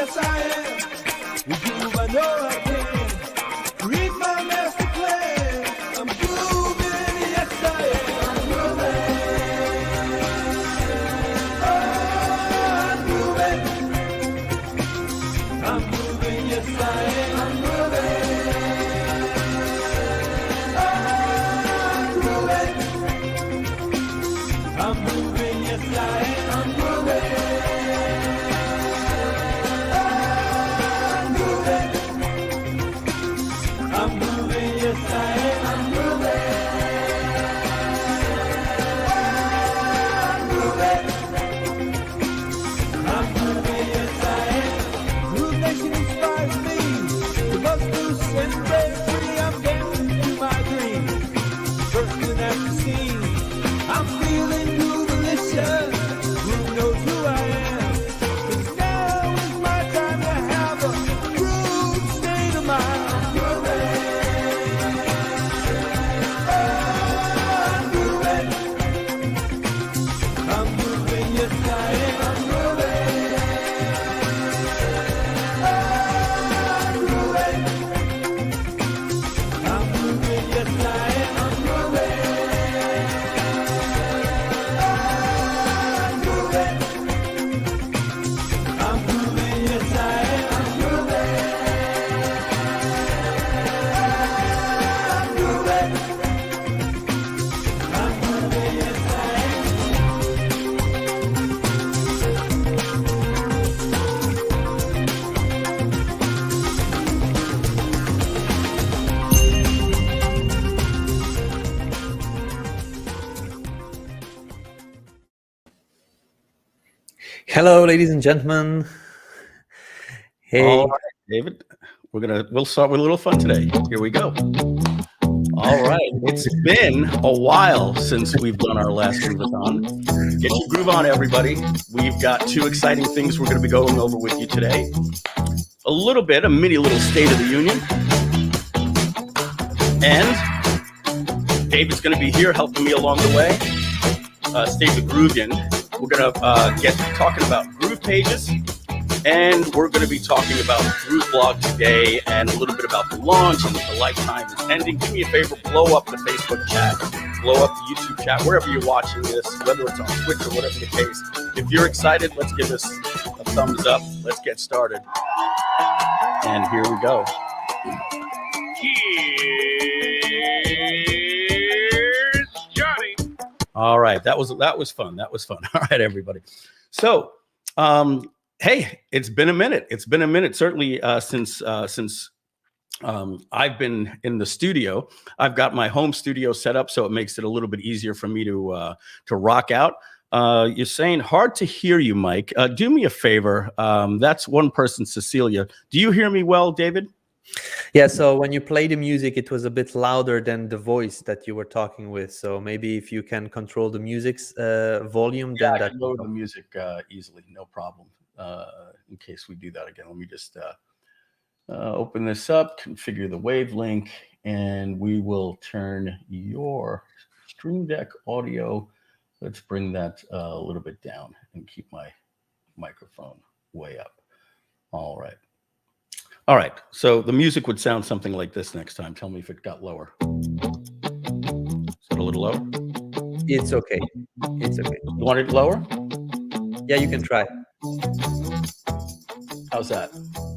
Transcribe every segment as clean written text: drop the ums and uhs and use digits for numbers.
yes I am. With groove I know I can. Read my master plan. I'm grooving, yes I am. I'm grooving. I'm moving, yes I am. I'm moving. I'm moving, yes I am. I'm moving. I'm moving, yes I am. I'm moving. I'm moving, yes I am. Groove Nation inspires me to bust loose and break free. I'm dancing to my dreams, bursting at the seams. I'm feeling groove-alicious. Groove knows who I am. 'Cause now is my time to have a groove state of mind. I'm grooving. I'm grooving. I'm moving, yes I am. I'm moving. I'm moving. I'm moving, yes I am. I'm moving. I'm moving, yes I am. I'm moving. I'm moving, yes I am. Hello, ladies and gentlemen. Hey. All right, David. We'll start with a little fun today. Here we go. All right. It's been a while since we've done our last Groove-A-Thon. Get your groove on, everybody. We've got two exciting things we're going to be going over with you today. A mini little State of the Union. And David's going to be here helping me along the way. Stay the groove in. We're going to get talking about GroovePages, and we're going to be talking about GrooveBlog today and a little bit about the launch and the lifetime is ending. Do me a favor, blow up the Facebook chat, blow up the YouTube chat, wherever you're watching this, whether it's on Twitch or whatever the case. If you're excited, let's give us a thumbs up. Let's get started. And here we go. Here's Johnny. All right, that was fun. That was fun. All right, everybody. So, hey, it's been a minute. It's been a minute, certainly since I've been in the studio. I've got my home studio set up, so it makes it a little bit easier for me to rock out. You're saying hard to hear you, Mike. Do me a favor. That's one person, Cecilia. Do you hear me well, David? Yeah, so when you play the music, it was a bit louder than the voice that you were talking with. So maybe if you can control the music's volume, Yeah, then I can lower the music easily, no problem. In case we do that again, let me just open this up, configure the wave link, and we will turn your Stream Deck audio. Let's bring that a little bit down and keep my microphone way up. All right. All right, so the music would sound something like this next time. Tell me if it got lower. Is it a little lower? it's okay. It's okay. You want it lower? Yeah, you can try. How's that?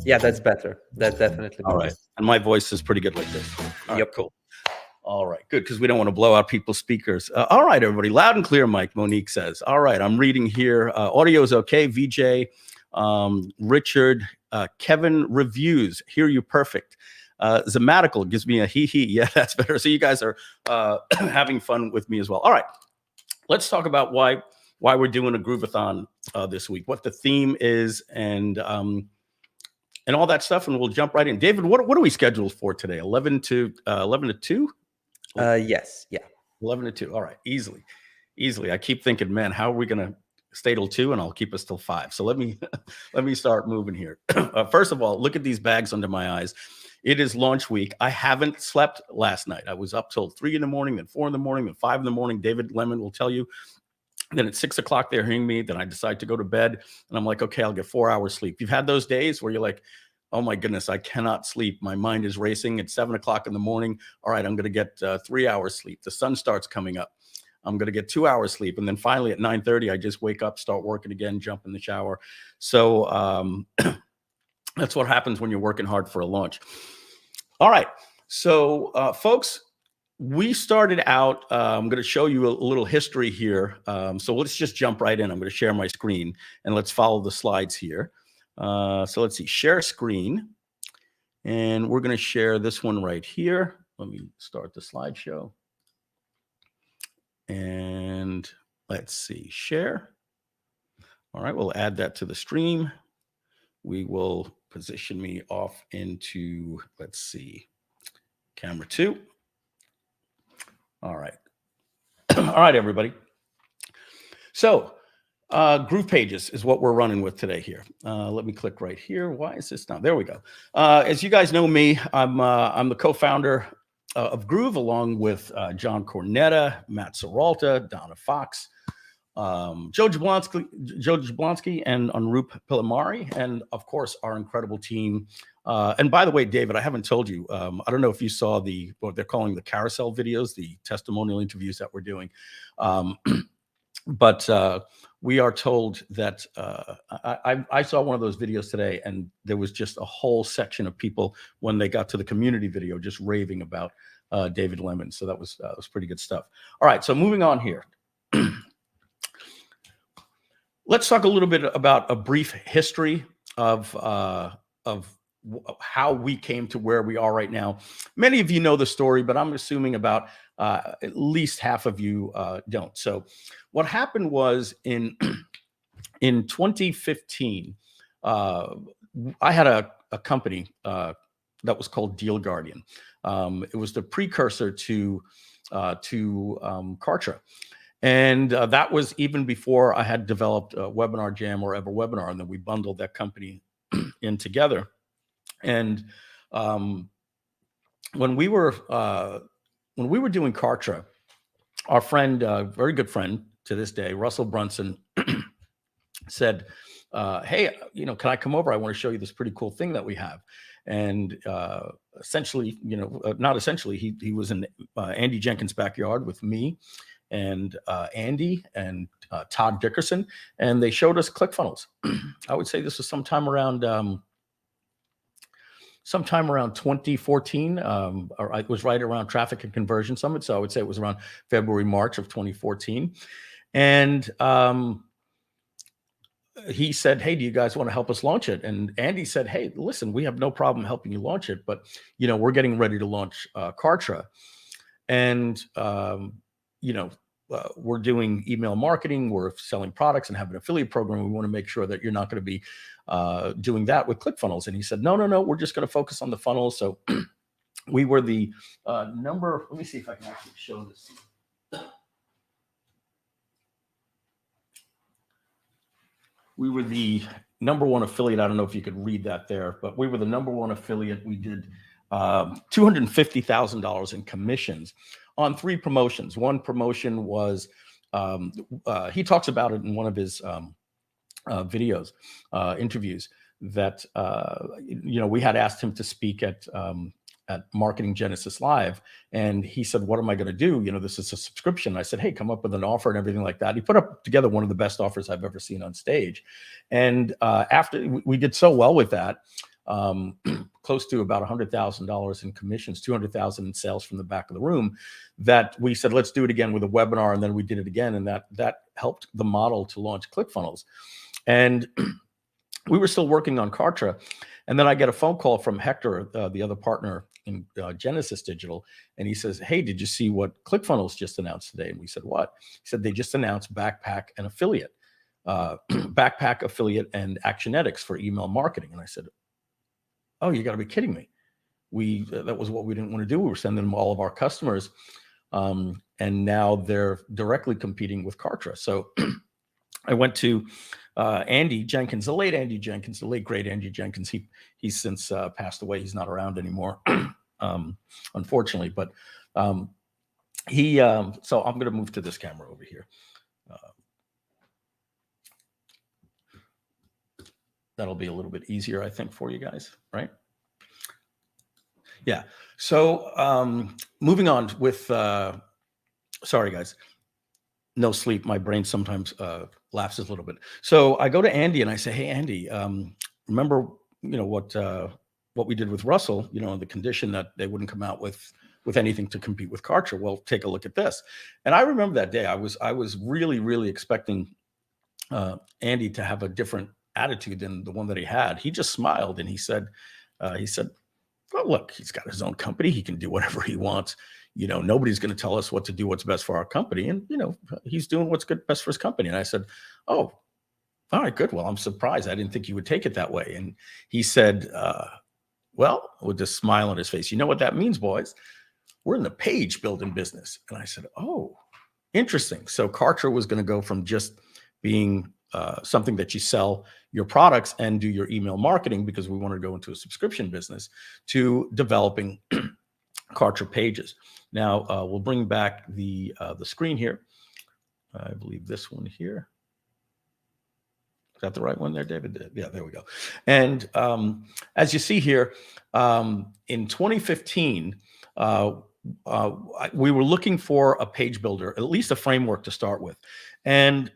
Yeah, that's better. That's definitely better. All right, and my voice is pretty good like this. All Yep. right, cool. All right, good, because we don't want to blow out people's speakers. All right, everybody, loud and clear, Mike, Monique says. All right, I'm reading here. Audio is okay, VJ, Richard, Kevin reviews, hear you perfect. Zamatical gives me a hee. Yeah, that's better. So you guys are having fun with me as well. All right, let's talk about why we're doing a Groove-A-Thon this week, what the theme is, and all that stuff, and we'll jump right in. David, what are we scheduled for today? 11 to 2? Yes, yeah. 11 to 2. All right, easily. I keep thinking, man, how are we going to stay till 2 and I'll keep us till 5? So let me start moving here. First of all, look at these bags under my eyes. It is launch week. I haven't slept last night. I was up till 3 in the morning, then 4 in the morning, then 5 in the morning. David Lemon will tell you. Then at 6 o'clock, they're hearing me. Then I decide to go to bed, and I'm like, okay, I'll get 4 hours sleep. You've had those days where you're like, oh my goodness, I cannot sleep. My mind is racing. It's 7 o'clock in the morning. All right, I'm going to get 3 hours sleep. The sun starts coming up. I'm going to get 2 hours sleep. And then finally at 9:30, I just wake up, start working again, jump in the shower. So that's what happens when you're working hard for a launch. All right. So folks, we started out, I'm going to show you a little history here. So let's just jump right in. I'm going to share my screen and let's follow the slides here. So let's see, share screen. And we're going to share this one right here. Let me start the slideshow. And let's see, share. All right, we'll add that to the stream. We will position me off into, let's see, camera 2. All right. All right, everybody. So GroovePages is what we're running with today here. Let me click right here. Why is this not? There we go. As you guys know me, I'm the co-founder of Groove, along with John Cornetta, Matt Serralta, Donna Fox, Joe Jablonski, and Anurup Pilamari, and of course our incredible team. And by the way, David, I haven't told you. I don't know if you saw what they're calling the carousel videos, the testimonial interviews that we're doing. But we are told that I saw one of those videos today, and there was just a whole section of people when they got to the community video just raving about David Lemon. So that was pretty good stuff. All right, so moving on here. Let's talk a little bit about a brief history of how we came to where we are right now. Many of you know the story, but I'm assuming about at least half of you don't. So what happened was in 2015, I had a company that was called Deal Guardian. It was the precursor to Kartra. And that was even before I had developed Webinar Jam or EverWebinar, and then we bundled that company in together. And when we were doing Kartra, our friend, very good friend to this day, Russell Brunson, said, "Hey, can I come over? I want to show you this pretty cool thing that we have." And essentially, not essentially, he was in Andy Jenkins' backyard with me and Andy and Todd Dickerson, and they showed us ClickFunnels. I would say this was sometime around 2014, or it was right around Traffic and Conversion Summit. So I would say it was around February, March of 2014. And he said, "Hey, do you guys want to help us launch it?" And Andy said, "Hey, listen, we have no problem helping you launch it, but we're getting ready to launch Kartra, and we're doing email marketing, we're selling products and have an affiliate program. We want to make sure that you're not going to be doing that with ClickFunnels." And he said, no, we're just going to focus on the funnels. So we were the let me see if I can actually show this. We were the #1 affiliate. I don't know if you could read that there, but we were the #1 affiliate. We did $250,000 in commissions on 3 promotions. One promotion was, he talks about it in one of his videos, interviews, that we had asked him to speak at Marketing Genesis Live, and he said, "What am I going to do? This is a subscription." I said, "Hey, come up with an offer," and everything like that. He put up together one of the best offers I've ever seen on stage. And after we did so well with that, close to about $100,000 in commissions, $200,000 in sales from the back of the room, that we said, let's do it again with a webinar. And then we did it again. And that helped the model to launch ClickFunnels. And we were still working on Kartra. And then I get a phone call from Hector, the other partner in Genesis Digital. And he says, "Hey, did you see what ClickFunnels just announced today?" And we said, "What?" He said, "They just announced Backpack and Affiliate, Backpack, Affiliate, and Actionetics for email marketing." And I said, "Oh, you got to be kidding me. That was what we didn't want to do. We were sending them all of our customers. And now they're directly competing with Kartra." So I went to Andy Jenkins, the late great Andy Jenkins. He's since passed away. He's not around anymore, unfortunately. But so I'm going to move to this camera over here. That'll be a little bit easier, I think, for you guys, right? Yeah. So moving on with, sorry, guys, no sleep. My brain sometimes lapses a little bit. So I go to Andy and I say, hey, Andy, remember, what we did with Russell, the condition that they wouldn't come out with anything to compete with Kartra. Well, take a look at this. And I remember that day, I was really, really expecting Andy to have a different attitude than the one that he had. He just smiled and he said, well, look, he's got his own company. He can do whatever he wants. Nobody's going to tell us what to do, what's best for our company. And, he's doing what's best for his company. And I said, oh, all right, good. Well, I'm surprised. I didn't think you would take it that way. And he said, well, with a smile on his face, you know what that means, boys? We're in the page building business. And I said, oh, interesting. So Kartra was going to go from just being something that you sell your products and do your email marketing, because we want to go into a subscription business, to developing Kartra pages. Now we'll bring back the screen here. I believe this one here. Is that the right one there, David? Yeah, there we go. And as you see here, in 2015, we were looking for a page builder, at least a framework to start with. And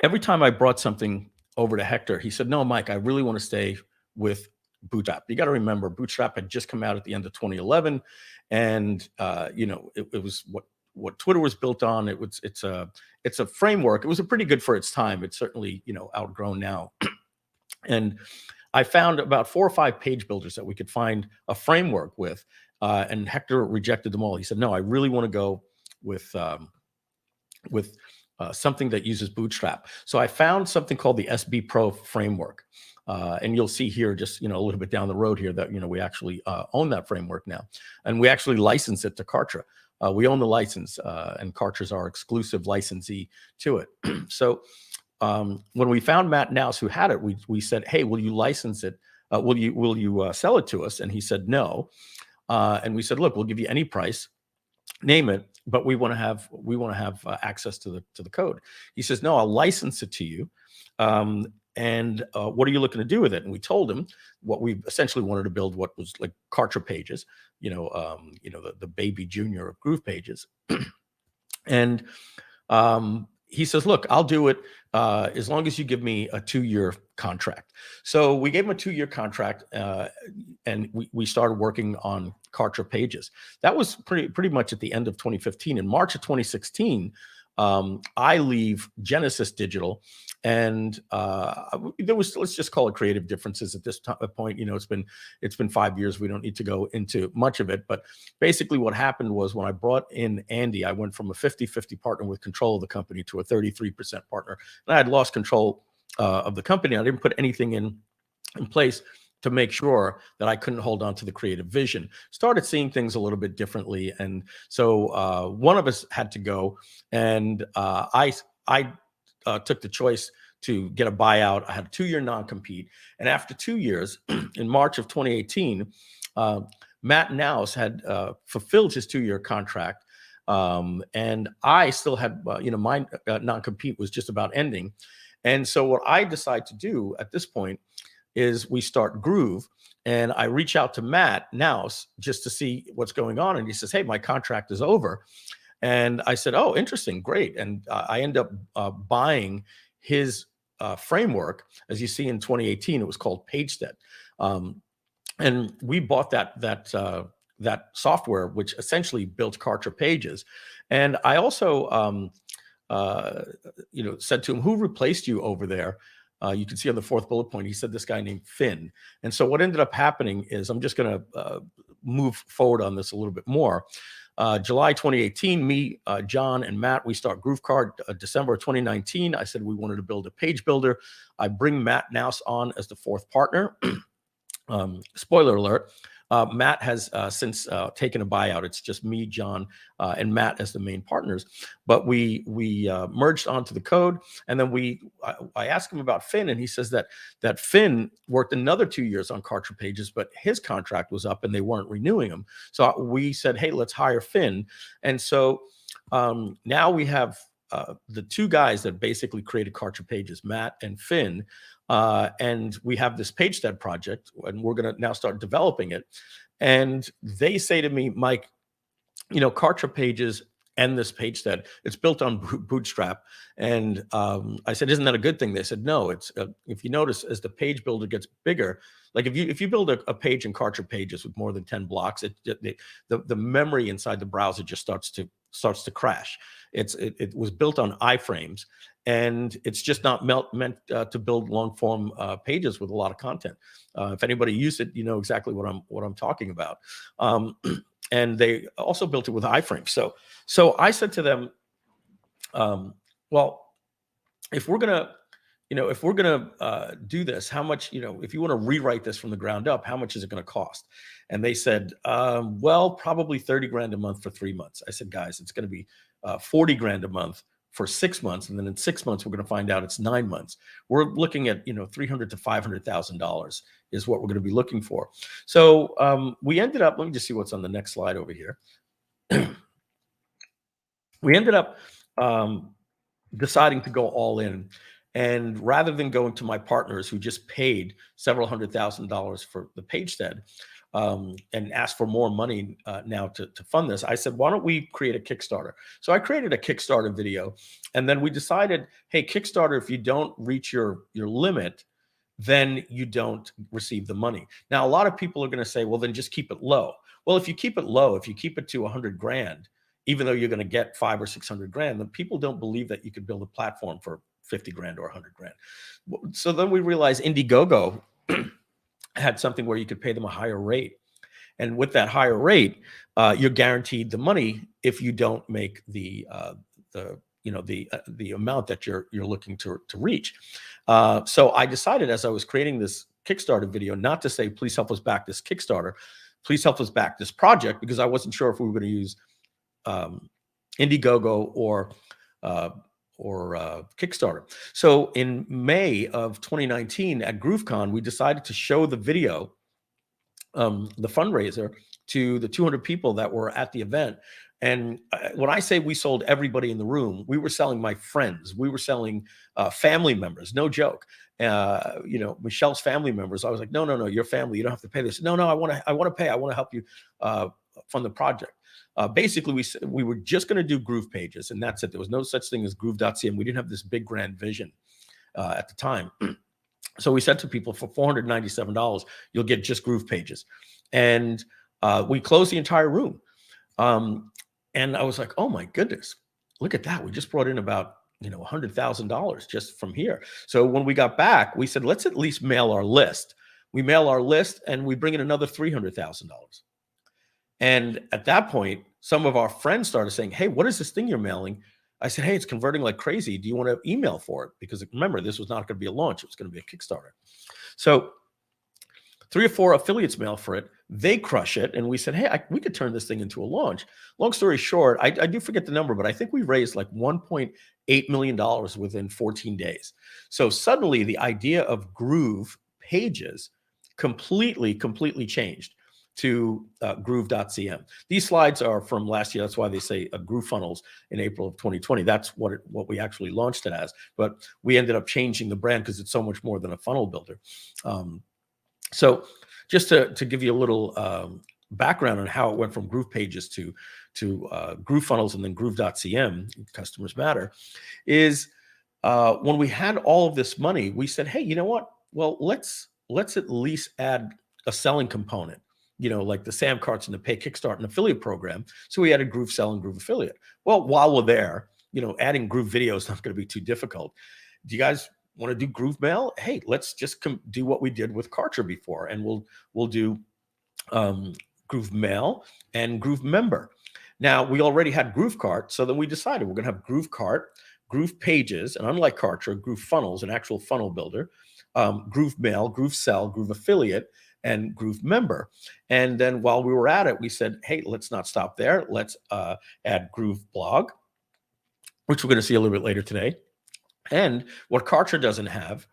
every time I brought something over to Hector, he said, no, Mike, I really want to stay with Bootstrap. You got to remember, Bootstrap had just come out at the end of 2011. And, it was what Twitter was built on. It's a framework. It was a pretty good for its time. It's certainly, outgrown now. And I found about 4 or 5 page builders that we could find a framework with. And Hector rejected them all. He said, no, I really want to go with something that uses Bootstrap. So I found something called the SB Pro framework. And you'll see here, just, a little bit down the road here, that, we actually own that framework now. And we actually license it to Kartra. We own the license, and Kartra's our exclusive licensee to it. So when we found Matt Naus, who had it, we said, hey, will you license it? Will you sell it to us? And he said, no. And we said, look, we'll give you any price, name it, but we want to have access to the code. He says, no, I'll license it to you. And what are you looking to do with it? And we told him what we essentially wanted to build, what was like Kartra pages, the baby junior of GroovePages. And he says, look, I'll do it as long as you give me a 2-year contract. So we gave him a 2-year contract, and we started working on Kartra pages. That was pretty much at the end of 2015. In March of 2016, I leave Genesis Digital, and there was, let's just call it creative differences at this point. It's been 5 years. We don't need to go into much of it, but basically what happened was, when I brought in Andy, I went from a 50-50 partner with control of the company to a 33% partner, and I had lost control of the company. I didn't put anything in place to make sure that I couldn't hold on to the creative vision. Started seeing things a little bit differently. And so one of us had to go, and I took the choice to get a buyout. I had a 2-year non-compete. And after 2 years, in March of 2018, Matt Naus had fulfilled his 2-year contract. And I still had, my non-compete was just about ending. And so what I decided to do at this point is we start Groove, and I reach out to Matt Naus just to see what's going on. And he says, hey, my contract is over. And I said, oh, interesting, great. And I end up buying his framework. As you see, in 2018, it was called PageStead. And we bought that software, which essentially built Kartra pages. And I also said to him, who replaced you over there? You can see on the 4th bullet point, he said this guy named Finn. And so what ended up happening is, I'm just going to move forward on this a little bit more. July 2018, me, John, and Matt, we start GrooveCard. December 2019, I said we wanted to build a page builder. I bring Matt Naus on as the 4th partner. Spoiler alert, Matt has since taken a buyout. It's just me, John, and Matt as the main partners. But we merged onto the code, and then I asked him about Finn, and he says that Finn worked another 2 years on Kartra pages, but his contract was up and they weren't renewing him. So we said, hey, let's hire Finn. And so now we have the two guys that basically created GroovePages, Matt and Finn, and we have this PageStead project, and we're going to now start developing it. And they say to me, Mike, you know, GroovePages and this PageStead, it's built on Bootstrap. And I said, isn't that a good thing? They said, no, it's if you notice, as the page builder gets bigger, like if you build a page in GroovePages with more than 10 blocks, the memory inside the browser just starts to crash. It was built on iframes, and it's just not meant to build long form pages with a lot of content. If anybody used it, you know exactly what I'm talking about. And they also built it with iframes. So I said to them, well, if we're gonna do this, how much, you know, if you want to rewrite this from the ground up, how much is it going to cost? And they said, well, probably 30 grand a month for 3 months. I said, guys, it's going to be 40 grand a month for 6 months, and then in 6 months we're going to find out it's 9 months. We're looking at, you know, $300,000 to $500,000 is what we're going to be looking for. So we ended up, let me just see what's on the next slide over here. We ended up deciding to go all in, and rather than going to my partners who just paid several $100,000 for the PageStead and asked for more money now to fund this, I said, why don't we create a Kickstarter? So I created a Kickstarter video, and then we decided, hey, Kickstarter, if you don't reach your limit, then you don't receive the money. Now, a lot of people are going to say, well, then just keep it low. Well, if you keep it low, if you keep it to 100 grand, even though you're going to get 500 or 600 grand, then people don't believe that you could build a platform for 50 grand or 100 grand. So then we realized Indiegogo had something where you could pay them a higher rate. And with that higher rate, you're guaranteed the money if you don't make the amount that you're looking to reach. So I decided, as I was creating this Kickstarter video, not to say, please help us back this Kickstarter, please help us back this project, because I wasn't sure if we were going to use Indiegogo or Kickstarter. So in May of 2019 at GrooveCon, we decided to show the video, the fundraiser, to the 200 people that were at the event. And when I say we sold everybody in the room, we were selling my friends. We were selling family members. No joke. Michelle's family members. I was like, no, your family. You don't have to pay this. No, I want to pay. I want to help you fund the project. Basically, we were just going to do GroovePages, and that's it. There was no such thing as Groove.cm. We didn't have this big grand vision at the time. So we said to people, for $497, you'll get just GroovePages. And we closed the entire room. And I was like, oh my goodness, look at that. We just brought in about, $100,000 just from here. So when we got back, we said, let's at least mail our list. We mail our list and we bring in another $300,000. And at that point, some of our friends started saying, hey, what is this thing you're mailing? I said, hey, it's converting like crazy. Do you want to email for it? Because remember, this was not going to be a launch. It was going to be a Kickstarter. So 3 or 4 affiliates mail for it. They crush it. And we said, hey, we could turn this thing into a launch. Long story short, I do forget the number, but I think we raised like $1.8 million within 14 days. So suddenly the idea of GroovePages completely changed to Groove.cm. These slides are from last year. That's why they say GrooveFunnels in April of 2020. That's what we actually launched it as. But we ended up changing the brand because it's so much more than a funnel builder. So just to give you a little background on how it went from GroovePages to GrooveFunnels and then Groove.cm, Customers Matter, is when we had all of this money, we said, hey, you know what? Well, let's at least add a selling component, like the Sam Carts and the Pay Kickstart and affiliate program. So we added Groove Sell and Groove Affiliate. Well, while we're there, adding Groove Video is not going to be too difficult. Do you guys want to do Groove Mail? Hey, let's just do what we did with Kartra before, and we'll do Groove Mail and Groove Member. Now, we already had Groove Cart, so then we decided we're going to have Groove Cart, GroovePages, and unlike Kartra, GrooveFunnels, an actual funnel builder, Groove Mail, Groove Sell, Groove Affiliate, and Groove Member. And then while we were at it, we said, hey, let's not stop there. Let's add GrooveBlog, which we're going to see a little bit later today. And what Kartra doesn't have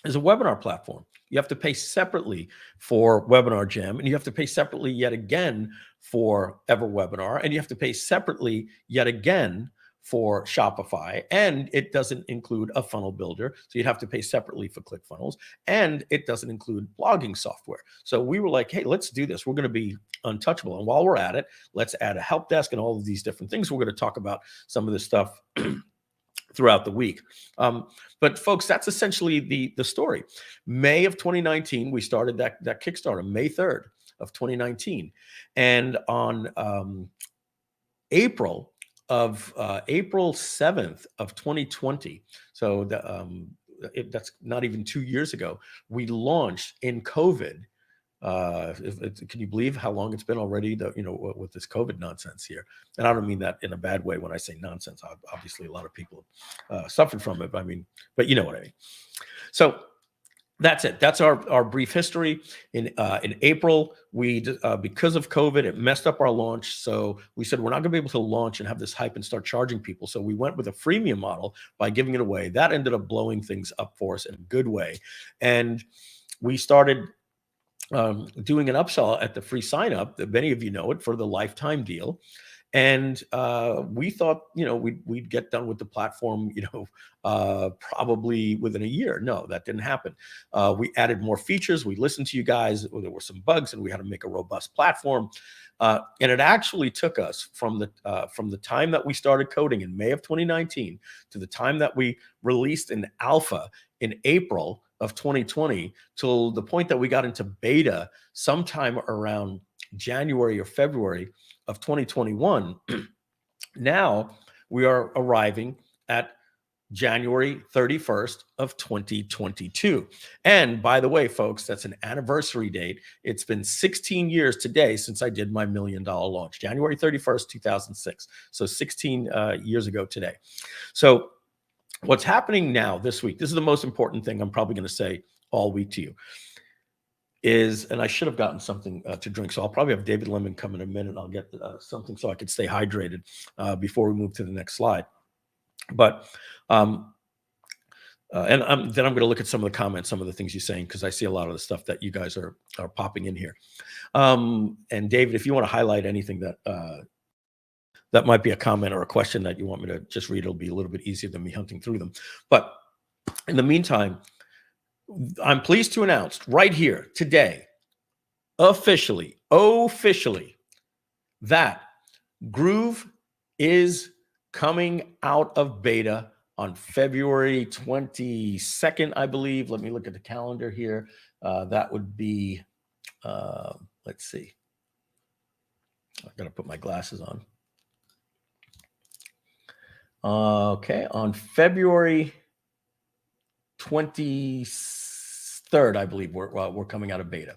is a webinar platform. You have to pay separately for Webinar Gem, and you have to pay separately yet again for EverWebinar, and you have to pay separately yet again for Shopify, and it doesn't include a funnel builder. So you'd have to pay separately for ClickFunnels, and it doesn't include blogging software. So we were like, hey, let's do this. We're going to be untouchable. And while we're at it, let's add a help desk and all of these different things. We're going to talk about some of this stuff throughout the week. But folks, that's essentially the story. May of 2019, we started that Kickstarter, May 3rd of 2019. And on April 7th of 2020, so that's not even 2 years ago, we launched in COVID. Can you believe how long it's been already, with this COVID nonsense here? And I don't mean that in a bad way when I say nonsense. Obviously, a lot of people suffered from it. But you know what I mean. So that's it. That's our brief history. In April, we because of COVID, it messed up our launch. So we said we're not going to be able to launch and have this hype and start charging people. So we went with a freemium model by giving it away. That ended up blowing things up for us in a good way, and we started doing an upsell at the free sign up. Many of you know it, for the lifetime deal. And we thought, we'd get done with the platform, probably within a year. No, that didn't happen. We added more features. We listened to you guys. There were some bugs, and we had to make a robust platform. And it actually took us from the time that we started coding in May of 2019 to the time that we released an alpha in April of 2020 till the point that we got into beta sometime around January or February of 2021. Now we are arriving at January 31st of 2022. And by the way, folks, that's an anniversary date. It's been 16 years today since I did my $1 million launch, January 31st, 2006. So 16 years ago today. So what's happening now this week, this is the most important thing I'm probably going to say all week to you, is, and I should have gotten something to drink, so I'll probably have David Lemon come in a minute. I'll get something so I could stay hydrated before we move to the next slide. But then I'm going to look at some of the comments, some of the things you're saying, because I see a lot of the stuff that you guys are popping in here. And David, if you want to highlight anything that might be a comment or a question that you want me to just read, it'll be a little bit easier than me hunting through them. But in the meantime, I'm pleased to announce right here today, officially, that Groove is coming out of beta on February 22nd, I believe. Let me look at the calendar here. That would be, let's see. I've got to put my glasses on. Okay, on February 23rd, I believe we're coming out of beta.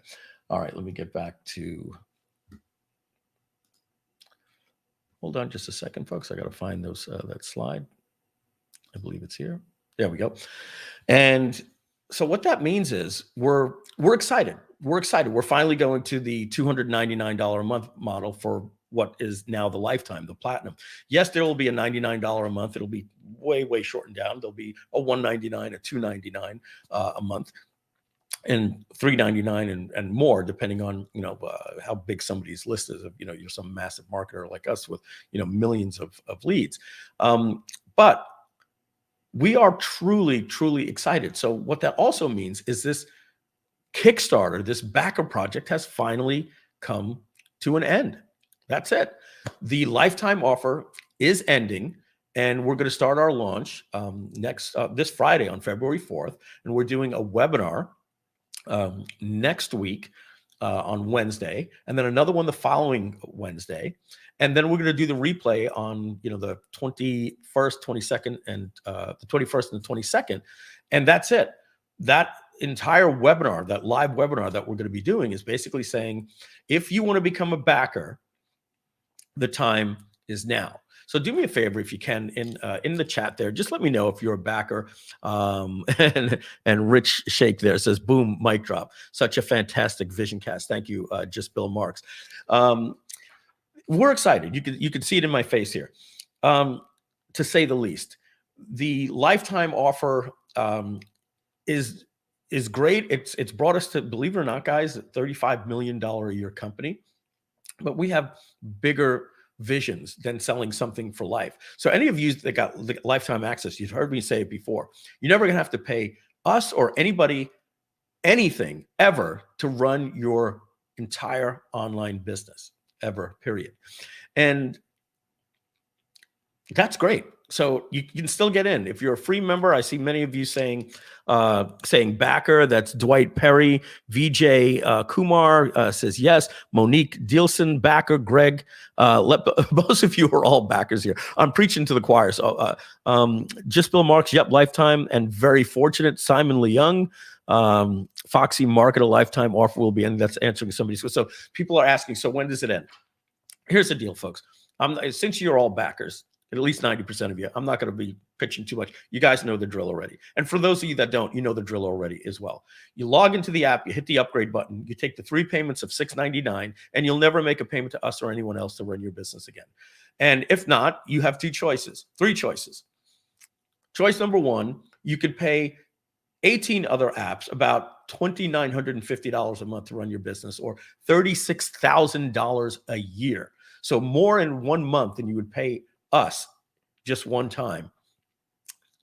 All right, let me get back to. Hold on just a second, folks. I got to find those that slide. I believe it's here. There we go. And so what that means is we're excited. We're excited. We're finally going to the $299 a month model for what is now the lifetime, the platinum. Yes, there will be a $99 a month. It'll be way shortened down. There'll be a $199, a $299 a month, and $399 and more, depending on how big somebody's list is. If you're some massive marketer like us with millions of leads, but we are truly excited. So what that also means is this Kickstarter, this backer project, has finally come to an end. That's it. The lifetime offer is ending, and we're going to start our launch this Friday on February 4th, and we're doing a webinar next week on Wednesday, and then another one the following Wednesday, and then we're going to do the replay on the 21st, 22nd, and the 21st and the 22nd, and that's it. That entire webinar, that live webinar that we're going to be doing, is basically saying, if you want to become a backer, the time is now. So do me a favor, if you can, in the chat there, just let me know if you're a backer. And Rich Shake there says, boom, mic drop. Such a fantastic vision cast. Thank you, just Bill Marks. We're excited. You can see it in my face here, to say the least. The lifetime offer is great. It's brought us to, believe it or not, guys, a $35 million a year company. But we have bigger visions than selling something for life. So any of you that got lifetime access, you've heard me say it before, you're never going to have to pay us or anybody anything ever to run your entire online business ever, period. And that's great. So you can still get in. If you're a free member, I see many of you saying backer. That's Dwight Perry. VJ Kumar says yes. Monique Dielson, backer. Greg, most of you are all backers here. I'm preaching to the choir. So just Bill Marks, yep, lifetime and very fortunate. Simon Leung, Foxy Market, a lifetime offer will be in. That's answering somebody's. So people are asking, so when does it end? Here's the deal, folks. Since you're all backers, at least 90% of you, I'm not going to be pitching too much. You guys know the drill already. And for those of you that don't, you know the drill already as well. You log into the app, you hit the upgrade button, you take the 3 payments of $6.99, and you'll never make a payment to us or anyone else to run your business again. And if not, you have 3 choices. Choice number 1, you could pay 18 other apps about $2,950 a month to run your business, or $36,000 a year. So more in 1 month than you would pay us just one time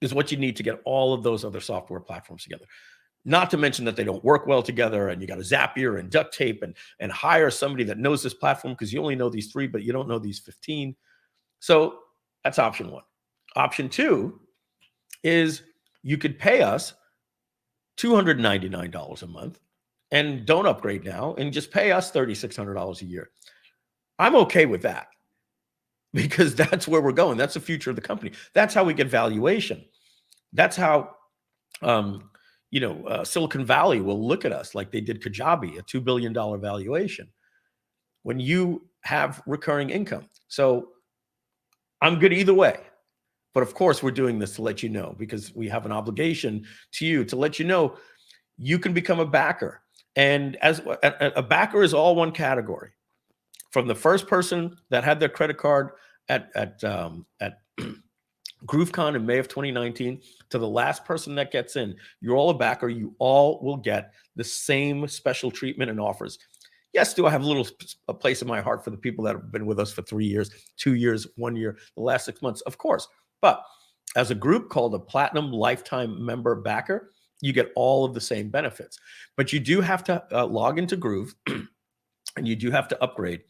is what you need to get all of those other software platforms together. Not to mention that they don't work well together, and you got to Zapier and duct tape and hire somebody that knows this platform, because you only know these 3, but you don't know these 15. So that's option 1. Option 2 is you could pay us $299 a month and don't upgrade now and just pay us $3,600 a year. I'm okay with that, because that's where we're going. That's the future of the company. That's how we get valuation. That's how, Silicon Valley will look at us like they did Kajabi, a $2 billion valuation, when you have recurring income. So I'm good either way. But of course, we're doing this to let you know, because we have an obligation to you to let you know you can become a backer. And as a backer is all one category. From the first person that had their credit card at GrooveCon in May of 2019 to the last person that gets in, you're all a backer. You all will get the same special treatment and offers. Yes, do I have a place in my heart for the people that have been with us for 3 years, 2 years, 1 year, the last 6 months? Of course. But as a group called a Platinum Lifetime Member Backer, you get all of the same benefits. But you do have to log into Groove, and you do have to upgrade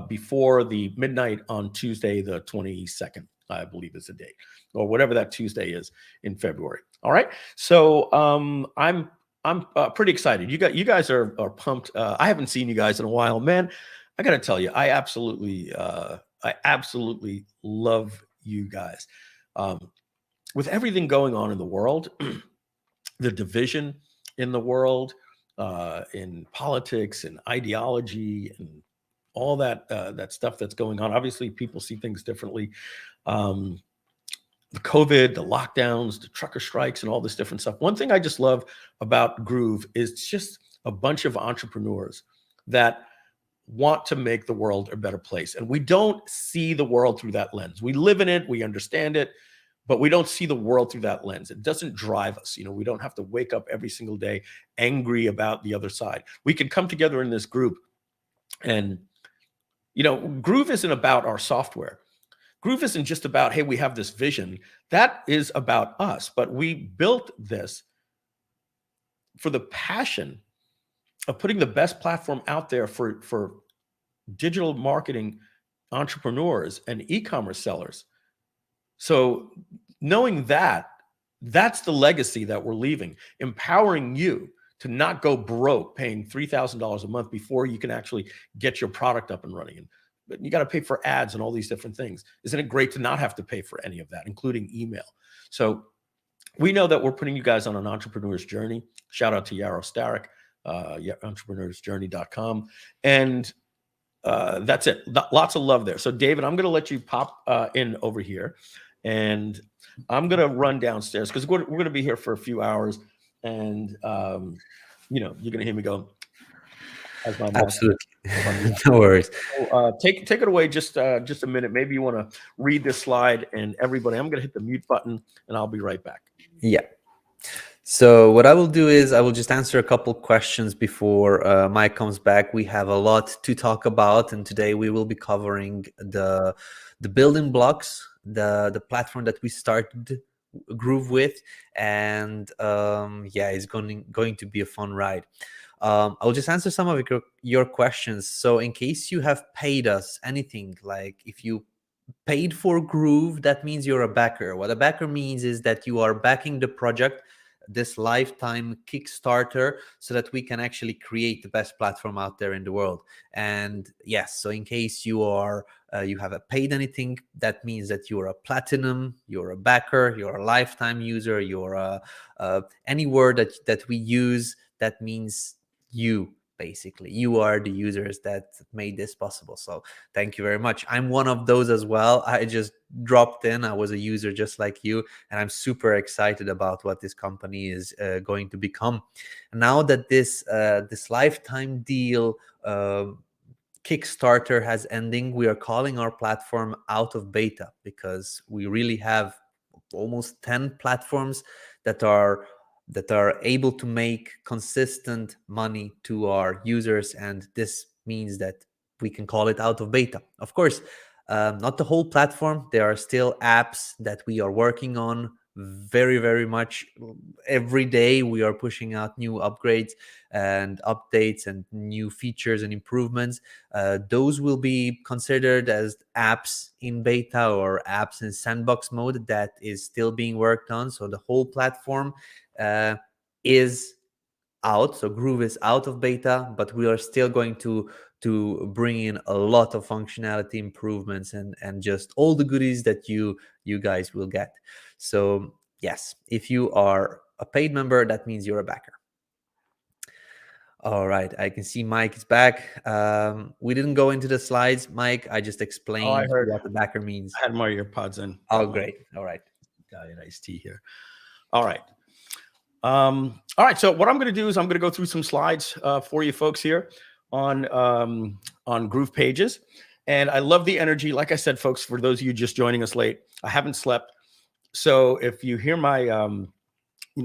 before the midnight on Tuesday, the 22nd, I believe is the date, or whatever that Tuesday is in February. All right. So I'm pretty excited. You guys are pumped. I haven't seen you guys in a while, man. I got to tell you, I absolutely love you guys. With everything going on in the world, the division in the world, in politics and ideology and all that stuff that's going on. Obviously, people see things differently. The COVID, the lockdowns, the trucker strikes, and all this different stuff. One thing I just love about Groove is just a bunch of entrepreneurs that want to make the world a better place. And we don't see the world through that lens. We live in it, we understand it, but we don't see the world through that lens. It doesn't drive us. We don't have to wake up every single day angry about the other side. We can come together in this group, and Groove isn't about our software. Groove isn't just about, hey, we have this vision. That is about us, but we built this for the passion of putting the best platform out there for digital marketing entrepreneurs and e-commerce sellers. So knowing that, that's the legacy that we're leaving, empowering you to not go broke paying $3,000 a month before you can actually get your product up and running. But you got to pay for ads and all these different things. Isn't it great to not have to pay for any of that, including email? So we know that we're putting you guys on an entrepreneur's journey. Shout out to Yaro Starek, entrepreneursjourney.com. And that's it. Lots of love there. So David, I'm going to let you pop in over here, and I'm going to run downstairs because we're going to be here for a few hours. And, you're going to hear me go. Absolutely. No worries. So, take it away just a minute. Maybe you want to read this slide, and everybody, I'm going to hit the mute button and I'll be right back. Yeah. So what I will do is I will just answer a couple questions before Mike comes back. We have a lot to talk about, and today we will be covering the building blocks, the platform that we started Groove with, and yeah, it's going to be a fun ride. I'll just answer some of your questions. So in case you have paid us anything, like if you paid for Groove, that means you're a backer. What a backer means is that you are backing the project, this lifetime Kickstarter, so that we can actually create the best platform out there in the world. And yes, so in case you are you haven't paid anything, that means that you're a platinum, you're a backer, you're a lifetime user, you're a any word that we use, that means you. Basically, you are the users that made this possible. So thank you very much. I'm one of those as well. I just dropped in. I was a user just like you, and I'm super excited about what this company is going to become. Now that this lifetime deal Kickstarter has ending, we are calling our platform out of beta, because we really have almost 10 platforms that are able to make consistent money to our users, and this means that we can call it out of beta. Of course, not the whole platform. There are still apps that we are working on very, very much. Every day we are pushing out new upgrades and updates and new features and improvements. Those will be considered as apps in beta or apps in sandbox mode that is still being worked on. So the whole platform is out. So Groove is out of beta, but we are still going to bring in a lot of functionality improvements and just all the goodies that you guys will get. So yes, if you are a paid member, that means you're a backer. All right, I can see Mike is back. We didn't go into the slides, Mike. I just explained what the backer means. I had my earpods in. Oh, great. All right. Diet iced tea here. All right. All right. So what I'm going to do is I'm going to go through some slides for you folks here on Groove Pages. And I love the energy. Like I said, folks, for those of you just joining us late, I haven't slept. So if you hear my,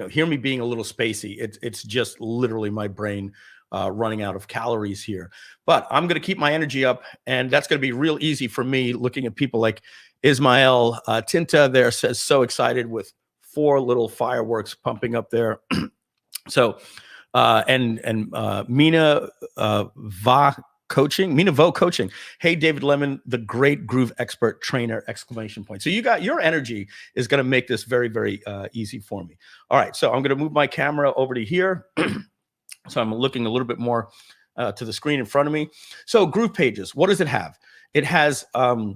hear me being a little spacey, it's just literally my brain running out of calories here. But I'm going to keep my energy up, and that's going to be real easy for me looking at people like Ismael Tinta there says, so excited with 4 little fireworks pumping up there. So, and Mina Mina Vo Coaching. Hey, David Lemon, the great Groove expert trainer, exclamation point. So you got your energy is going to make this very, very easy for me. All right. So I'm going to move my camera over to here. So I'm looking a little bit more to the screen in front of me. So Groove Pages, what does it have? It has 4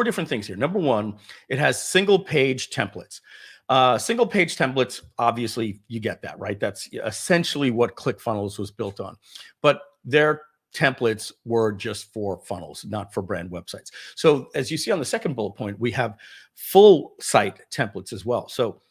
different things here. Number 1, it has single page templates. Single page templates, obviously you get that, right? That's essentially what ClickFunnels was built on. But their templates were just for funnels, not for brand websites. So as you see on the second bullet point, we have full site templates as well. So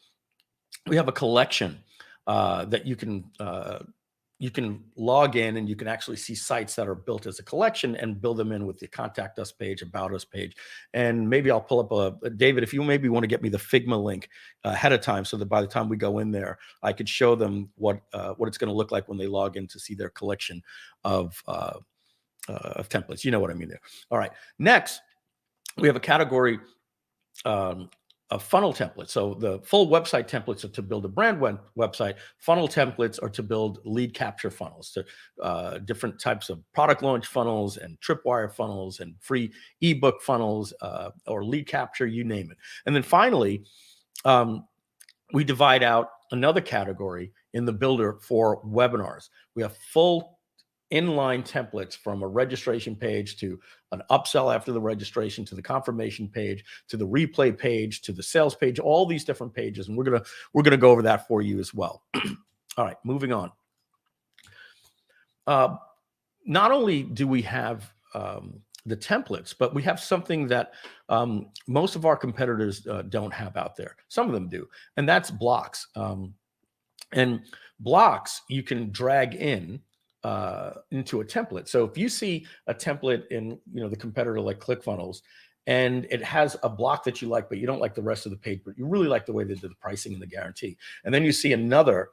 we have a collection that you can log in, and you can actually see sites that are built as a collection and build them in with the contact us page, about us page. And maybe I'll pull up David, if you maybe want to get me the Figma link ahead of time, so that by the time we go in there, I could show them what it's going to look like when they log in to see their collection of templates. You know what I mean there. All right. Next, we have a category a funnel template. So the full website templates are to build a brand website. Funnel templates are to build lead capture funnels, to different types of product launch funnels and tripwire funnels and free ebook funnels or lead capture, you name it. And then finally, we divide out another category in the builder for webinars. We have full inline templates from a registration page to an upsell after the registration, to the confirmation page, to the replay page, to the sales page, all these different pages. And we're gonna go over that for you as well. All right, moving on. Not only do we have the templates, but we have something that most of our competitors don't have out there. Some of them do, and that's blocks. And blocks you can drag in into a template. So if you see a template in the competitor like ClickFunnels, and it has a block that you like, but you don't like the rest of the page, but you really like the way they did the pricing and the guarantee. And then you see another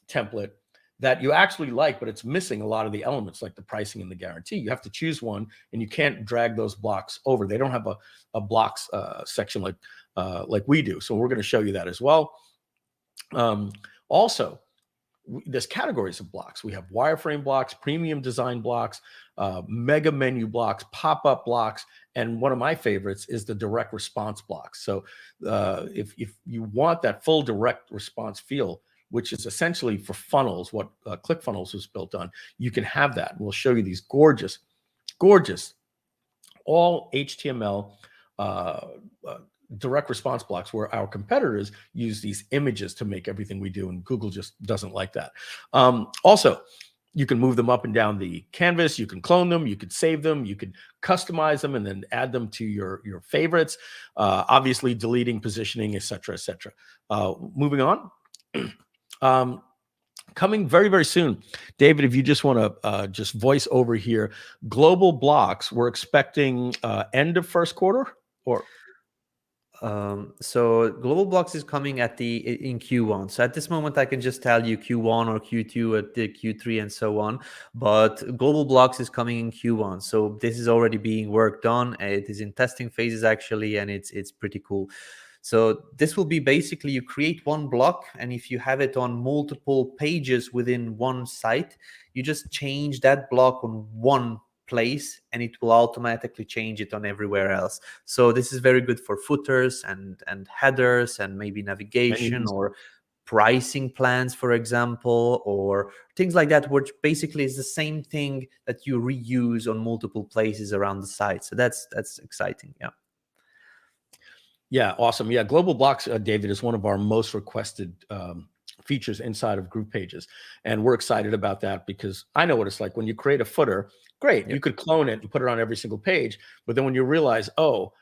template that you actually like, but it's missing a lot of the elements like the pricing and the guarantee. You have to choose one, and you can't drag those blocks over. They don't have a blocks section like we do. So we're going to show you that as well. Also, there's categories of blocks. We have wireframe blocks, premium design blocks, mega menu blocks, pop-up blocks, and one of my favorites is the direct response blocks. So if you want that full direct response feel, which is essentially for funnels, what ClickFunnels was built on, you can have that. And we'll show you these gorgeous, all HTML direct response blocks, where our competitors use these images to make everything we do, and Google just doesn't like that. Also, you can move them up and down the canvas, you can clone them, you could save them, you could customize them, and then add them to your favorites, obviously deleting, positioning, etc., etc. Moving on. Coming very, very soon, David, if you just want to just voice over here, global blocks, we're expecting end of first quarter, or so global blocks is coming in Q1. So at this moment, I can just tell you Q1 or Q2 at the Q3 and so on. But global blocks is coming in Q1. So this is already being worked on. It is in testing phases actually, and it's pretty cool. So this will be basically you create one block, and if you have it on multiple pages within one site, you just change that block on one place and it will automatically change it on everywhere else. So this is very good for footers and headers and maybe navigation or pricing plans, for example, or things like that, which basically is the same thing that you reuse on multiple places around the site. So that's exciting. Yeah, awesome. Yeah, global blocks, David, is one of our most requested features inside of GroovePages, and we're excited about that because I know what it's like when you create a footer. Great, you could clone it and put it on every single page, but then when you realize, oh,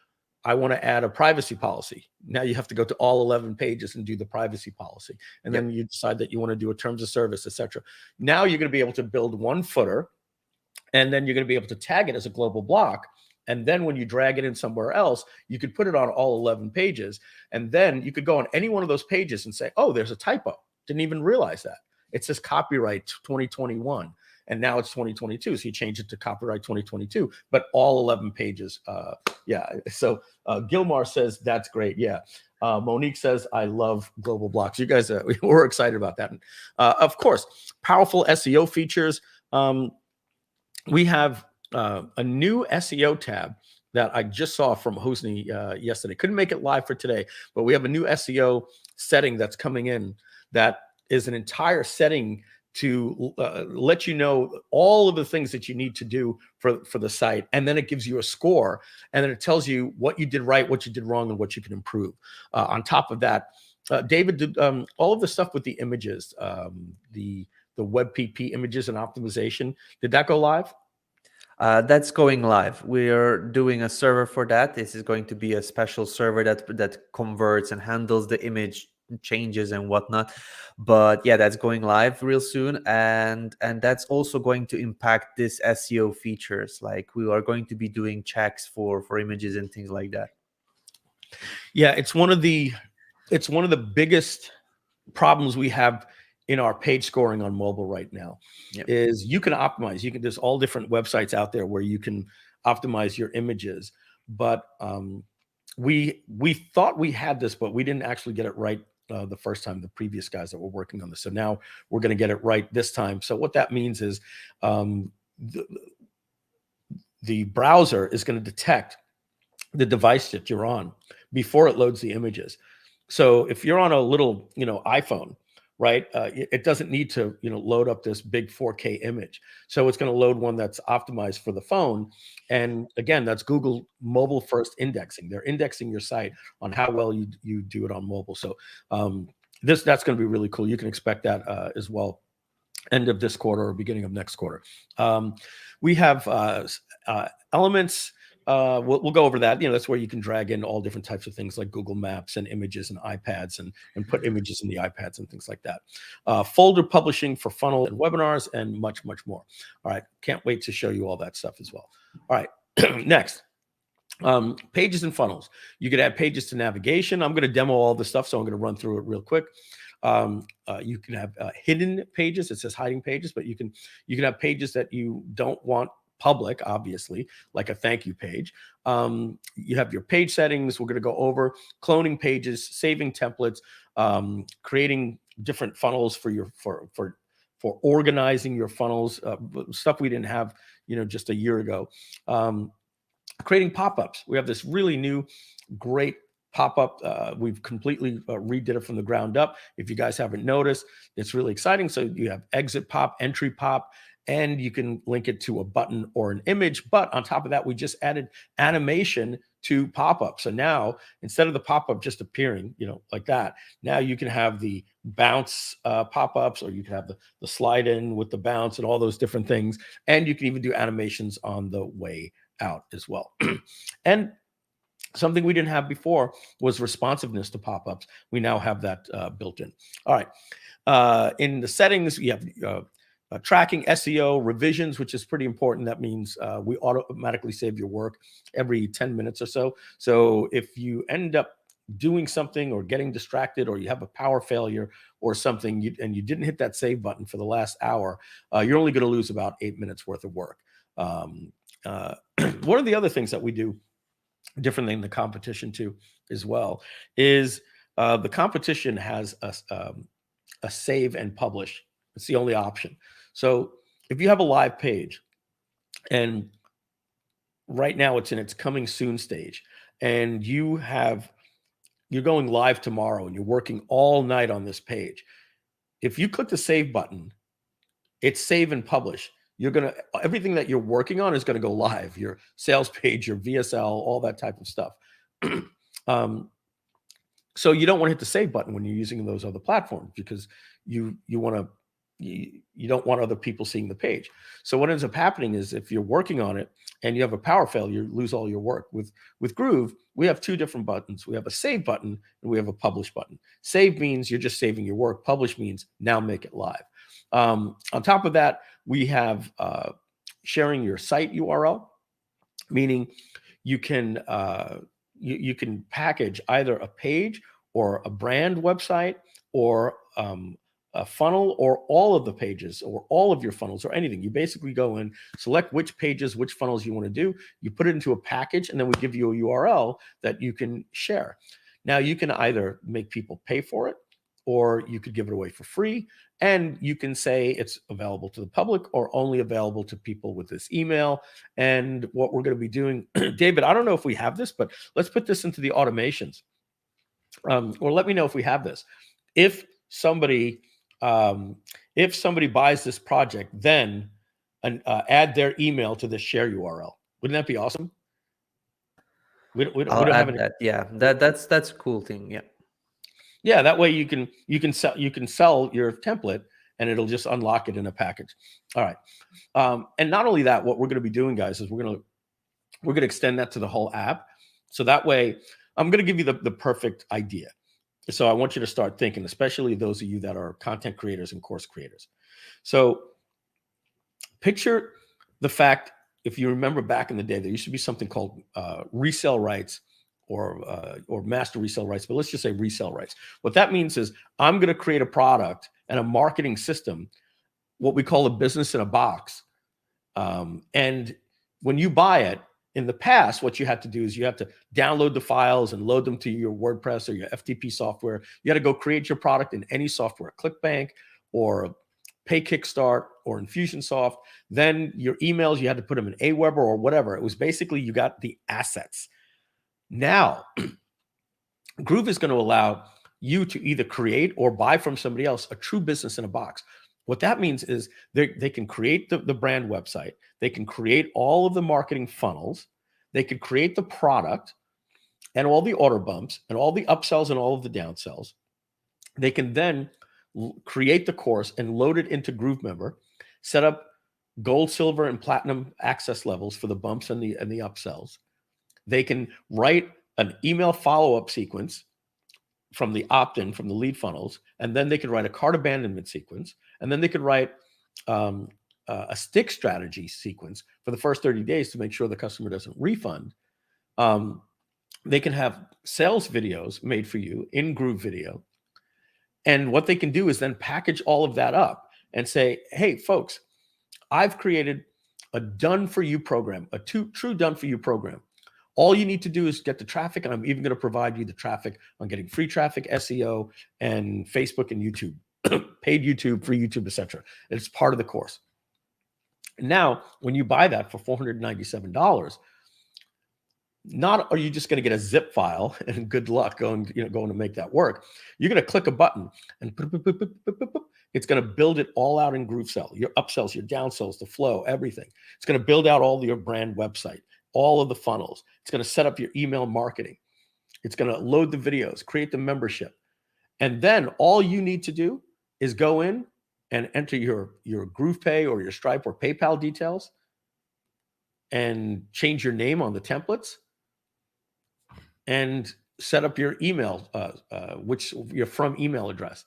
I want to add a privacy policy, now you have to go to all 11 pages and do the privacy policy, and then you decide that you want to do a terms of service, etc. Now you're going to be able to build one footer, and then you're going to be able to tag it as a global block. And then when you drag it in somewhere else, you could put it on all 11 pages. And then you could go on any one of those pages and say, oh, there's a typo. Didn't even realize that. It says copyright 2021. And now it's 2022. So you change it to copyright 2022, but all 11 pages. So Gilmar says, that's great. Yeah. Monique says, I love global blocks. You guys, we're excited about that. Of course, powerful SEO features. We have a new SEO tab that I just saw from Hosni yesterday. Couldn't make it live for today, but we have a new SEO setting that's coming in that is an entire setting to let you know all of the things that you need to do for the site. And then it gives you a score, and then it tells you what you did right, what you did wrong, and what you can improve. On top of that, David did all of the stuff with the images, the WebPP images and optimization. Did that go live? That's going live. We're doing a server for that. This is going to be a special server that converts and handles the image changes and whatnot. But yeah, that's going live real soon, and that's also going to impact this SEO features. Like we are going to be doing checks for images and things like that. Yeah, it's one of the biggest problems we have in our page scoring on mobile right now. Is you can optimize. There's all different websites out there where you can optimize your images, but we thought we had this, but we didn't actually get it right the first time, the previous guys that were working on this. So now we're going to get it right this time. So what that means is the browser is going to detect the device that you're on before it loads the images. So if you're on a little, iPhone, right, it doesn't need to, load up this big 4K image. So it's going to load one that's optimized for the phone. And again, that's Google mobile first indexing. They're indexing your site on how well you do it on mobile. So that's going to be really cool. You can expect that as well, end of this quarter or beginning of next quarter. We have elements. We'll go over that. That's where you can drag in all different types of things like Google Maps and images and iPads and put images in the iPads and things like that. Folder publishing for funnel and webinars and much, much more. All right. Can't wait to show you all that stuff as well. All right. Next, Pages and funnels. You could add pages to navigation. I'm going to demo all this stuff, so I'm going to run through it real quick. You can have hidden pages. It says hiding pages, but you can have pages that you don't want public, obviously, like a thank you page. You have your page settings. We're going to go over cloning pages, saving templates, creating different funnels for your for organizing your funnels, stuff we didn't have, just a year ago. Creating pop-ups. We have this really new, great pop-up. We've completely redid it from the ground up. If you guys haven't noticed, it's really exciting. So you have exit pop, entry pop, and you can link it to a button or an image. But on top of that, we just added animation to pop-up. So now, instead of the pop-up just appearing, like that, now you can have the bounce pop-ups, or you can have the slide in with the bounce and all those different things. And you can even do animations on the way out as well. And something we didn't have before was responsiveness to pop-ups. We now have that built in. All right. In the settings, you have tracking, SEO, revisions, which is pretty important. That means we automatically save your work every 10 minutes or so. So if you end up doing something or getting distracted, or you have a power failure or something, and you didn't hit that save button for the last hour, you're only going to lose about 8 minutes worth of work. One of the other things that we do different than the competition too, as well, is the competition has a save and publish. It's the only option. So if you have a live page, and right now it's in its coming soon stage, and you're going live tomorrow and you're working all night on this page, if you click the save button, it's save and publish. Everything that you're working on is going to go live. Your sales page, your VSL, all that type of stuff. So you don't want to hit the save button when you're using those other platforms, because you don't want other people seeing the page. So what ends up happening is, if you're working on it and you have a power failure, you lose all your work. With Groove, we have two different buttons. We have a save button and we have a publish button. Save means you're just saving your work. Publish means now make it live. On top of that, we have sharing your site URL, meaning you can you can package either a page or a brand website, or a funnel, or all of the pages, or all of your funnels, or anything. You basically go in, select which pages, which funnels you want to do. You put it into a package, and then we give you a URL that you can share. Now you can either make people pay for it, or you could give it away for free. And you can say it's available to the public, or only available to people with this email. And what we're going to be doing, David, I don't know if we have this, but let's put this into the automations. Or let me know if we have this. If somebody buys this project, then add their email to the share URL. Wouldn't that be awesome? We don't have any. That. Yeah, that's a cool thing. Yeah. Yeah, that way you can sell your template, and it'll just unlock it in a package. All right, and not only that, what we're going to be doing, guys, is we're going to extend that to the whole app. So that way, I'm going to give you the perfect idea. So I want you to start thinking, especially those of you that are content creators and course creators. So picture the fact, if you remember back in the day, there used to be something called resale rights, or master resale rights, but let's just say resale rights. What that means is, I'm going to create a product and a marketing system, what we call a business in a box. And when you buy it, in the past, what you had to do is you have to download the files and load them to your WordPress or your FTP software. You had to go create your product in any software, ClickBank or Pay Kickstart or Infusionsoft. Then your emails, you had to put them in Aweber or whatever. It was basically, you got the assets. Now, Groove is going to allow you to either create or buy from somebody else a true business in a box. What that means is they can create the brand website. They can create all of the marketing funnels. They can create the product and all the order bumps and all the upsells and all of the downsells. They can then create the course and load it into GrooveMember, set up gold, silver, and platinum access levels for the bumps and the upsells. They can write an email follow-up sequence from the opt-in, from the lead funnels, and then they could write a cart abandonment sequence, and then they could write a stick strategy sequence for the first 30 days to make sure the customer doesn't refund. They can have sales videos made for you in Groove Video. And what they can do is then package all of that up and say, hey, folks, I've created a done-for-you program, a true done-for-you program. All you need to do is get the traffic, and I'm even going to provide you the traffic on getting free traffic, SEO, and Facebook and YouTube, paid YouTube, free YouTube, etc. It's part of the course. Now, when you buy that for $497, not are you just going to get a zip file and good luck going to make that work. You're going to click a button and it's going to build it all out in GrooveSell, your upsells, your downsells, the flow, everything. It's going to build out all your brand website, all of the funnels. It's going to set up your email marketing. It's going to load the videos, create the membership. And then all you need to do is go in and enter your GroovePay or your Stripe or PayPal details and change your name on the templates and set up your email, which your from email address.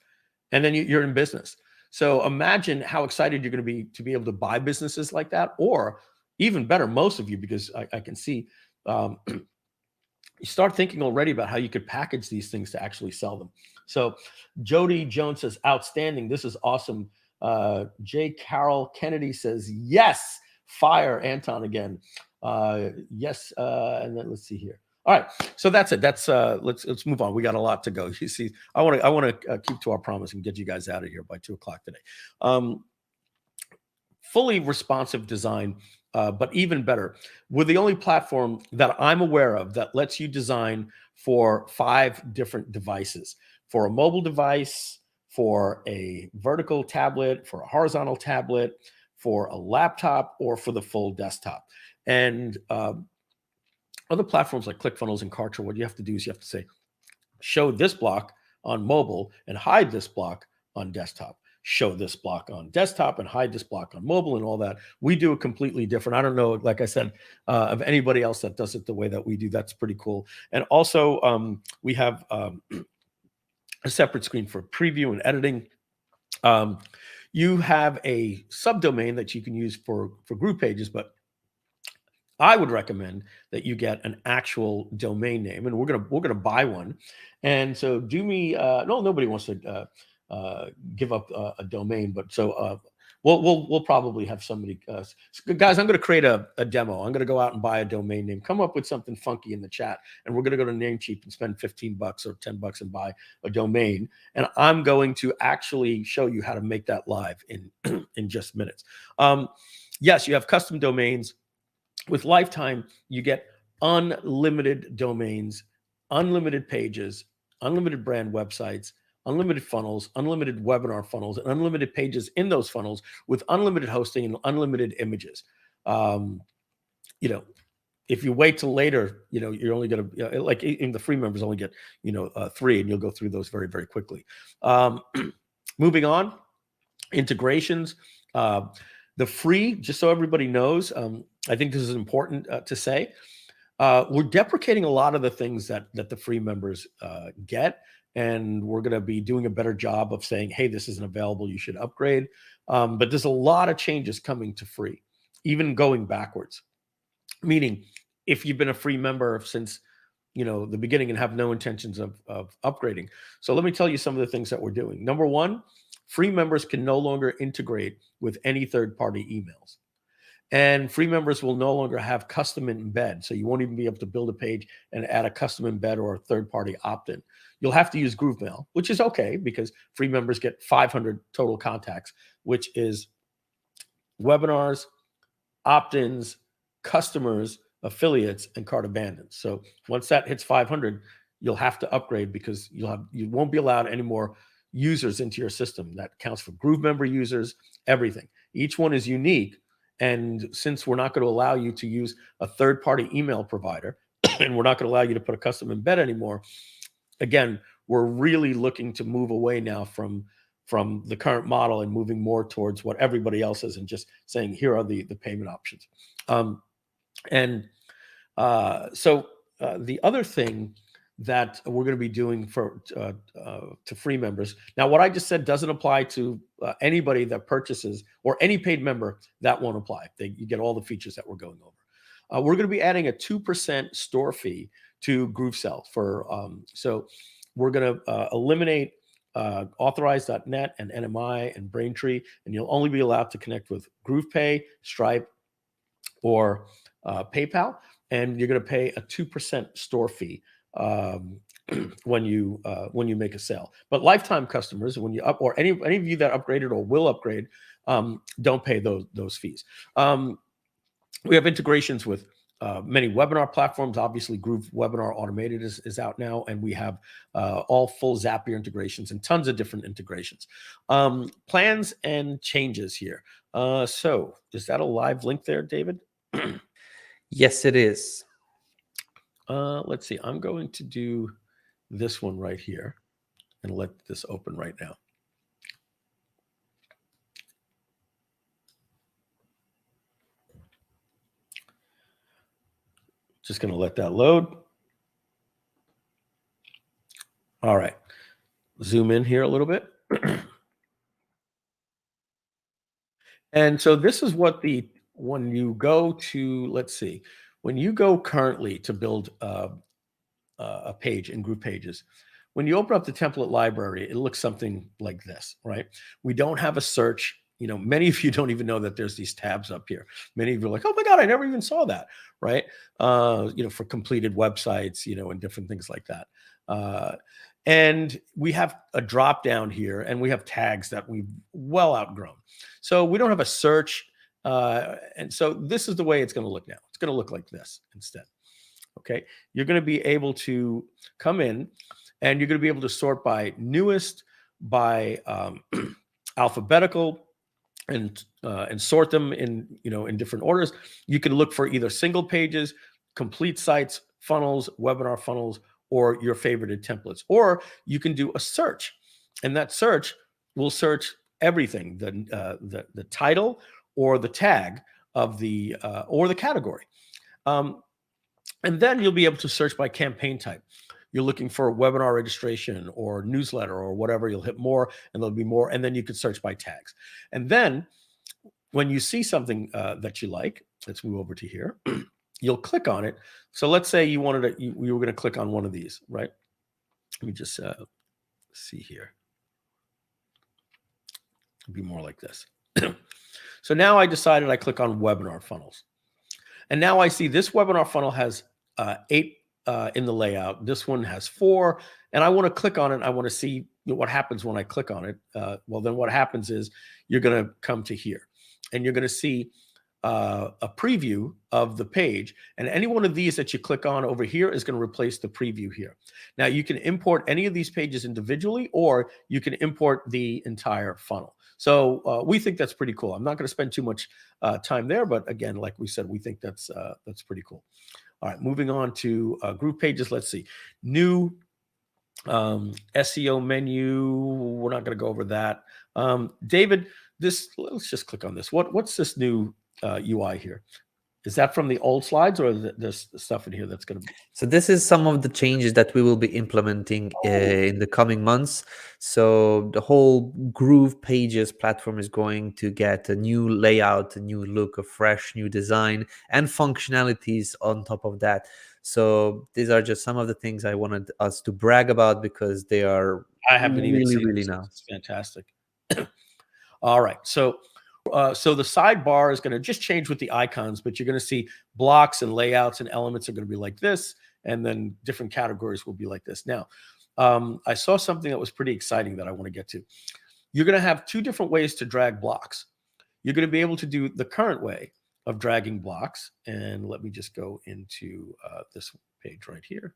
And then you're in business. So imagine how excited you're going to be able to buy businesses like that, or even better, most of you, because I can see you start thinking already about how you could package these things to actually sell them. So Jody Jones says, outstanding. This is awesome. J. Carol Kennedy says, yes, fire Anton again. Yes. And then let's see here. All right, so that's it. That's let's move on. We got a lot to go. You see, I want to keep to our promise and get you guys out of here by 2:00 today. Fully responsive design, but even better, we're the only platform that I'm aware of that lets you design for 5 different devices: for a mobile device, for a vertical tablet, for a horizontal tablet, for a laptop, or for the full desktop. And other platforms like ClickFunnels and Kartra, what you have to do is you have to say, show this block on mobile and hide this block on desktop. Show this block on desktop and hide this block on mobile and all that. We do it completely different. I don't know, like I said, of anybody else that does it the way that we do. That's pretty cool. And also we have a separate screen for preview and editing. You have a subdomain that you can use for GroovePages, but I would recommend that you get an actual domain name, and we're gonna buy one. And so do me. No, nobody wants to give up a domain, but so we'll probably have somebody. Guys, I'm going to create a demo. I'm going to go out and buy a domain name. Come up with something funky in the chat, and we're going to go to Namecheap and spend $15 or $10 and buy a domain. And I'm going to actually show you how to make that live in just minutes. Yes, you have custom domains. With Lifetime, you get unlimited domains, unlimited pages, unlimited brand websites, unlimited funnels, unlimited webinar funnels, and unlimited pages in those funnels with unlimited hosting and unlimited images. If you wait till later, you're only going to, like even the free members only get, 3, and you'll go through those very, very quickly. Moving on, integrations. The free, just so everybody knows, I think this is important to say, we're deprecating a lot of the things that the free members get, and we're going to be doing a better job of saying, hey, this isn't available, you should upgrade. But there's a lot of changes coming to free, even going backwards. Meaning, if you've been a free member since the beginning and have no intentions of upgrading. So let me tell you some of the things that we're doing. Number one, free members can no longer integrate with any third-party emails. And free members will no longer have custom embed. So you won't even be able to build a page and add a custom embed or a third-party opt-in. You'll have to use GrooveMail, which is okay because free members get 500 total contacts, which is webinars, opt-ins, customers, affiliates, and cart abandons. So once that hits 500, you'll have to upgrade because you won't be allowed any more users into your system. That counts for Groove member users, everything. Each one is unique. And since we're not going to allow you to use a third-party email provider, and we're not going to allow you to put a custom embed anymore, again, we're really looking to move away now from the current model and moving more towards what everybody else is and just saying, here are the payment options. So the other thing that we're going to be doing to free members. Now, what I just said doesn't apply to anybody that purchases or any paid member. That won't apply. You get all the features that we're going we're going to be adding a 2% store fee to GrooveSell for so we're going to eliminate Authorize.net and NMI and Braintree, and you'll only be allowed to connect with GroovePay, Stripe, or PayPal, and you're going to pay a 2% store fee when you make a sale. But lifetime customers, when you or any of you that upgraded or will upgrade, don't pay those fees. We have integrations with many webinar platforms. Obviously, Groove Webinar Automated is out now, and we have all full Zapier integrations and tons of different integrations. Plans and changes here. So is that a live link there, David? Yes, it is. Let's see. I'm going to do this one right here and let this open right now. Just going to let that load. All right. Zoom in here a little bit. And so this is what when you go to, let's see, when you go currently to build a page in GroovePages, when you open up the template library, it looks something like this, right? We don't have a search. You know, many of you don't even know that there's these tabs up here. Many of you are like, oh my God, I never even saw that, right? You know, for completed websites, you know, and different things like that. And we have a drop down here, and we have tags that we've well outgrown. So we don't have a search. And so this is the way it's going to look now. It's going to look like this instead. Okay. You're going to be able to come in, and you're going to be able to sort by newest, by alphabetical, and sort them in, you know, in different orders. You can look for either single pages, complete sites, funnels, webinar funnels, or your favorited templates. Or you can do a search, and that search will search everything, the title or the tag of the or the category. And then you'll be able to search by campaign type. You're looking for a webinar registration or newsletter or whatever, you'll hit more, and there'll be more. And then you can search by tags. And then when you see something that you like, let's move over to here. You'll click on it. So let's say you wanted to, you were going to click on one of these, right? Let me just see here. It'll be more like this. So now I decided I click on webinar funnels. And now I see this webinar funnel has 8 in the layout. This one has 4, and I want to click on it. I want to see what happens when I click on it. Well, then what happens is you're going to come to here, and you're going to see a preview of the page. And any one of these that you click on over here is going to replace the preview here. Now you can import any of these pages individually, or you can import the entire funnel. So we think that's pretty cool. I'm not going to spend too much time there, but again, like we said, we think that's pretty cool. All right, moving on to GroovePages. Let's see, new SEO menu. We're not going to go over that. David, let's just click on this. What's this new UI here? Is that from the old slides, or there's stuff in here that's going to be? So this is some of the changes that we will be implementing in the coming months. So the whole GroovePages platform is going to get a new layout, a new look, a fresh new design, and functionalities on top of that. So these are just some of the things I wanted us to brag about, because they are really now. It's fantastic. All right, so the sidebar is going to just change with the icons, but you're going to see blocks and layouts and elements are going to be like this, and then different categories will be like this. Now, I saw something that was pretty exciting that I want to get to. You're going to have 2 different ways to drag blocks. You're going to be able to do the current way of dragging blocks, and let me just go into this page right here.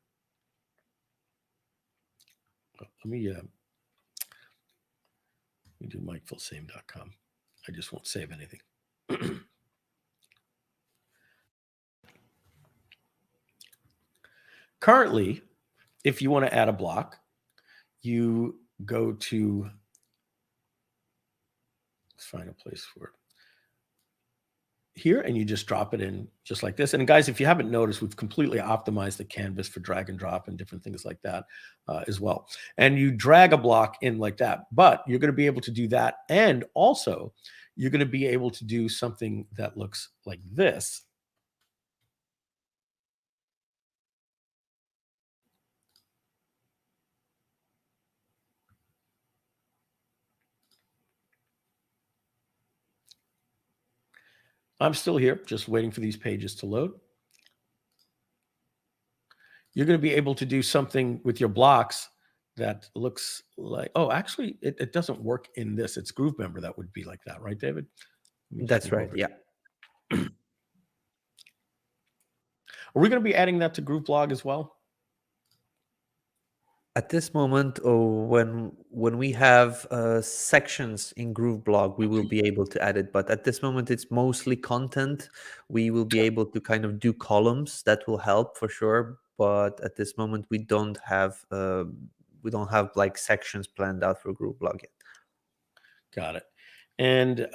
Let me do MikeFilsaime.com. I just won't save anything. Currently, if you want to add a block, you go to, let's find a place for it here, and you just drop it in just like this. And guys, if you haven't noticed, we've completely optimized the canvas for drag and drop and different things like that as well. And you drag a block in like that, but you're going to be able to do that. And also you're going to be able to do something that looks like this. I'm still here, just waiting for these pages to load. You're going to be able to do something with your blocks that looks like, oh, actually, it doesn't work in this. It's GrooveMember that would be like that, right, David? That's right. Yeah. Are we going to be adding that to GrooveBlog as well? At this moment, when we have sections in GrooveBlog, we will be able to add it. But at this moment, it's mostly content. We will be able to kind of do columns. That will help for sure. But at this moment, we don't have like sections planned out for GrooveBlog yet. Got it. And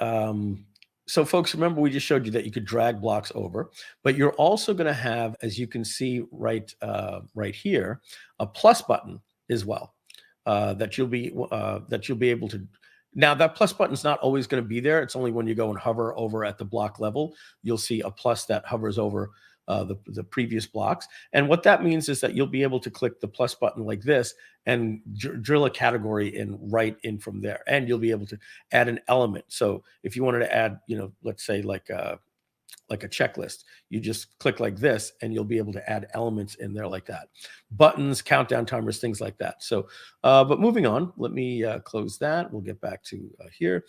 so, folks, remember we just showed you that you could drag blocks over, but you're also going to have, as you can see right here, a plus button as well that you'll be able to. Now, that plus button is not always going to be there. It's only when you go and hover over at the block level, you'll see a plus that hovers over the previous blocks. And what that means is that you'll be able to click the plus button like this and drill a category in right in from there. And you'll be able to add an element. So if you wanted to add, let's say like a checklist, you just click like this and you'll be able to add elements in there like that. Buttons, countdown timers, things like that. So, but moving on, let me close that. We'll get back to here.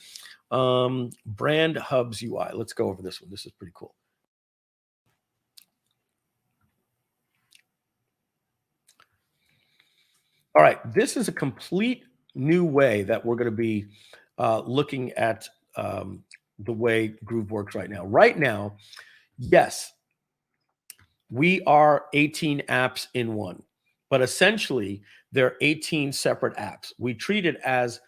Brand Hubs UI. Let's go over this one. This is pretty cool. All right, this is a complete new way that we're going to be looking at the way Groove works right now. Right now, yes, we are 18 apps in one, but essentially they're 18 separate apps. We treat it as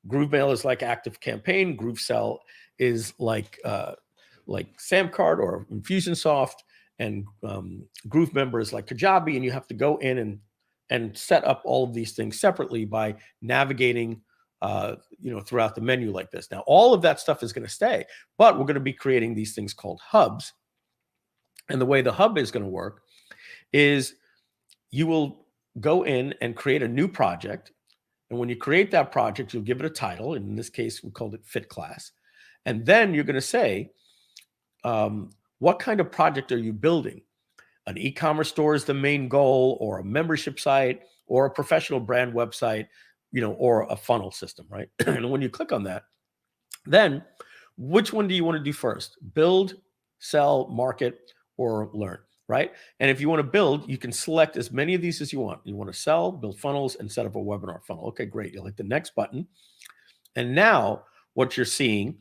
GrooveMail is like ActiveCampaign, GrooveCell is like SamCart or Infusionsoft, and GrooveMember is like Kajabi, and you have to go in and set up all of these things separately by navigating throughout the menu like this. Now, all of that stuff is going to stay, but we're going to be creating these things called hubs. And the way the hub is going to work is you will go in and create a new project. And when you create that project, you'll give it a title. In this case, we called it Fit Class. And then you're going to say, what kind of project are you building? An e-commerce store is the main goal, or a membership site, or a professional brand website, or a funnel system, right? And when you click on that, then which one do you want to do first? Build, sell, market, or learn, right? And if you want to build, you can select as many of these as you want. You want to sell, build funnels, and set up a webinar funnel. Okay, great. You'll hit the next button. And now what you're seeing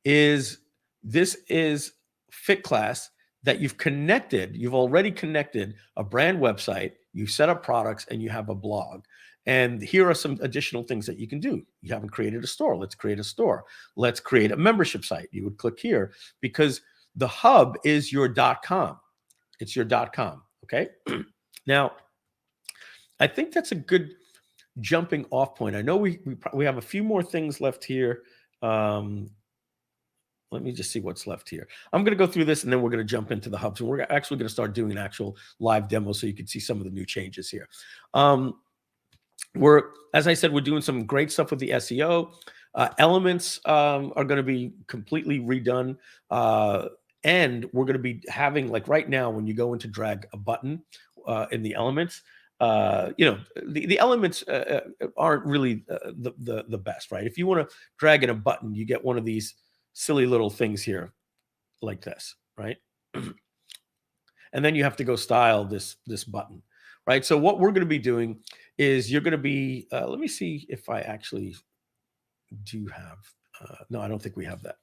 is this is Fit Class that you've already connected a brand website, you've set up products, and you have a blog. And here are some additional things that you can do. You haven't created a store. Let's create a store. Let's create a membership site. You would click here because the hub is your .com. It's your .com, okay? Now, I think that's a good jumping off point. I know we have a few more things left here. Let me just see what's left here. I'm going to go through this and then we're going to jump into the hubs. And we're actually going to start doing an actual live demo so you can see some of the new changes here. As I said, we're doing some great stuff with the SEO. Elements are going to be completely redone. And we're going to be having, like right now, when you go in to drag a button in the elements, the elements aren't really the best, right? If you want to drag in a button, you get one of these silly little things here like this, right? And then you have to go style this button, right? So what we're going to be doing is you're going to be, let me see if I actually do have, no, I don't think we have that.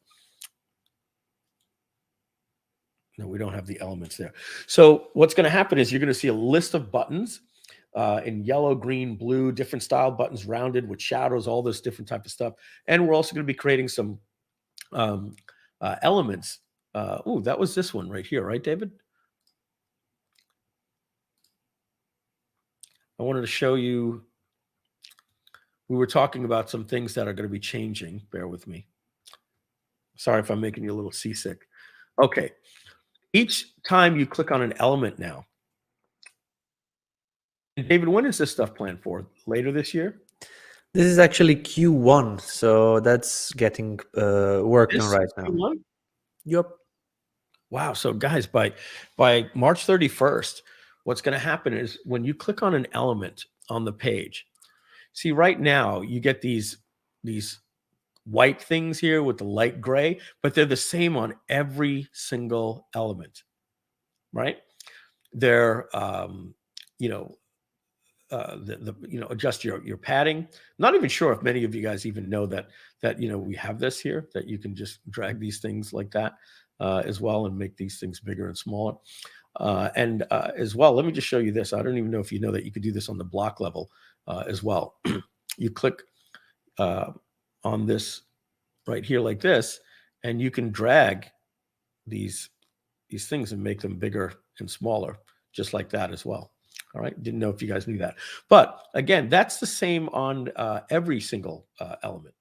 No, we don't have the elements there. So what's going to happen is you're going to see a list of buttons in yellow, green, blue, different style buttons, rounded with shadows, all this different type of stuff. And we're also going to be creating some elements. Oh, that was this one right here, right, David? I wanted to show you, we were talking about some things that are going to be changing. Bear with me. Sorry if I'm making you a little seasick. Okay. Each time you click on an element now, and David, when is this stuff planned for? Later this year? This is actually Q1, so that's getting worked on right now. Q1? Yep. Wow. So guys, by March 31st, what's going to happen is when you click on an element on the page, see right now you get these white things here with the light gray, but they're the same on every single element, right? They're, you know, adjust your padding. Not even sure if many of you guys even know that we have this here, that you can just drag these things like that as well and make these things bigger and smaller. And as well, let me just show you this. I don't even know if you know that you could do this on the block level as well. You click on this right here like this, and you can drag these things and make them bigger and smaller, just like that as well. All right, didn't know if you guys knew that. But again, that's the same on every single element.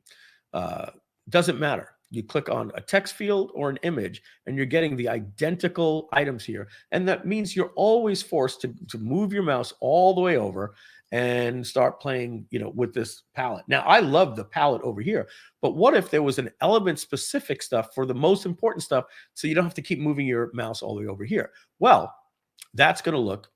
Doesn't matter. You click on a text field or an image, and you're getting the identical items here. And that means you're always forced to move your mouse all the way over and start playing, with this palette. Now, I love the palette over here, but what if there was an element-specific stuff for the most important stuff, so you don't have to keep moving your mouse all the way over here? Well, that's going to look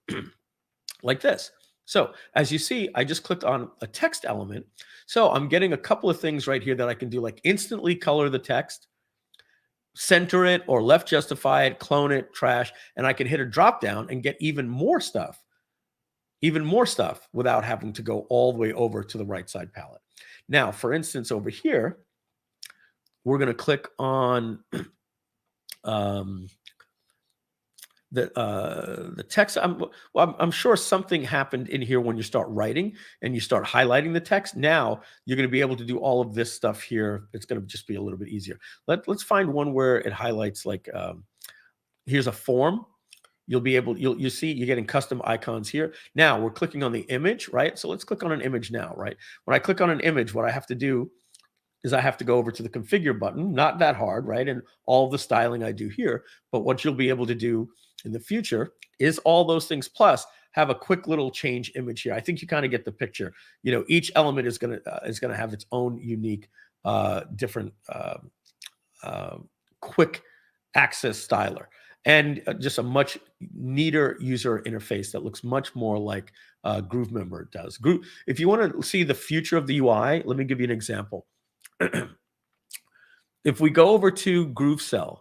like this. So as you see, I just clicked on a text element. So I'm getting a couple of things right here that I can do, like instantly color the text, center it, or left justify it, clone it, trash, and I can hit a drop down and get even more stuff without having to go all the way over to the right side palette. Now, for instance, over here, we're going to click on the text. I'm sure something happened in here when you start writing and you start highlighting the text. Now you're going to be able to do all of this stuff here. It's going to just be a little bit easier. Let's find one where it highlights, like here's a form. You'll be able, you see you're getting custom icons here. Now we're clicking on the image, right? So let's click on an image now, right? When I click on an image, what I have to do is I have to go over to the configure button. Not that hard, right? And all the styling I do here. But what you'll be able to do in the future is all those things, plus have a quick little change image here. I think you kind of get the picture. Each element is gonna have its own unique, different, quick access styler, and just a much neater user interface that looks much more like GrooveMember does. If you want to see the future of the UI, let me give you an example. If we go over to GrooveCell,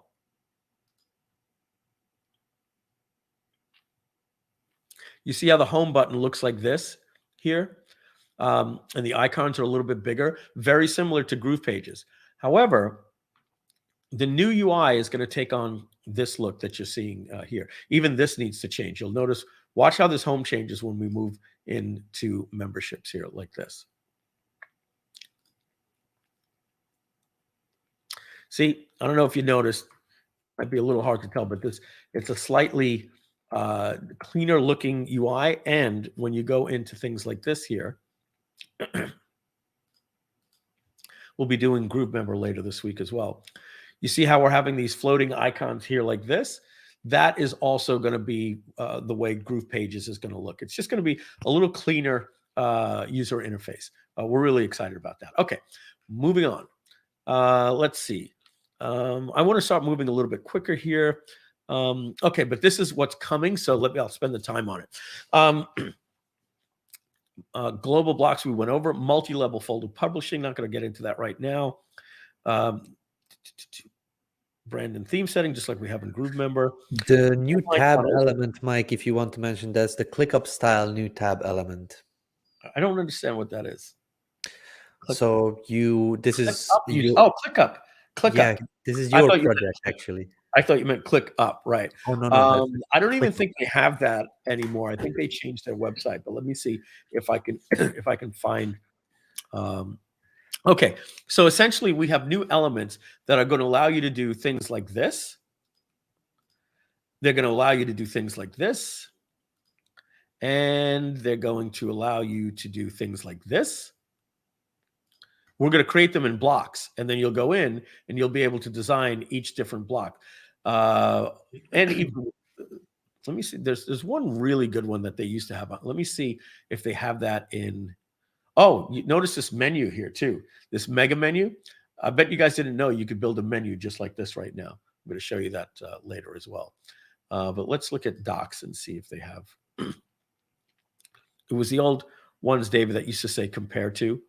you see how the home button looks like this here? And the icons are a little bit bigger, very similar to GroovePages. However, the new UI is going to take on this look that you're seeing here. Even this needs to change. You'll notice, watch how this home changes when we move into memberships here like this. See, I don't know if you noticed, might be a little hard to tell, but it's a slightly cleaner looking UI. And when you go into things like this here, we'll be doing GrooveMember later this week as well. You see how we're having these floating icons here like this? That is also going to be the way GroovePages is going to look. It's just going to be a little cleaner user interface. We're really excited about that. Okay, moving on. Let's see. I want to start moving a little bit quicker here. Okay, but this is what's coming, so I'll spend the time on it. Global blocks we went over. Multi-level folded publishing, not going to get into that right now. Brand and theme setting, just like we have in GrooveMember. The new tab element, Mike, if you want to mention, that's the ClickUp style new tab element. I don't understand what that is. So this is ClickUp. Yeah, this is your project, actually. I thought you meant click up, right? Oh, no. I don't even think they have that anymore. I think they changed their website, but let me see if I can find. Okay, so essentially we have new elements that are going to allow you to do things like this. They're going to allow you to do things like this. And they're going to allow you to do things like this. We're going to create them in blocks, and then you'll go in and you'll be able to design each different block. And even, let me see, there's one really good one that they used to have. Let me see if they have that in. Oh, you notice this menu here too, this mega menu. I bet you guys didn't know you could build a menu just like this right now. I'm going to show you that later as well. But let's look at docs and see if they have. It was the old ones, David, that used to say compare to.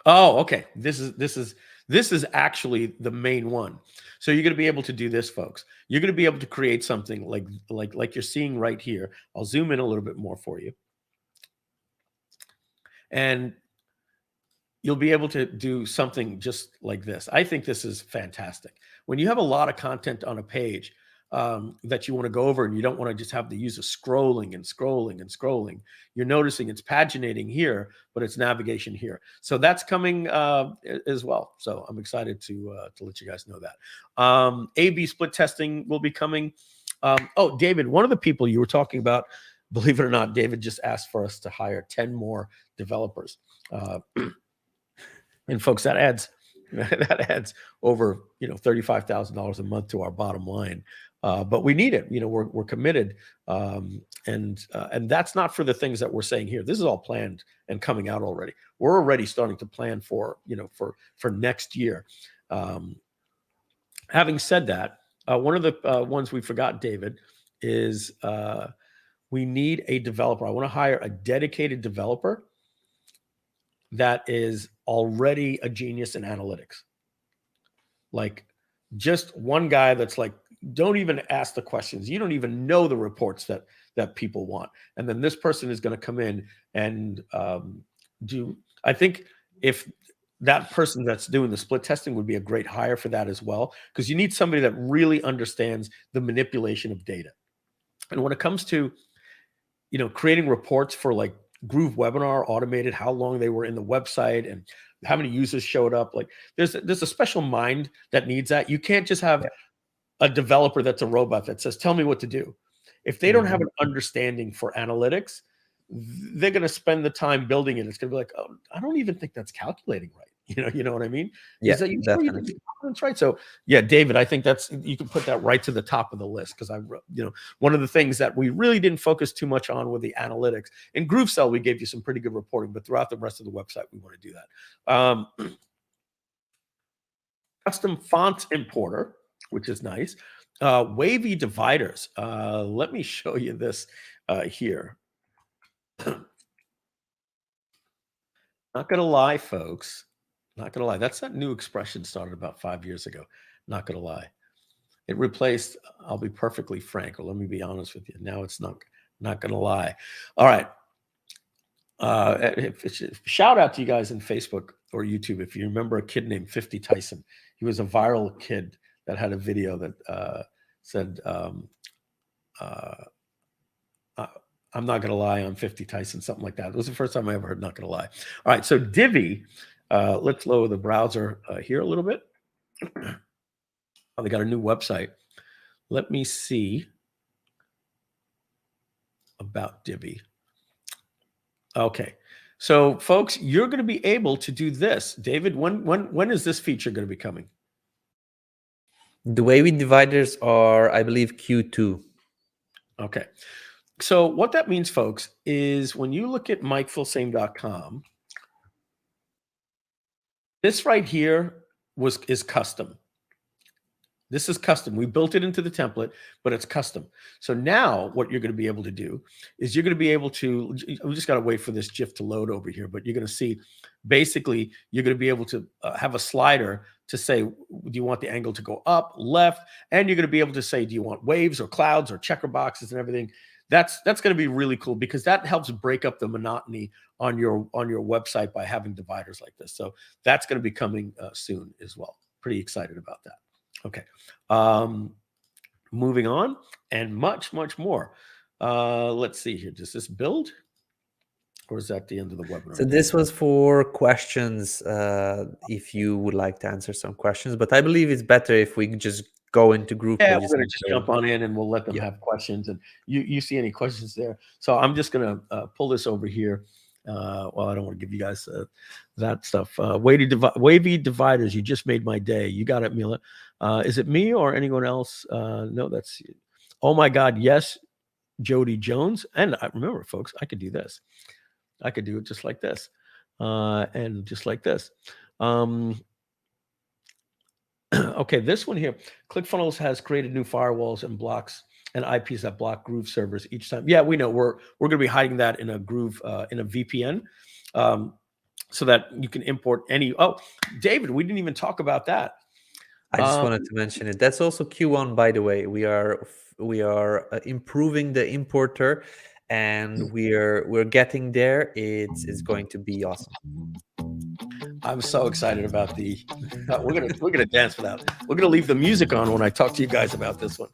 Oh, okay. This is actually the main one. So you're going to be able to do this, folks. You're going to be able to create something like you're seeing right here. I'll zoom in a little bit more for you. And you'll be able to do something just like this. I think this is fantastic. When you have a lot of content on a page that you want to go over and you don't want to just have the user scrolling and scrolling and scrolling, you're noticing it's paginating here, but it's navigation here. So that's coming as well. So I'm excited to let you guys know that. A/B split testing will be coming. Oh, David, one of the people you were talking about, believe it or not, David just asked for us to hire 10 more developers. And folks, that adds over $35,000 a month to our bottom line. But we need it. We're committed, and that's not for the things that we're saying here. This is all planned and coming out already. We're already starting to plan for next year. Having said that, one of the ones we forgot, David, is we need a developer. I want to hire a dedicated developer that is already a genius in analytics. Like just one guy that's like, don't even ask the questions. You don't even know the reports that people want. And then this person is going to come in and I think if that person that's doing the split testing would be a great hire for that as well, because you need somebody that really understands the manipulation of data. And when it comes to, creating reports for like Groove webinar automated, how long they were in the website and how many users showed up. Like there's a special mind that needs that. You can't just have a developer that's a robot that says, tell me what to do. If they don't have an understanding for analytics, they're going to spend the time building it. It's going to be like, oh, I don't even think that's calculating right. You know what I mean? Yeah, That definitely. That's right. So yeah, David, I think you can put that right to the top of the list, because one of the things that we really didn't focus too much on with the analytics. In GrooveCell, we gave you some pretty good reporting, but throughout the rest of the website, we want to do that. Custom font importer, which is nice. Wavy dividers. Let me show you this here. Not gonna lie, folks. Not gonna lie. That's that new expression started about 5 years ago. Not gonna lie. It replaced, I'll be perfectly frank, or let me be honest with you. Now it's not gonna lie. All right. Shout out to you guys in Facebook or YouTube if you remember a kid named 50 Tyson. He was a viral kid that had a video that said, I'm not gonna lie, I'm 50 Tyson, something like that. It was the first time I ever heard not gonna lie. All right, so Divi, let's lower the browser here a little bit. Oh, they got a new website. Let me see about Divi. Okay, so folks, you're going to be able to do this. David, when is this feature going to be coming? The wavy dividers are, I believe, Q2. Okay, so what that means, folks, is when you look at MikeFilsaime.com, this right here is custom. This is custom. We built it into the template, but it's custom. So now what you're going to be able to do is you're going to be able to, we just got to wait for this GIF to load over here, but you're going to see, basically, you're going to be able to have a slider to say, do you want the angle to go up, left? And you're going to be able to say, do you want waves or clouds or checker boxes and everything? That's going to be really cool, because that helps break up the monotony on your website by having dividers like this. So that's going to be coming soon as well. Pretty excited about that. Okay, moving on, and much more. Let's see here. Does this build, or is that the end of the webinar? So this was for questions, if you would like to answer some questions, but I believe it's better if we just go into GroovePages. Yeah, we're going to just jump on in and we'll let them have questions, and you see any questions there. So I'm just going to pull this over here. Well, I don't want to give you guys that stuff. Wavy dividers, you just made my day. You got it, Mila. Is it me or anyone else? No, that's, oh my God, yes, Jody Jones. And I remember, folks, I could do this. I could do it just like this, and just like this. Okay, this one here, ClickFunnels has created new firewalls and blocks and IPs that block Groove servers each time. Yeah, we know we're going to be hiding that in a Groove in a VPN, so that you can import any. Oh, David, we didn't even talk about that. I just wanted to mention it. That's also Q1, by the way. We are improving the importer, and we're getting there. It's going to be awesome. I'm so excited about the. We're gonna dance for that. We're gonna leave the music on when I talk to you guys about this one.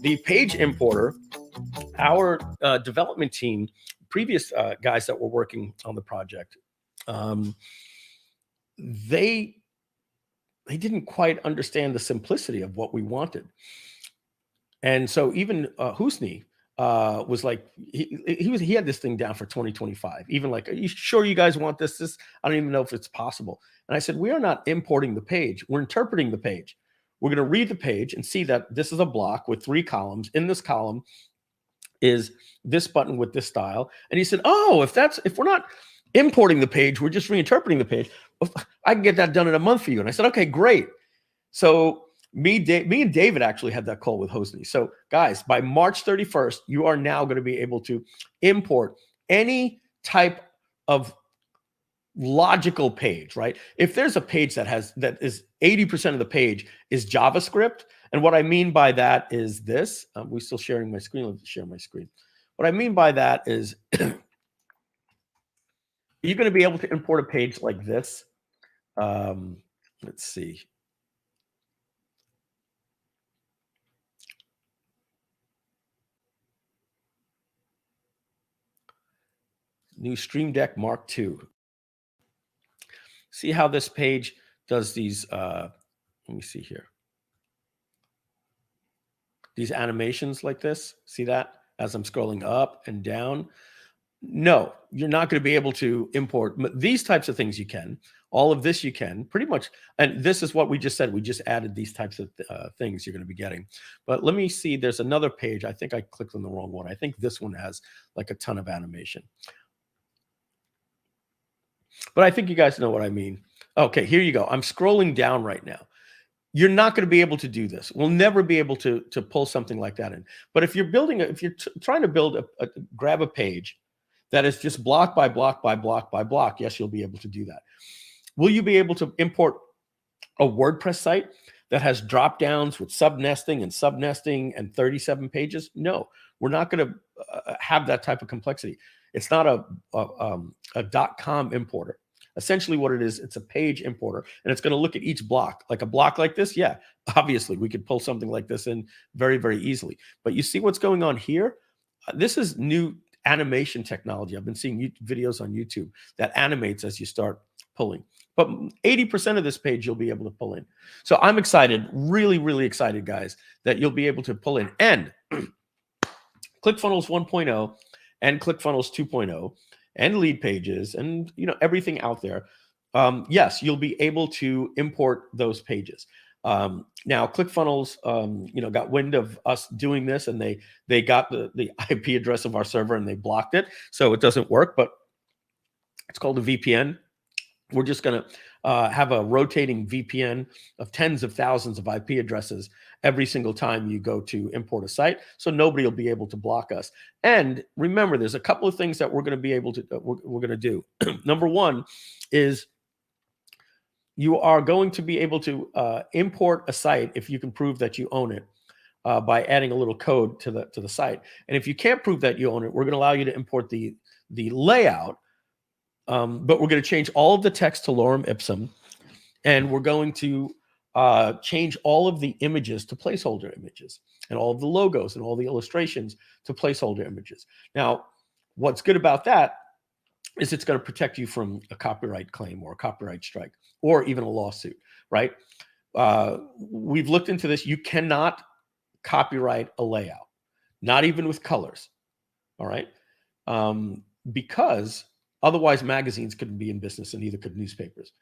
The page importer, our development team, previous guys that were working on the project, they didn't quite understand the simplicity of what we wanted, and so even Husni was like, he had this thing down for 2025. Even like, are you sure you guys want this? I don't even know if it's possible. And I said, we are not importing the page. We're interpreting the page. We're going to read the page and see that this is a block with 3 columns. In this column is this button with this style. And he said, oh, if we're not importing the page, we're just reinterpreting the page, I can get that done in a month for you. And I said, okay, great. So me and David actually had that call with Hosni. So guys, by March 31st, you are now going to be able to import any type of logical page, right? If there's a page that is 80% of the page is JavaScript. And what I mean by that is this, we're still sharing my screen. Let me share my screen. What I mean by that is you're going to be able to import a page like this. Let's see. New Stream Deck Mark II. See how this page does these, let me see here. These animations like this, see that? As I'm scrolling up and down. No, you're not going to be able to import these types of things. You can. All of this you can pretty much. And this is what we just said. We just added these types of things you're going to be getting. But let me see. There's another page. I think I clicked on the wrong one. I think this one has like a ton of animation. But I think you guys know what I mean. Okay, here you go. I'm scrolling down right now. You're not going to be able to do this. We'll never be able to pull something like that in. But if you're building, if you're trying to build grab a page that is just block by block by block by block, yes, you'll be able to do that. Will you be able to import a WordPress site that has drop downs with subnesting and 37 pages? No, we're not going to have that type of complexity. It's not a .com importer. Essentially what it is, it's a page importer, and it's going to look at each block. Like a block like this, yeah, obviously we could pull something like this in very, very easily. But you see what's going on here? This is new animation technology. I've been seeing videos on YouTube that animates as you start pulling. But 80% of this page you'll be able to pull in. So I'm excited, really, really excited, guys, that you'll be able to pull in. And ClickFunnels 1.0 and ClickFunnels 2.0 and lead pages and everything out there. Yes, you'll be able to import those pages. Now ClickFunnels, got wind of us doing this, and they got the IP address of our server and they blocked it, so it doesn't work. But it's called a VPN. We're just going to have a rotating VPN of tens of thousands of IP addresses every single time you go to import a site, so nobody will be able to block us. And remember, there's a couple of things that we're going to be able to we're going to do. Number one is you are going to be able to import a site if you can prove that you own it by adding a little code to the site. And if you can't prove that you own it, we're going to allow you to import the layout. But we're going to change all of the text to lorem ipsum, and we're going to change all of the images to placeholder images, and all of the logos and all the illustrations to placeholder images. Now, what's good about that is it's going to protect you from a copyright claim or a copyright strike or even a lawsuit, right? We've looked into this. You cannot copyright a layout, not even with colors, all right? Because otherwise, magazines couldn't be in business, and neither could newspapers.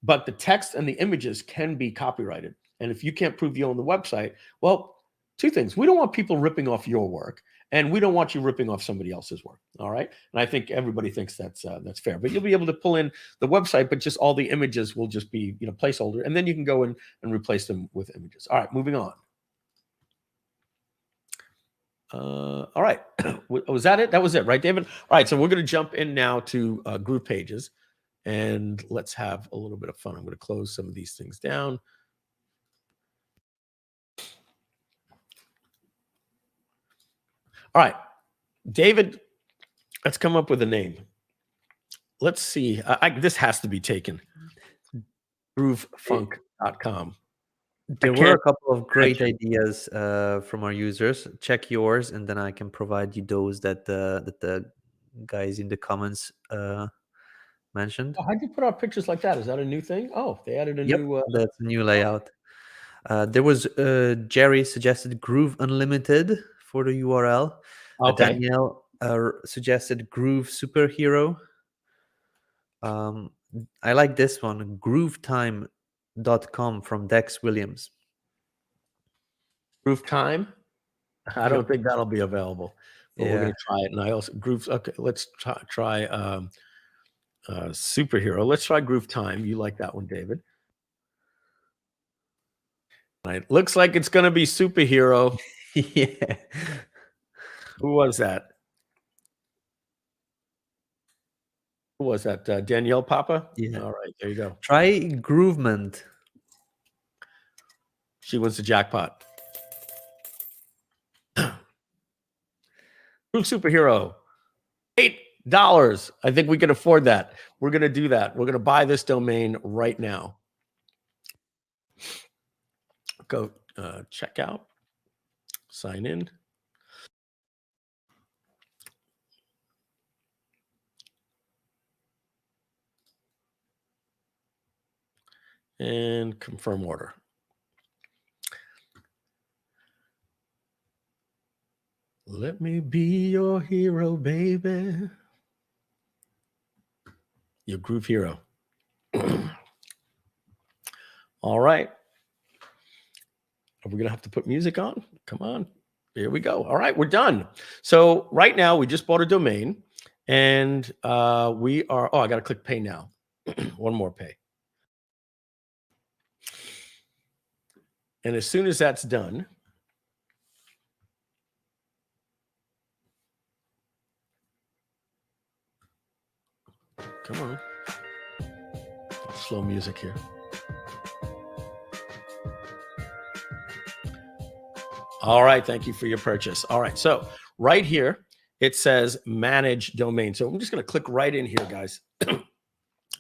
But the text and the images can be copyrighted. And if you can't prove you own the website, well, two things. We don't want people ripping off your work. And we don't want you ripping off somebody else's work. All right. And I think everybody thinks that's fair. But you'll be able to pull in the website, but just all the images will just be, you know, placeholder. And then you can go in and replace them with images. All right, moving on. All right. Was that it? That was it, right, David? All right. So we're going to jump in now to GroovePages, and let's have a little bit of fun. I'm going to close some of these things down. All right, David, let's come up with a name. Let's see. This has to be taken. GrooveFunk.com. There were a couple of great ideas from our users. Check yours, and then I can provide you those that the guys in the comments mentioned. Oh, how'd you put out pictures like that? Is that a new thing? Oh, they added a new. That's a new layout. There was Jerry suggested Groove Unlimited for the URL. Okay. Danielle suggested Groove Superhero. I like this one, GrooveTime.com from Dex Williams. Groove Time? I don't think that'll be available, but we're going to try it. And I also Groove. Okay, let's try Superhero. Let's try Groove Time. You like that one, David? It looks like it's going to be Superhero. Yeah. Who was that? Who was that? Danielle Papa? Yeah. All right, there you go. Try Groovement. She wins the jackpot. Groove Superhero. $8. I think we can afford that. We're going to do that. We're going to buy this domain right now. Go check out. Sign in. And confirm order. Let me be your hero, baby. Your groove hero. All right. Are we going to have to put music on? Come on. Here we go. All right, we're done. So right now we just bought a domain, and we are, oh, I got to click pay now. One more pay. And as soon as that's done, come on. Slow music here. All right, thank you for your purchase. All right, so right here, it says manage domain. So I'm just going to click right in here, guys.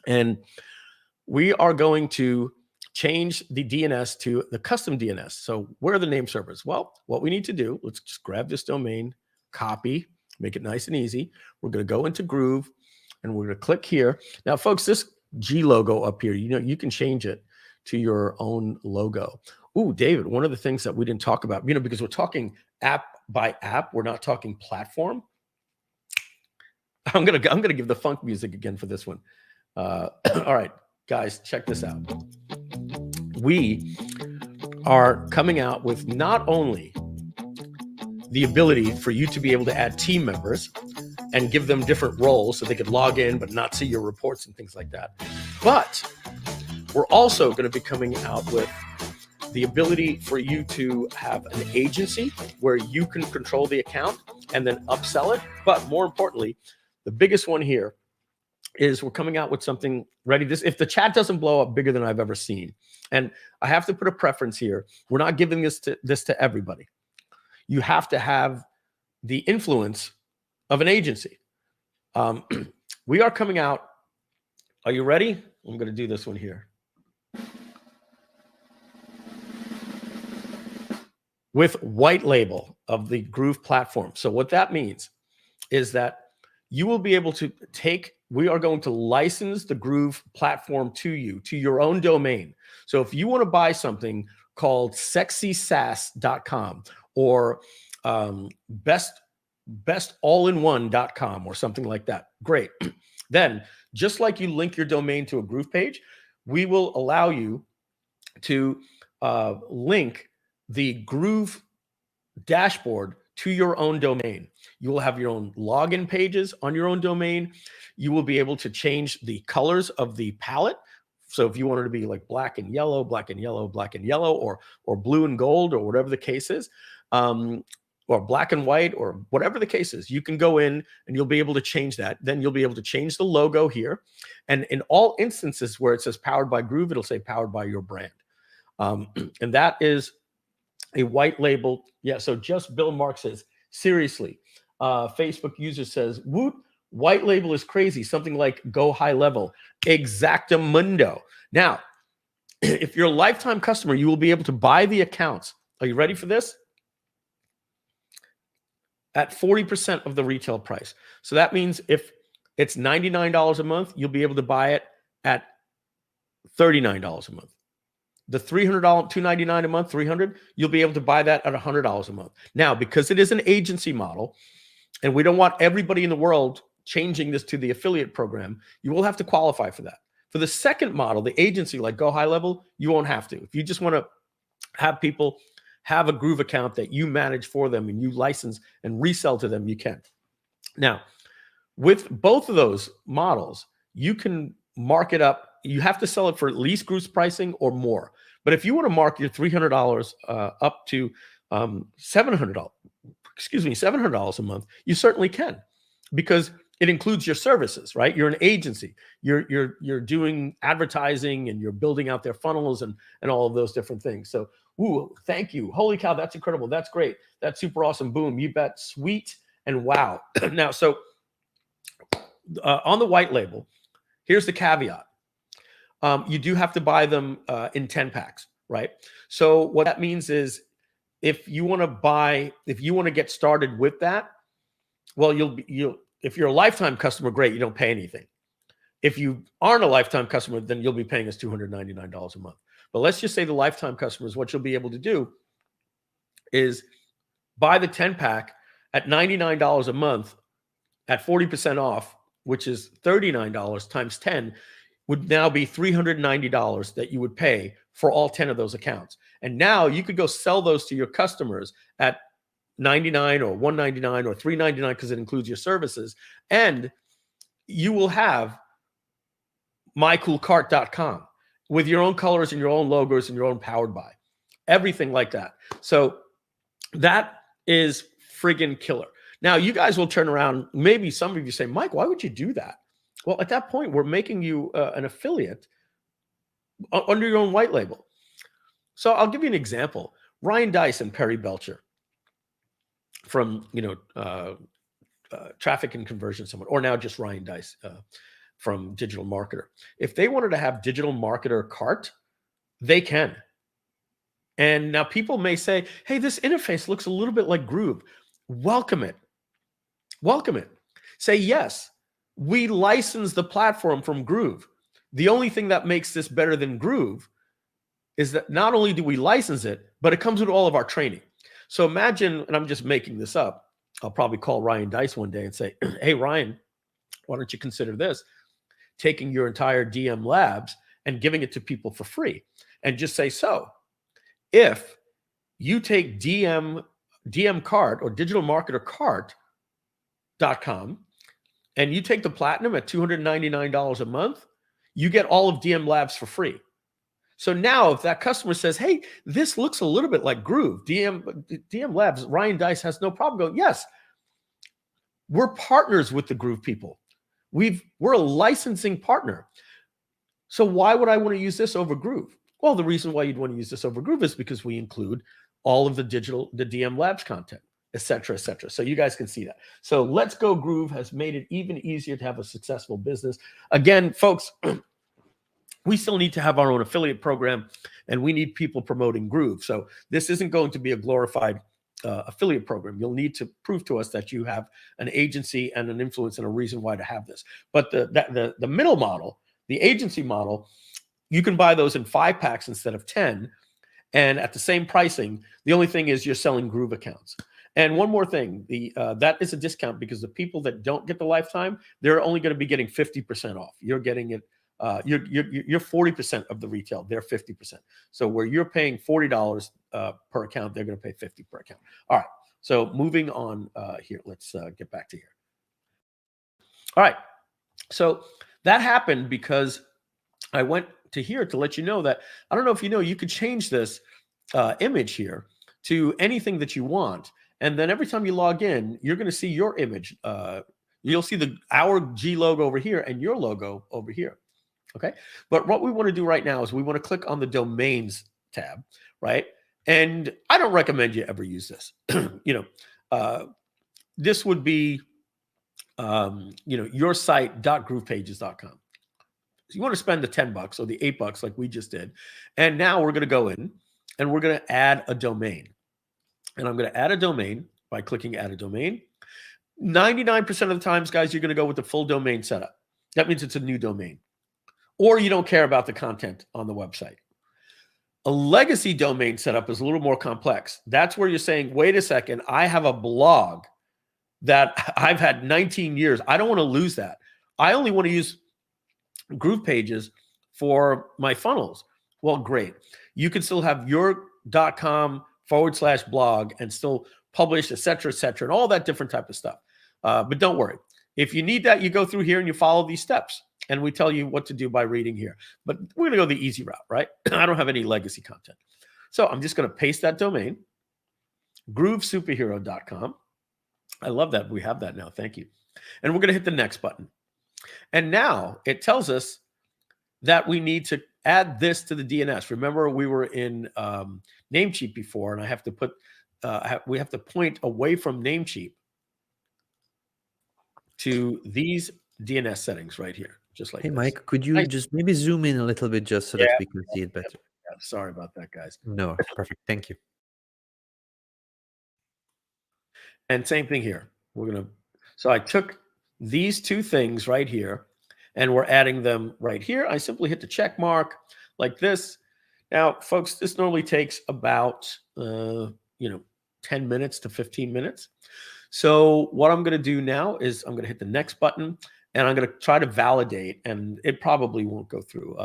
And we are going to change the DNS to the custom DNS. So where are the name servers? Well, what we need to do, let's just grab this domain, copy, make it nice and easy. We're going to go into Groove, and we're going to click here. Now, folks, this G logo up here, you know, you can change it to your own logo. Ooh, David, one of the things that we didn't talk about, you know, because we're talking app by app, we're not talking platform. I'm gonna give the funk music again for this one. All right, guys, check this out. We are coming out with not only the ability for you to be able to add team members and give them different roles so they could log in but not see your reports and things like that, but we're also going to be coming out with the ability for you to have an agency where you can control the account and then upsell it. But more importantly, the biggest one here is we're coming out with something ready. This, if the chat doesn't blow up bigger than I've ever seen, and I have to put a preference here, we're not giving this to everybody. You have to have the influence of an agency. We are coming out. Are you ready? I'm going to do this one here. With white label of the Groove platform. So what that means is that you will be able to take, we are going to license the Groove platform to you, to your own domain. So if you want to buy something called sexysas.com or bestallin1.com or something like that, great. Then just like you link your domain to a Groove page, we will allow you to link the Groove dashboard to your own domain. You will have your own login pages on your own domain. You will be able to change the colors of the palette. So if you wanted to be like black and yellow, black and yellow, black and yellow, or blue and gold, or whatever the case is, or black and white, or whatever the case is, you can go in and you'll be able to change that. Then you'll be able to change the logo here. And in all instances where it says powered by Groove, it'll say powered by your brand. And that is a white label. Yeah, so just Bill Mark says, seriously, Facebook user says, woot, white label is crazy. Something like go high level. Exactamundo. Now, if you're a lifetime customer, you will be able to buy the accounts. Are you ready for this? At 40% of the retail price. So that means if it's $99 a month, you'll be able to buy it at $39 a month. The $300, $299 a month, $300, you'll be able to buy that at $100 a month. Now, because it is an agency model, and we don't want everybody in the world changing this to the affiliate program, you will have to qualify for that. For the second model, the agency, like Go High Level, you won't have to. If you just want to have people have a Groove account that you manage for them and you license and resell to them, you can. Now, with both of those models, you can mark it up. You have to sell it for at least Groove's pricing or more. But if you want to mark your $300 up to $700, $700 a month, you certainly can, because it includes your services, right? You're an agency. You're doing advertising and you're building out their funnels and all of those different things. So, ooh, thank you. Holy cow, that's incredible. That's great. That's super awesome. Boom, you bet. Sweet and wow. Now, so on the white label, here's the caveat. You do have to buy them in 10 packs, right? So what that means is if you want to get started with that, well, if you're a lifetime customer, great, you don't pay anything. If you aren't a lifetime customer, then you'll be paying us $299 a month. But let's just say the lifetime customers, what you'll be able to do is buy the 10 pack at $99 a month at 40% off, which is $39 times 10 would now be $390 that you would pay for all 10 of those accounts. And now you could go sell those to your customers at $99 or $199 or $399 because it includes your services. And you will have mycoolcart.com with your own colors and your own logos and your own powered by. Everything like that. So that is friggin' killer. Now, you guys will turn around. Maybe some of you say, Mike, why would you do that? Well, at that point, we're making you an affiliate under your own white label. So I'll give you an example. Ryan Dice and Perry Belcher from, Traffic and Conversion Summit, or now just Ryan Dice from Digital Marketer. If they wanted to have Digital Marketer Cart, they can. And now people may say, hey, this interface looks a little bit like Groove. Welcome it. Welcome it. Say, yes, we license the platform from Groove. The only thing that makes this better than Groove is that not only do we license it, but it comes with all of our training. So imagine, and I'm just making this up, I'll probably call Ryan Dice one day and say, hey, Ryan, why don't you consider this? Taking your entire DM Labs and giving it to people for free. And just say, so if you take DM Cart or Digital Marketer Cart.com and you take the Platinum at $299 a month, you get all of DM Labs for free. So now if that customer says, hey, this looks a little bit like Groove, DM Labs, Ryan Dice has no problem going, yes, we're partners with the Groove people. We're a licensing partner. So why would I want to use this over Groove? Well, the reason why you'd want to use this over Groove is because we include all of the DM Labs content, et cetera, et cetera. So you guys can see that. So Let's Go Groove has made it even easier to have a successful business. Again, folks, we still need to have our own affiliate program, and we need people promoting Groove. So this isn't going to be a glorified affiliate program. You'll need to prove to us that you have an agency and an influence and a reason why to have this. But the middle model, the agency model, you can buy those in 5 packs instead of 10, and at the same pricing. The only thing is you're selling Groove accounts. And one more thing, that is a discount because the people that don't get the lifetime, they're only going to be getting 50% off. You're getting it. You're 40% of the retail. They're 50%. So where you're paying $40 per account, they're going to pay $50 per account. All right. So moving on here, let's get back to here. All right. So that happened because I went to here to let you know that, I don't know if you know, you could change this image here to anything that you want. And then every time you log in, you're going to see your image. You'll see our G logo over here and your logo over here. Okay. But what we want to do right now is we want to click on the domains tab, right? And I don't recommend you ever use this. This would be, your site.groovepages.com. So you want to spend the $10 or the $8 like we just did. And now we're going to go in and we're going to add a domain. And I'm going to add a domain by clicking add a domain. 99% of the times, guys, you're going to go with the full domain setup. That means it's a new domain. Or you don't care about the content on the website. A legacy domain setup is a little more complex. That's where you're saying, wait a second, I have a blog that I've had 19 years. I don't want to lose that. I only want to use GroovePages for my funnels. Well, great. You can still have your .com/blog and still publish, et cetera, and all that different type of stuff. But don't worry. If you need that, you go through here and you follow these steps. And we tell you what to do by reading here. But we're going to go the easy route, right? I don't have any legacy content. So I'm just going to paste that domain, groovesuperhero.com. I love that. We have that now. Thank you. And we're going to hit the next button. And now it tells us that we need to add this to the DNS. Remember, we were in Namecheap before, and I have to put, we have to point away from Namecheap to these DNS settings right here, just like Hey, this. Mike, could you just maybe zoom in a little bit just so that we can see it better? Yeah, sorry about that, guys. No, perfect. Thank you. And same thing here. So I took these two things right here and we're adding them right here. I simply hit the check mark like this. Now, folks, this normally takes about, 10 minutes to 15 minutes. So what I'm going to do now is I'm going to hit the next button and I'm going to try to validate, and it probably won't go through.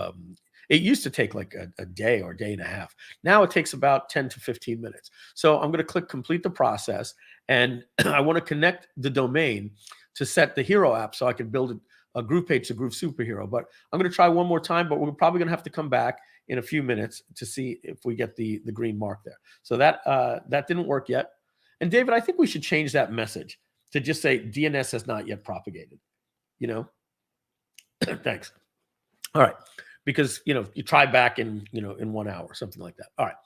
It used to take like a day or a day and a half. Now it takes about 10 to 15 minutes. So I'm going to click complete the process, and I want to connect the domain to set the hero app so I can build a Groove page to Groove Superhero. But I'm going to try one more time, but we're probably going to have to come back in a few minutes to see if we get the green mark there. So that didn't work yet. And David, I think we should change that message to just say DNS has not yet propagated. Thanks. All right. Because, you try back in 1 hour, something like that. All right.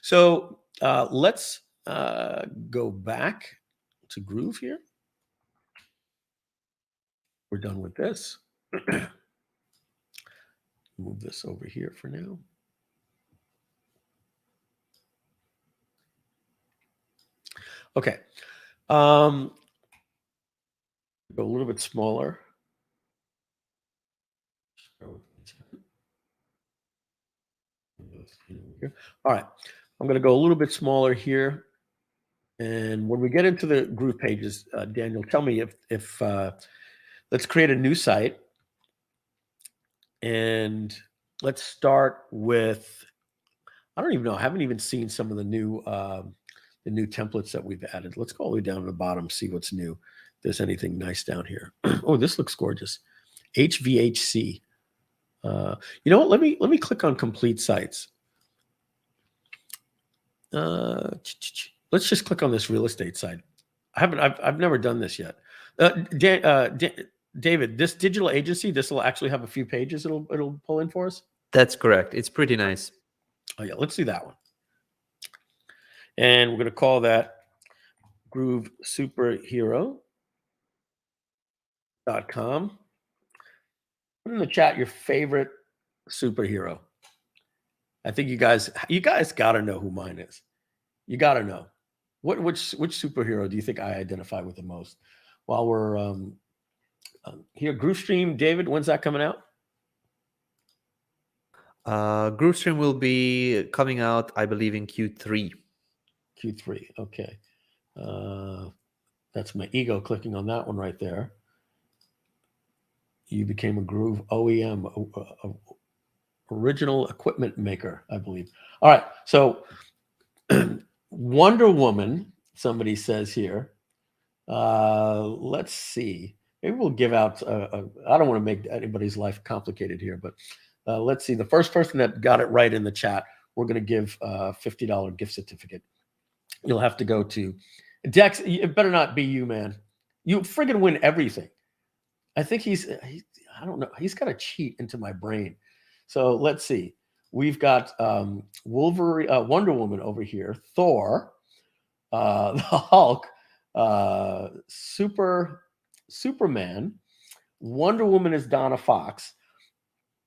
So let's go back to Groove here. We're done with this. Move this over here for now. Okay. Go a little bit smaller. All right. I'm going to go a little bit smaller here. And when we get into the Groove pages, Daniel, tell me if let's create a new site. And let's start with, I don't even know. I haven't even seen some of the new templates that we've added. Let's go all the way down to the bottom, see what's new. If there's anything nice down here. Oh, this looks gorgeous. HVHC. You know what? Let me click on complete sites. Let's just click on this real estate site. I've never done this yet. David, this digital agency, this will actually have a few pages it'll pull in for us. That's correct. It's pretty nice. Oh yeah, let's do that one. And we're going to call that GrooveSuperhero.com. Put in the chat your favorite superhero. I think you guys got to know who mine is. You got to know. Which superhero do you think I identify with the most? While we're here, GrooveStream, David, when's that coming out? GrooveStream will be coming out, I believe, in Q3. Q3, okay. That's my ego clicking on that one right there. You became a Groove OEM, original equipment maker, I believe. All right, so Wonder Woman somebody says here. Let's see. Maybe we'll give out, I don't want to make anybody's life complicated here, but let's see. The first person that got it right in the chat, we're going to give a $50 gift certificate. You'll have to go to Dex. It better not be you, man. You friggin' win everything. I think I don't know. He's got to cheat into my brain. So let's see. We've got Wolverine, Wonder Woman over here, Thor, the Hulk, Superman. Wonder Woman is Donna Fox.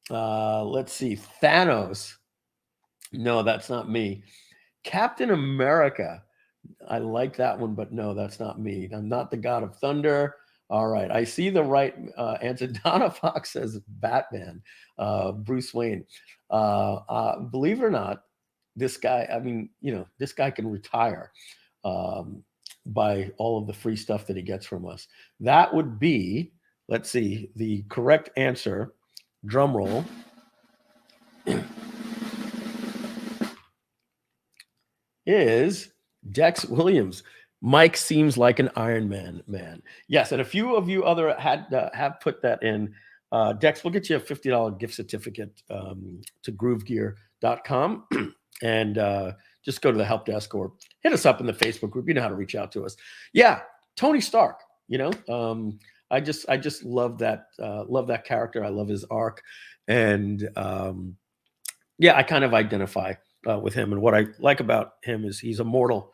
Let's see. Thanos. No, that's not me. Captain America. I like that one, but no, that's not me. I'm not the God of Thunder. All right. I see the right answer. Donna Fox says Batman, Bruce Wayne. Believe it or not, this guy, I mean, you know, this guy can retire by all of the free stuff that he gets from us. That would be, let's see, the correct answer, drum roll, is Dex Williams. Mike seems like an Iron Man. Yes, and a few of you other have put that in. Dex, we'll get you a $50 gift certificate to groovegear.com and just go to the help desk or hit us up in the Facebook group. You know how to reach out to us. Yeah, Tony Stark. You know, I just love that character. I love his arc, and yeah, I kind of identify with him. And what I like about him is he's a mortal.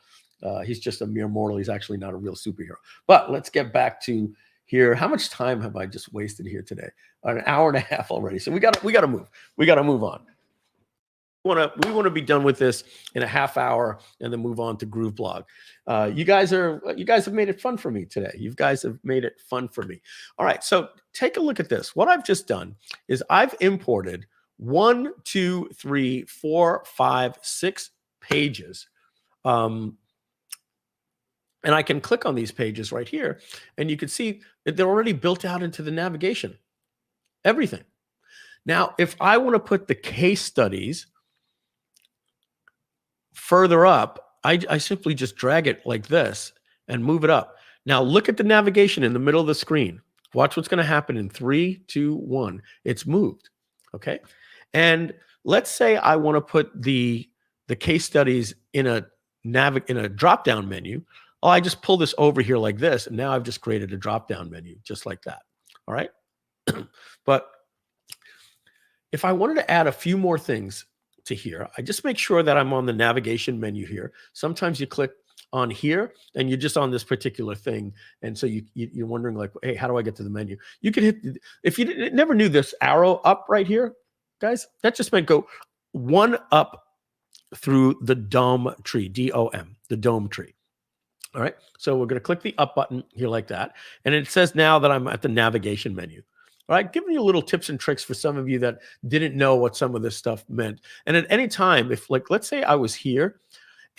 He's just a mere mortal. He's actually not a real superhero. But let's get back to here. How much time have I just wasted here today? An hour and a half already. So we got to move. We got to move on. We want to be done with this in a half hour and then move on to GrooveBlog. You guys have made it fun for me today. You guys have made it fun for me. All right. So take a look at this. What I've just done is I've imported 1, 2, 3, 4, 5, 6 pages. And I can click on these pages right here, and you can see that they're already built out into the navigation. Everything. Now, if I want to put the case studies further up, I simply just drag it like this and move it up. Now, look at the navigation in the middle of the screen. Watch what's going to happen in 3, 2, 1. It's moved. Okay. And let's say I want to put the case studies in a drop-down menu. Oh, I just pull this over here like this, and now I've just created a drop-down menu just like that. All right. But if I wanted to add a few more things to here, I just make sure that I'm on the navigation menu here. Sometimes you click on here and you're just on this particular thing. And so you're wondering like, hey, how do I get to the menu? You can hit, if you never knew this arrow up right here, guys, that just meant go one up through the DOM tree, D-O-M, the DOM tree. All right, so we're going to click the up button here like that. And it says now that I'm at the navigation menu. All right, giving you little tips and tricks for some of you that didn't know what some of this stuff meant. And at any time, if like, let's say I was here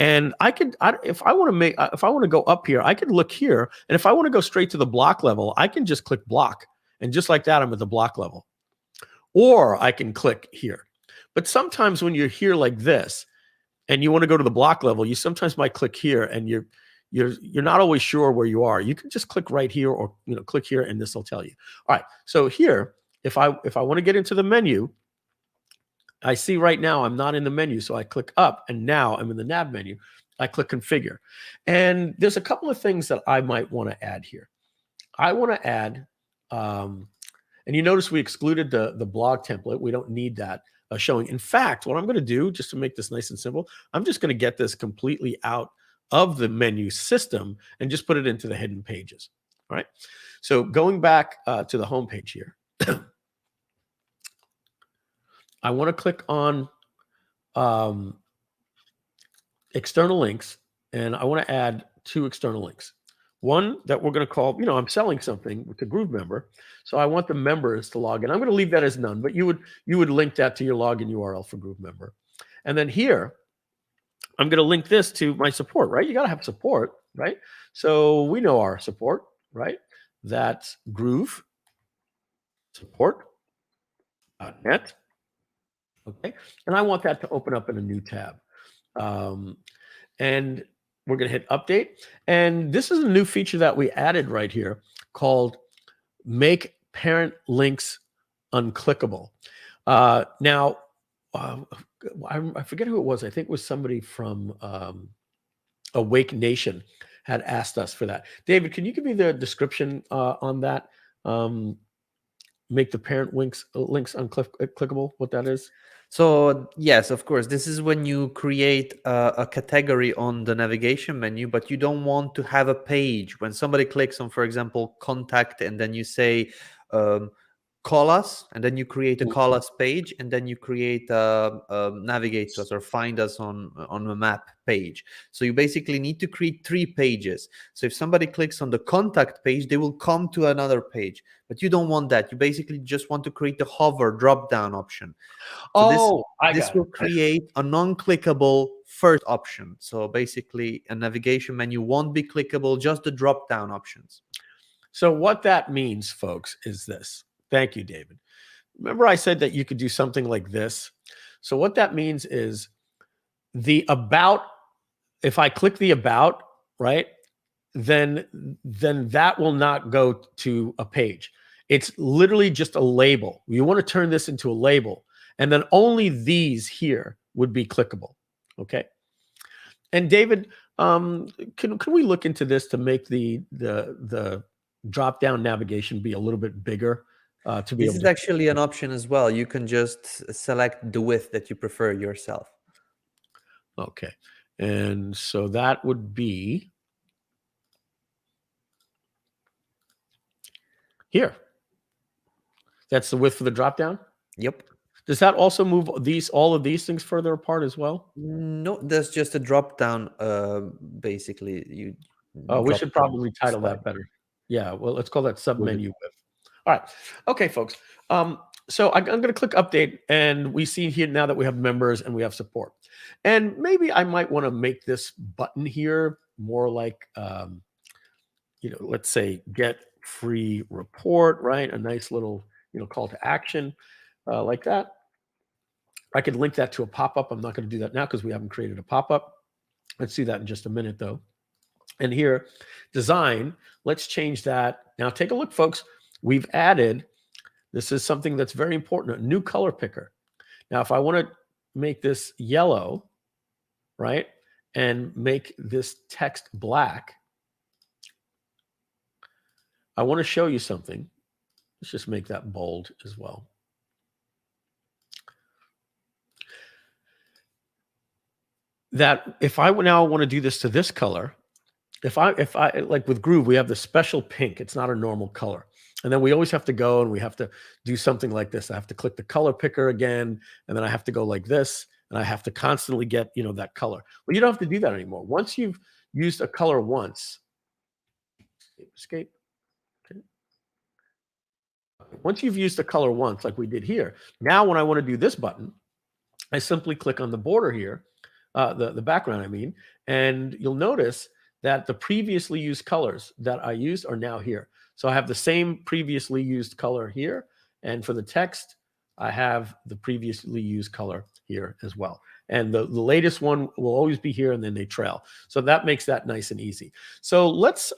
and if I want to go up here, I could look here. And if I want to go straight to the block level, I can just click block. And just like that, I'm at the block level. Or I can click here. But sometimes when you're here like this and you want to go to the block level, you sometimes might click here and you're not always sure where you are. You can just click right here or click here and this will tell you. All right. So here, if I want to get into the menu, I see right now I'm not in the menu. So I click up and now I'm in the nav menu. I click configure. And there's a couple of things that I might want to add here. I want to add, and you notice we excluded the blog template. We don't need that showing. In fact, what I'm going to do just to make this nice and simple, I'm just going to get this completely out of the menu system and just put it into the hidden pages. All right. So going back to the home page here, I want to click on external links, and I want to add 2 external links. One that we're going to call, I'm selling something with the Groove member. So I want the members to log in. I'm going to leave that as none, but you would link that to your login URL for Groove member. And then here, I'm going to link this to my support, right? You got to have support, right? So we know our support, right? That's Groove support.net. Okay. And I want that to open up in a new tab. And we're going to hit update. And this is a new feature that we added right here called make parent links unclickable. Now, I forget who it was. I think it was somebody from Awake Nation had asked us for that. David, can you give me the description on that? Make the parent links unclickable, what that is? So yes, of course, this is when you create a category on the navigation menu, but you don't want to have a page. When somebody clicks on, for example, contact, and then you say, call us, and then you create a call us page, and then you create navigate to us or find us on a map page. So you basically need to create 3 pages. So if somebody clicks on the contact page, they will come to another page, but you don't want that. You basically just want to create the hover drop down option. So this will create a non-clickable first option. So basically a navigation menu won't be clickable, just the drop down options. So what that means, folks, is this. Thank you, David. Remember I said that you could do something like this? So what that means is the about, if I click the about, right, then that will not go to a page. It's literally just a label. You want to turn this into a label, and then only these here would be clickable, okay? And David, can we look into this to make the drop-down navigation be a little bit bigger? This is actually an option as well. You can just select the width that you prefer yourself. Okay, and so that would be here. That's the width for the drop down? Yep. Does that also move all of these things further apart as well? No, that's just a drop down. Basically, we should probably title that better. Yeah, well, let's call that submenu width. All right. Okay, folks. So I'm going to click update, and we see here now that we have members and we have support. And maybe I might want to make this button here more like, let's say get free report, right? A nice little, call to action like that. I could link that to a pop-up. I'm not going to do that now because we haven't created a pop-up. Let's do that in just a minute, though. And here, design, let's change that. Now, take a look, folks. We've added, this is something that's very important, a new color picker. Now, if I want to make this yellow, right, and make this text black, I want to show you something. Let's just make that bold as well. That if I now want to do this to this color, if I like with Groove, we have the special pink. It's not a normal color. And then we always have to go and we have to do something like this. I have to click the color picker again, and then I have to go like this, and I have to constantly get, that color. Well, you don't have to do that anymore. Once you've used a color once, escape. Okay. Once you've used a color once, like we did here, now when I want to do this button, I simply click on the border here, the background, I mean, and you'll notice that the previously used colors that I used are now here. So I have the same previously used color here. And for the text, I have the previously used color here as well. And the latest one will always be here, and then they trail. So that makes that nice and easy. So let's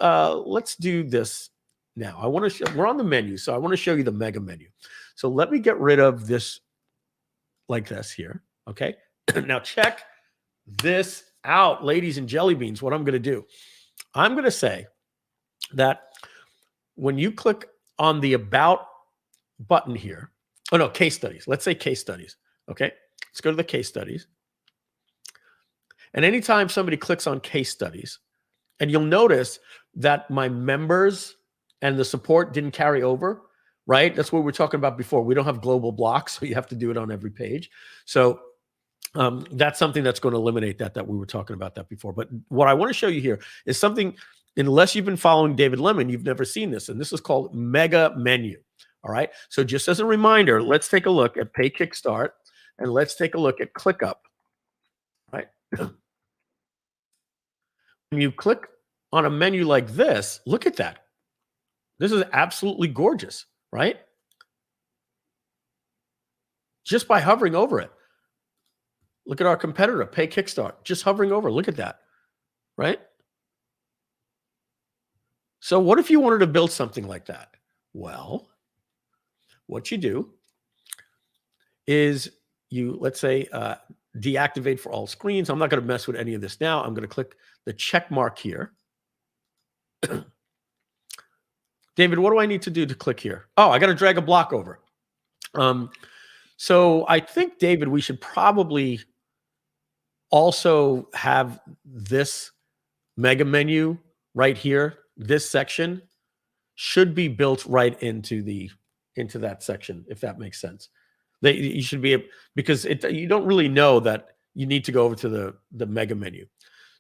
do this now. I want to we're on the menu, so I want to show you the mega menu. So let me get rid of this like this here. Okay. Now check this out, ladies and jelly beans. What I'm going to do, I'm going to say that when you click on the about button here, oh no, case studies. Let's say case studies. Okay. Let's go to the case studies. And anytime somebody clicks on case studies, and you'll notice that my members and the support didn't carry over, right? That's what we were talking about before. We don't have global blocks, so you have to do it on every page. So that's something that's going to eliminate that we were talking about that before. But what I want to show you here is something, unless you've been following David Lemon, you've never seen this. And this is called Mega Menu. All right. So just as a reminder, let's take a look at Pay Kickstart, and let's take a look at ClickUp. Right. When you click on a menu like this, look at that. This is absolutely gorgeous, right? Just by hovering over it. Look at our competitor, Pay Kickstart, just hovering over. Look at that. right? So what if you wanted to build something like that? Well, what you do is you, let's say, deactivate for all screens. I'm not going to mess with any of this now. I'm going to click the check mark here. David, what do I need to do to click here? Oh, I got to drag a block over. So I think, David, we should probably also have this mega menu right here. This section should be built right into that section, if that makes sense. You should be able, because you don't really know that you need to go over to the mega menu.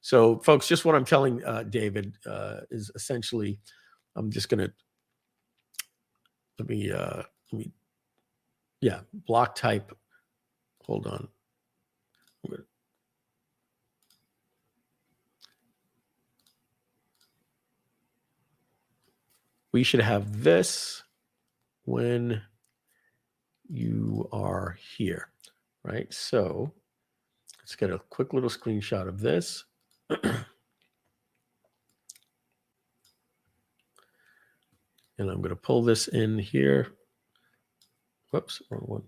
So, folks, just what I'm telling David is essentially, I'm just going to let me block type. Hold on. We should have this when you are here, right? So let's get a quick little screenshot of this. And I'm going to pull this in here. Whoops, wrong one.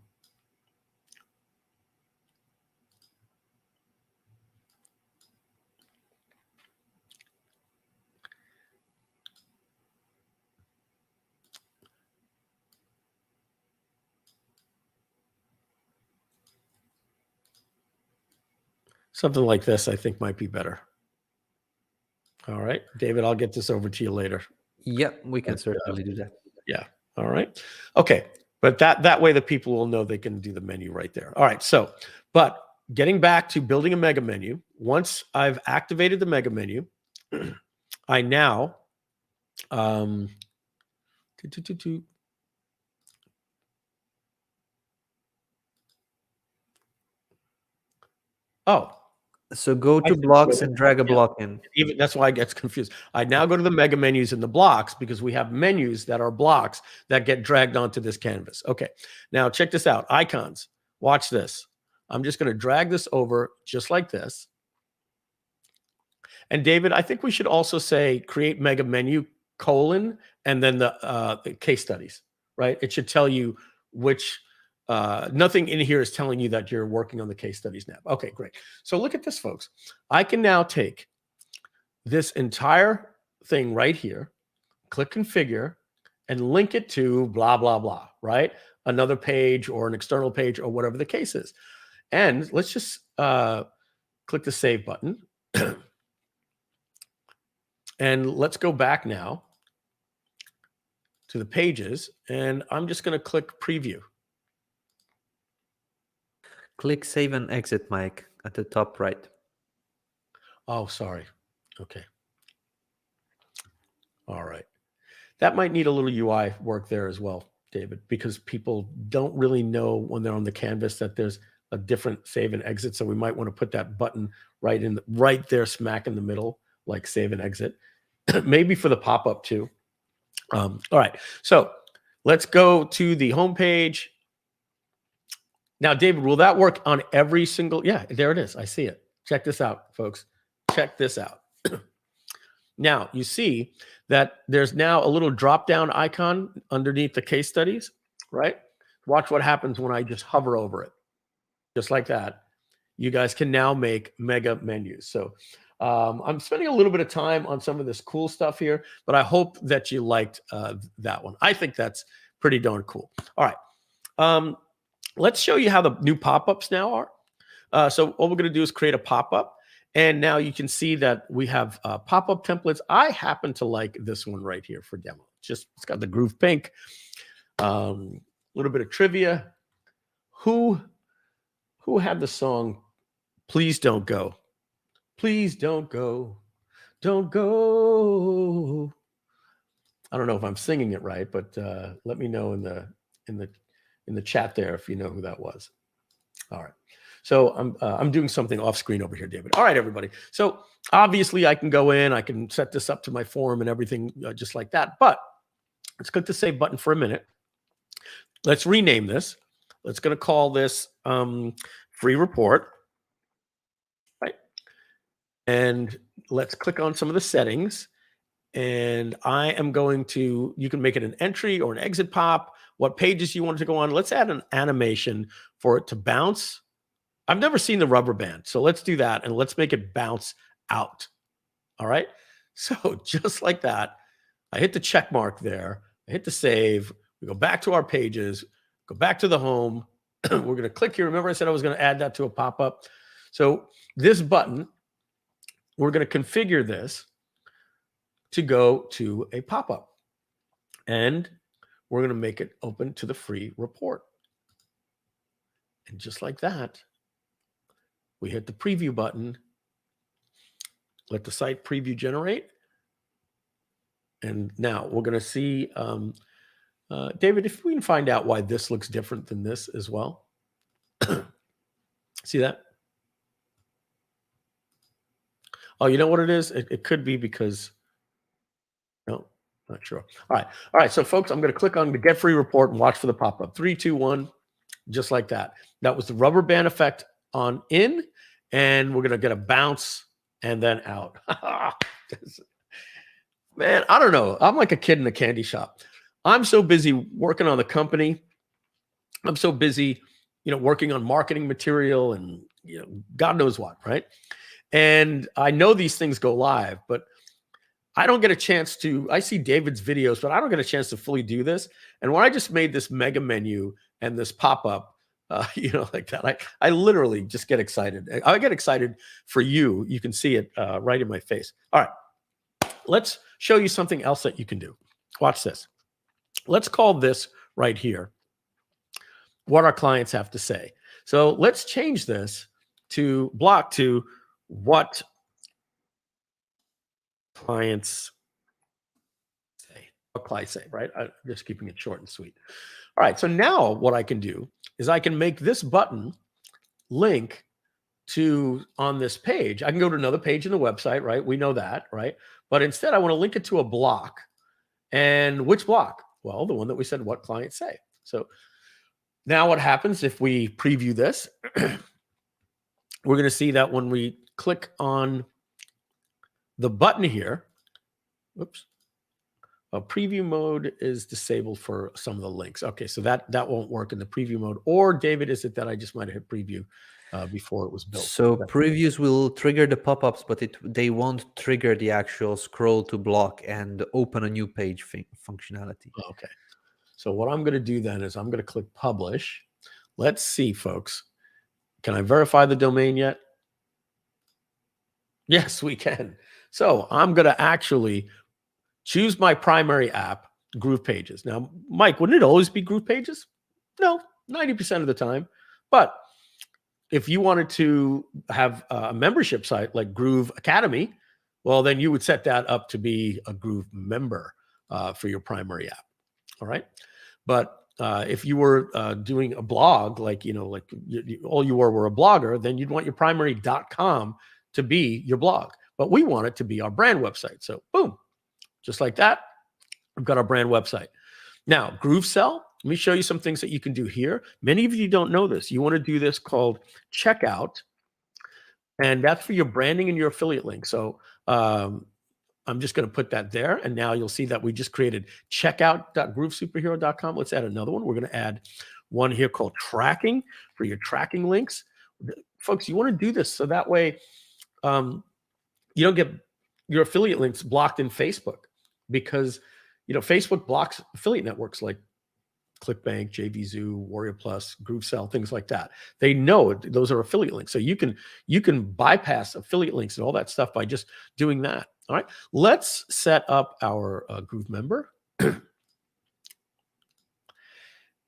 Something like this, I think, might be better. All right, David, I'll get this over to you later. Yep, we can certainly do that. Yeah. All right. Okay. But that way the people will know they can do the menu right there. All right. So, but getting back to building a mega menu, once I've activated the mega menu, I now So go to blocks and drag a block in. Even that's why I get confused. I now go to the mega menus in the blocks because we have menus that are blocks that get dragged onto this canvas. Okay. Now check this out. Icons. Watch this. I'm just going to drag this over just like this. And David, I think we should also say create mega menu : and then the case studies, right? It should tell you which nothing in here is telling you that you're working on the case studies now. Okay, great. So look at this, folks. I can now take this entire thing right here, click configure, and link it to blah, blah, blah, right? Another page or an external page or whatever the case is. And let's just click the save button. And let's go back now to the pages. And I'm just going to click preview. Click save and exit, Mike, at the top right. Oh, sorry. Okay. All right. That might need a little UI work there as well, David, because people don't really know when they're on the canvas that there's a different save and exit. So we might want to put that button right there, smack in the middle, like save and exit. Maybe for the pop-up too. All right. So let's go to the home page. Now, David, will that work on every single? Yeah, there it is. I see it. Check this out, folks. Check this out. Now, you see that there's now a little drop-down icon underneath the case studies, right? Watch what happens when I just hover over it. Just like that. You guys can now make mega menus. So I'm spending a little bit of time on some of this cool stuff here, but I hope that you liked that one. I think that's pretty darn cool. All right. Let's show you how the new pop-ups now are. So what we're going to do is create a pop-up. And now you can see that we have pop-up templates. I happen to like this one right here for demo. It's got the groove pink. A little bit of trivia. Who had the song Please Don't Go? Please don't go. Don't go. I don't know if I'm singing it right, but let me know in the chat there if you know who that was. All right. So I'm doing something off screen over here, David. All right, everybody. So obviously I can go in, I can set this up to my form and everything just like that. But let's click the save button for a minute. Let's rename this. Let's going to call this free report. Right. And let's click on some of the settings. And I am going to, you can make it an entry or an exit pop, what pages you want it to go on. Let's add an animation for it to bounce. I've never seen the rubber band, so let's do that and let's make it bounce out. All right. So just like that, I hit the check mark there. I hit the save. We go back to our pages, go back to the home. We're going to click here. Remember I said I was going to add that to a pop-up. So this button, we're going to configure this to go to a pop-up. And we're going to make it open to the free report. And just like that, we hit the preview button, let the site preview generate. And now we're going to see, David, if we can find out why this looks different than this as well. See that? Oh, you know what it is? It could be because, no, not sure. All right. So folks, I'm going to click on the get free report and watch for the pop-up. 3, 2, 1, just like that. That was the rubber band effect on in, and we're going to get a bounce and then out. Man, I don't know. I'm like a kid in a candy shop. I'm so busy working on the company. I'm so busy, working on marketing material and, God knows what, right? And I know these things go live, but I don't get a chance to, I see David's videos, but I don't get a chance to fully do this. And when I just made this mega menu and this pop-up, like that, I literally just get excited. I get excited for you. You can see it right in my face. All right, let's show you something else that you can do. Watch this. Let's call this right here what our clients have to say. So let's change this to block to what clients say. What clients say, right? I'm just keeping it short and sweet. All right, so now what I can do is I can make this button link to on this page. I can go to another page in the website, right? We know that, right? But instead I want to link it to a block. And which block? Well, the one that we said what clients say. So now what happens if we preview this? We're going to see that when we click on the button here, whoops, preview mode is disabled for some of the links. Okay, so that won't work in the preview mode. Or David, is it that I just might have hit preview before it was built? So previews will trigger the pop-ups, but they won't trigger the actual scroll to block and open a new page functionality. Okay. So what I'm going to do then is I'm going to click publish. Let's see, folks. Can I verify the domain yet? Yes, we can. So I'm going to actually choose my primary app, GroovePages. Now, Mike, wouldn't it always be GroovePages? No, 90% of the time. But if you wanted to have a membership site like Groove Academy, well, then you would set that up to be a Groove member for your primary app. All right. But if you were doing a blog, like, all you were a blogger, then you'd want your primary.com to be your blog. But we want it to be our brand website. So boom, just like that, we've got our brand website. Now, GrooveSell, let me show you some things that you can do here. Many of you don't know this. You want to do this called checkout, and that's for your branding and your affiliate link. So I'm just going to put that there. And now you'll see that we just created checkout.groovesuperhero.com. Let's add another one. We're going to add one here called tracking for your tracking links. Folks, you want to do this so that way you don't get your affiliate links blocked in Facebook, because Facebook blocks affiliate networks like ClickBank, JVZoo, Warrior Plus, GrooveSell, things like that. They know those are affiliate links. So you can bypass affiliate links and all that stuff by just doing that. All right, let's set up our Groove member.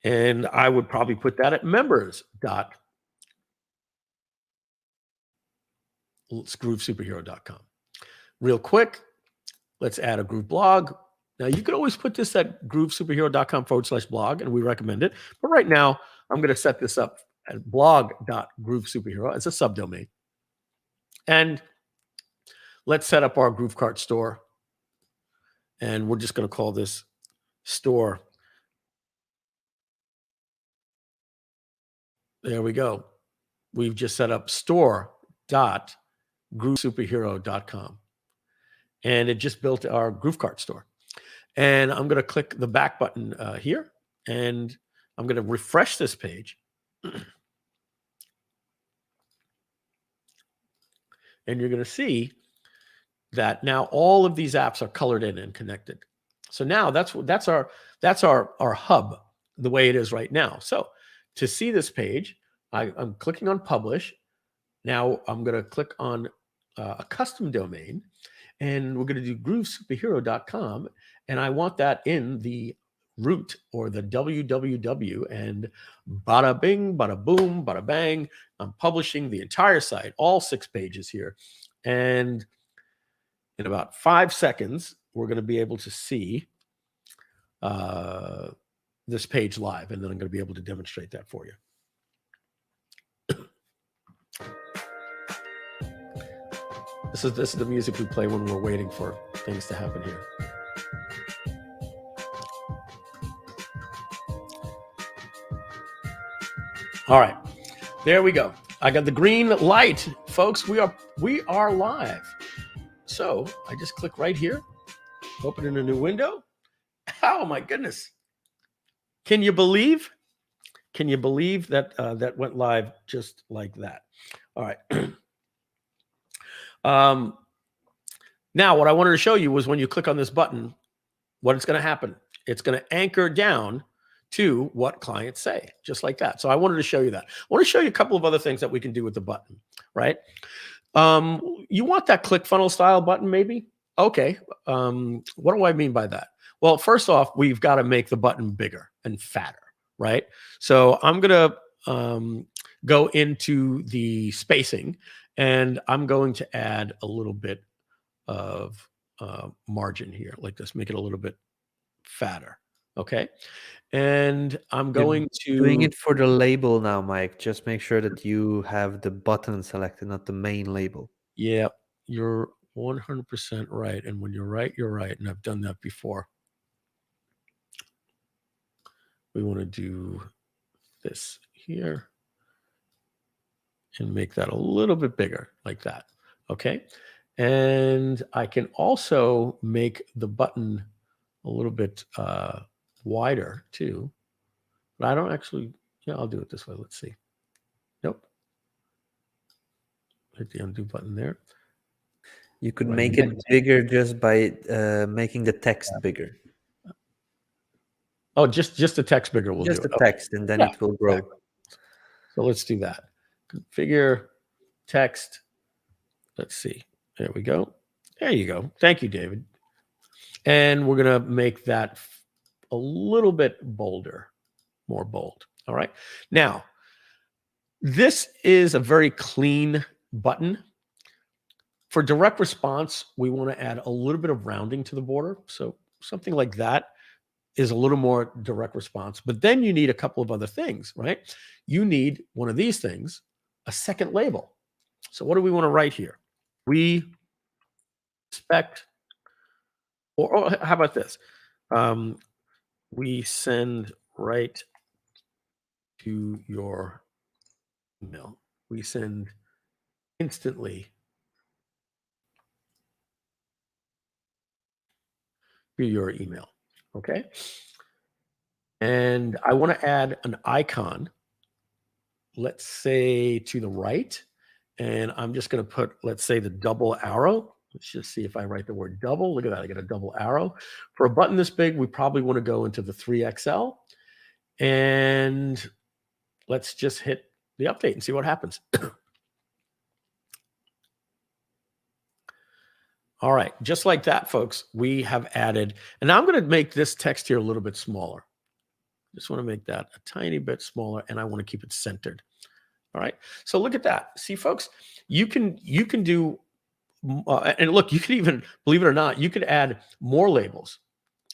And I would probably put that at members.groovesuperhero.com. Real quick, let's add a Groove blog. Now, you could always put this at groovesuperhero.com/blog, and we recommend it. But right now, I'm going to set this up at blog.groovesuperhero as a subdomain. And let's set up our Groove Cart store. And we're just going to call this store. There we go. We've just set up store.groovesuperhero.com. groovesuperhero.com. And it just built our Groove Cart store. And I'm going to click the back button here, and I'm going to refresh this page. And you're going to see that now all of these apps are colored in and connected. So now that's our hub, the way it is right now. So to see this page, I'm clicking on publish. Now I'm going to click on a custom domain, and we're going to do groovesuperhero.com, and I want that in the root or the www, and bada bing, bada boom, bada bang. I'm publishing the entire site, all 6 pages here. And in about 5 seconds, we're going to be able to see this page live, and then I'm going to be able to demonstrate that for you. This is the music we play when we're waiting for things to happen here. All right, there we go. I got the green light, folks. We are live. So I just click right here, open in a new window. Oh my goodness! Can you believe? Can you believe that that went live just like that? All right. Now, what I wanted to show you was when you click on this button, what it's going to happen. It's going to anchor down to what clients say, just like that. So I wanted to show you that. I want to show you a couple of other things that we can do with the button, right? You want that ClickFunnels style button, maybe? Okay. What do I mean by that? Well, first off, we've got to make the button bigger and fatter, right? So I'm going to go into the spacing, and I'm going to add a little bit of margin here, like this, make it a little bit fatter. Okay. And I'm going to doing it for the label now, Mike. Just make sure that you have the button selected, not the main label. Yeah, you're 100% right. And when you're right, you're right. And I've done that before. We want to do this here and make that a little bit bigger, like that. Okay. And I can also make the button a little bit wider too. But I don't actually, yeah, I'll do it this way. Let's see. Nope. Hit the undo button there. You could make it bigger just by making the text bigger. Oh, just the text bigger will do it. Just the text, and then it will grow. Exactly. So let's do that. Configure text. Let's see. There we go. There you go. Thank you, David. And we're going to make that a little bit bolder, more bold. All right. Now, this is a very clean button. For direct response, we want to add a little bit of rounding to the border. So something like that is a little more direct response. But then you need a couple of other things, right? You need one of these things, a second label. So what do we want to write here? We expect, or how about this? We send right to your email. We send instantly to your email. Okay. And I want to add an icon, let's say to the right. And I'm just going to put, let's say, the double arrow. Let's just see if I write the word double. Look at that. I get a double arrow. For a button this big, we probably want to go into the 3XL. And let's just hit the update and see what happens. All right. Just like that, folks, we have added, and now I'm going to make this text here a little bit smaller. Just want to make that a tiny bit smaller, and I want to keep it centered. All right. So look at that. See, folks, you can do, and look, you can even, believe it or not, you could add more labels,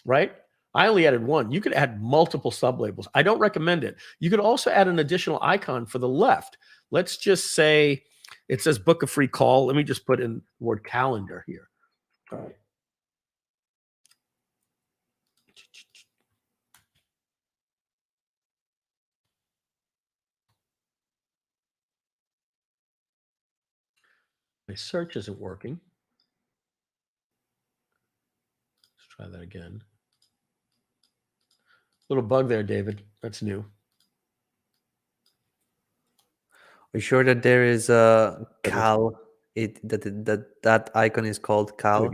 right? I only added one. You could add multiple sub-labels. I don't recommend it. You could also add an additional icon for the left. Let's just say it says book a free call. Let me just put in the word calendar here. All right. My search isn't working. Let's try that again. Little bug there, David. That's new. Are you sure that there is a Cal? That icon is called Cal.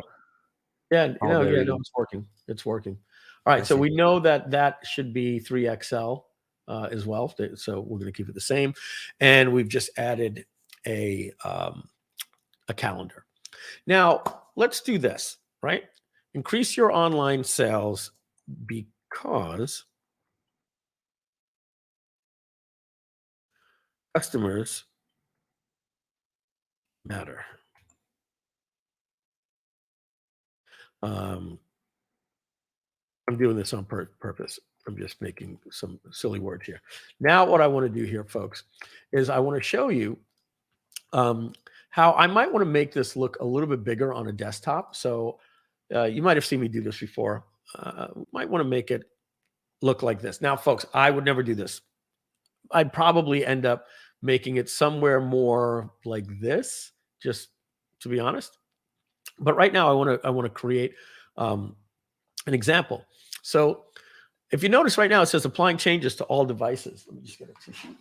Yeah, Oh, there we go. it's working. It's working. All right, I so see. we know that that should be 3XL as well. So we're going to keep it the same, and we've just added a calendar. Now let's do this, right? Increase your online sales because customers matter. I'm doing this on purpose. I'm just making some silly words here. Now, what I want to do here, folks, is I want to show you how I might want to make this look a little bit bigger on a desktop. So you might have seen me do this before. Might want to make it look like this. Now, folks, I would never do this. I'd probably end up making it somewhere more like this, just to be honest. But right now, I want to create an example. So if you notice right now, it says applying changes to all devices. Let me just get a tissue.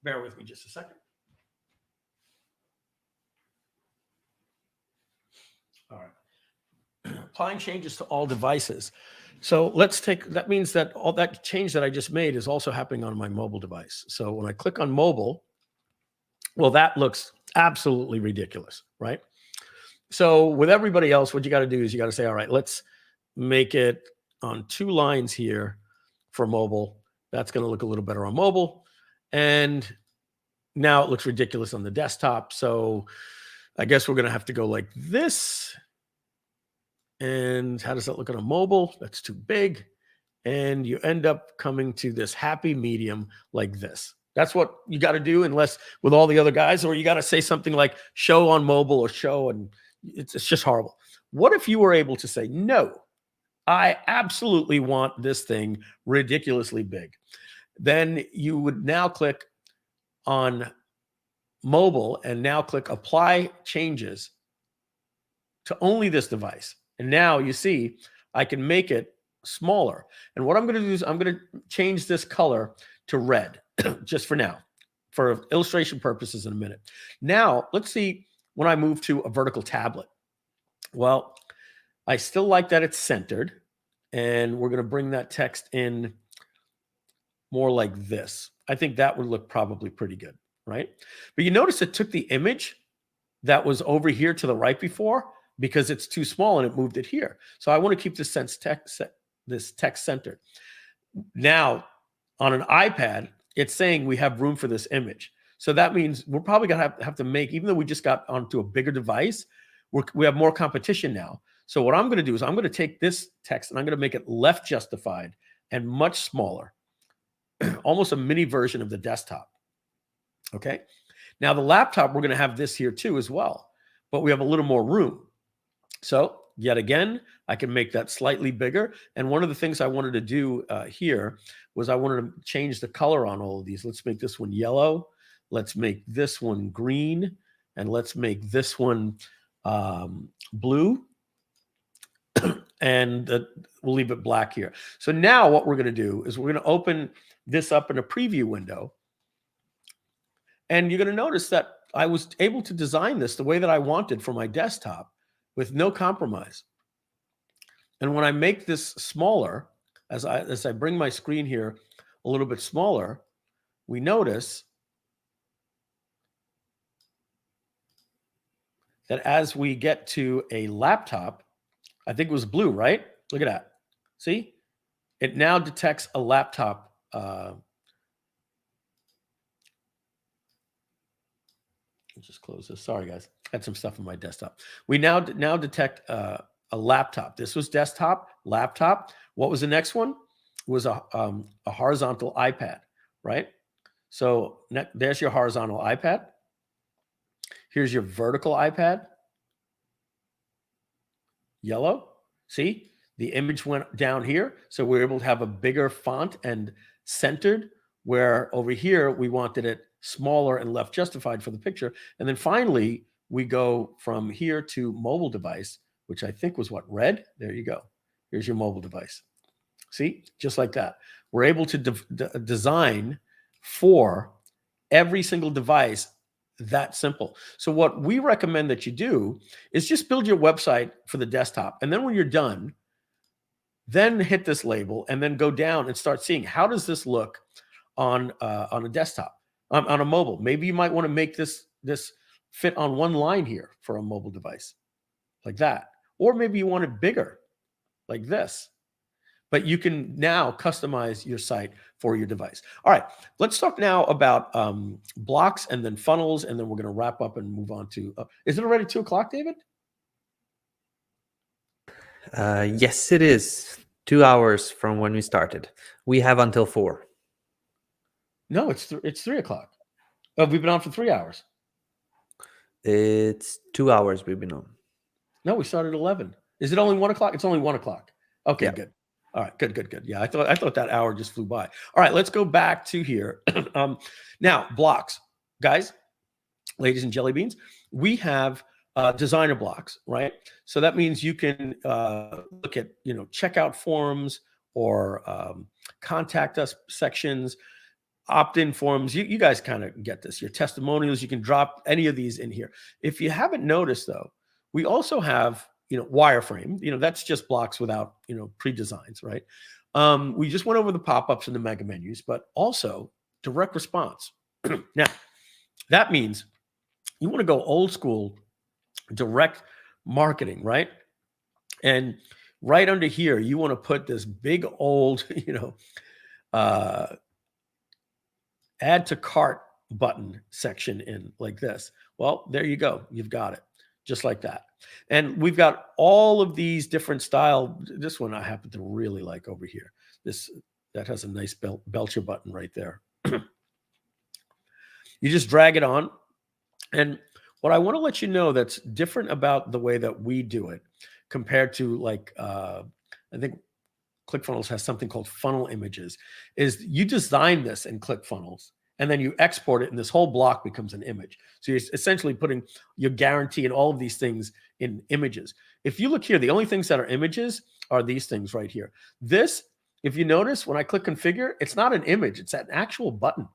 Bear with me just a second. All right. Applying changes to all devices. So let's take, that means that all that change that I just made is also happening on my mobile device. So when I click on mobile, well, that looks absolutely ridiculous, right? So with everybody else, what you got to do is you got to say, all right, let's make it on 2 lines here for mobile. That's going to look a little better on mobile. And now it looks ridiculous on the desktop. So I guess we're going to have to go like this. And how does that look on a mobile? That's too big. And you end up coming to this happy medium like this. That's what you got to do, unless with all the other guys, or you got to say something like show on mobile or show, and it's just horrible. What if you were able to say, no, I absolutely want this thing ridiculously big? Then you would now click on mobile and now click apply changes to only this device. And now you see, I can make it smaller. And what I'm going to do is I'm going to change this color to red just for now, for illustration purposes in a minute. Now, let's see when I move to a vertical tablet. Well, I still like that it's centered. And we're going to bring that text in more like this. I think that would look probably pretty good, right? But you notice it took the image that was over here to the right before, because it's too small and it moved it here. So I want to keep this text centered. Now, on an iPad, it's saying we have room for this image. So that means we're probably going to have to make, even though we just got onto a bigger device, we have more competition now. So what I'm going to do is I'm going to take this text and I'm going to make it left justified and much smaller, almost a mini version of the desktop. Okay. Now the laptop, we're going to have this here too as well, but we have a little more room. So yet again, I can make that slightly bigger. And one of the things I wanted to do here was I wanted to change the color on all of these. Let's make this one yellow. Let's make this one green. And let's make this one blue. And we'll leave it black here. So now what we're going to do is we're going to open this up in a preview window. And you're going to notice that I was able to design this the way that I wanted for my desktop with no compromise. And when I make this smaller, as I bring my screen here a little bit smaller, we notice that as we get to a laptop, I think it was blue, right? Look at that. See? It now detects a laptop. Just close this. Sorry, guys. I had some stuff on my desktop. We now detect a laptop. This was desktop, laptop. What was the next one? It was a horizontal iPad, right? So there's your horizontal iPad. Here's your vertical iPad. Yellow. See? The image went down here. So we're able to have a bigger font and centered where over here we wanted it smaller and left justified for the picture. And then finally, we go from here to mobile device, which I think was what, red? There you go. Here's your mobile device. See, just like that. We're able to design for every single device that simple. So what we recommend that you do is just build your website for the desktop. And then when you're done, then hit this label and then go down and start seeing how does this look on a desktop, on a mobile. Maybe you might want to make this fit on one line here for a mobile device like that. Or maybe you want it bigger like this. But you can now customize your site for your device. All right, let's talk now about blocks and then funnels, and then we're going to wrap up and move on to, is it already 2 o'clock, David? Yes, it is. 2 hours from when we started. We have until 4. No, it's 3 o'clock. Oh, we've been on for 3 hours. It's 2 hours we've been on. No, we started at 11. Is it only 1 o'clock? It's only 1 o'clock. Okay, Yeah. Good. All right, good. Yeah, I thought that hour just flew by. All right, let's go back to here. Now, blocks. Guys, ladies and jelly beans, we have designer blocks, right? So that means you can look at, checkout forms or contact us sections, opt-in forms. You guys kind of get this. Your testimonials, you can drop any of these in here. If you haven't noticed, though, we also have wireframe, that's just blocks without, pre-designs, right? We just went over the pop-ups and the mega menus, but also direct response. Now, that means you want to go old school direct marketing, right? And right under here, you want to put this big old, add to cart button section in like this. Well, there you go. You've got it. Just like that. And we've got all of these different style. This one I happen to really like over here. That has a nice belcher button right there. You just drag it on. And what I want to let you know that's different about the way that we do it compared to I think ClickFunnels has something called funnel images, is you design this in ClickFunnels and then you export it and this whole block becomes an image. So you're essentially putting your guarantee and all of these things in images. If you look here, the only things that are images are these things right here. This, if you notice, when I click configure, it's not an image, it's an actual button.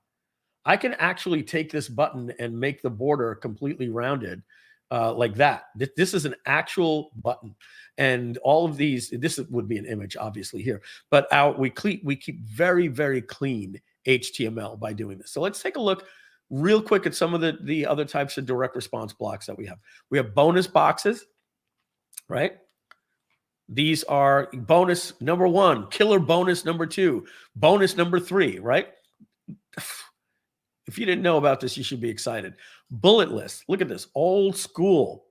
I can actually take this button and make the border completely rounded like that. This is an actual button. And all of these, this would be an image obviously here, but we keep very, very clean HTML by doing this. So let's take a look real quick at some of the other types of direct response blocks that we have. We have bonus boxes, right? These are bonus number 1, killer bonus number 2, bonus number 3, right? If you didn't know about this, you should be excited. Bullet list. Look at this. Old school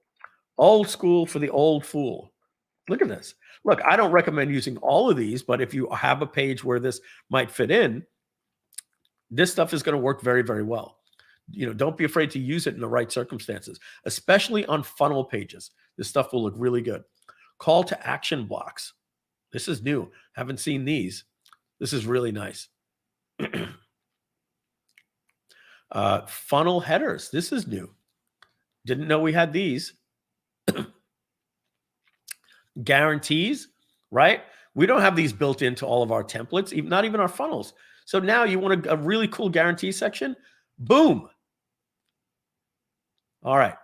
for the old fool. Look at this. Look, I don't recommend using all of these, but if you have a page where this might fit in, this stuff is going to work very, very well. Don't be afraid to use it in the right circumstances, especially on funnel pages. This stuff will look really good. Call to action blocks. This is new. Haven't seen these. This is really nice. Funnel headers. This is new. Didn't know we had these. Guarantees, right? We don't have these built into all of our templates, not even our funnels. So now you want a really cool guarantee section. Boom. All right.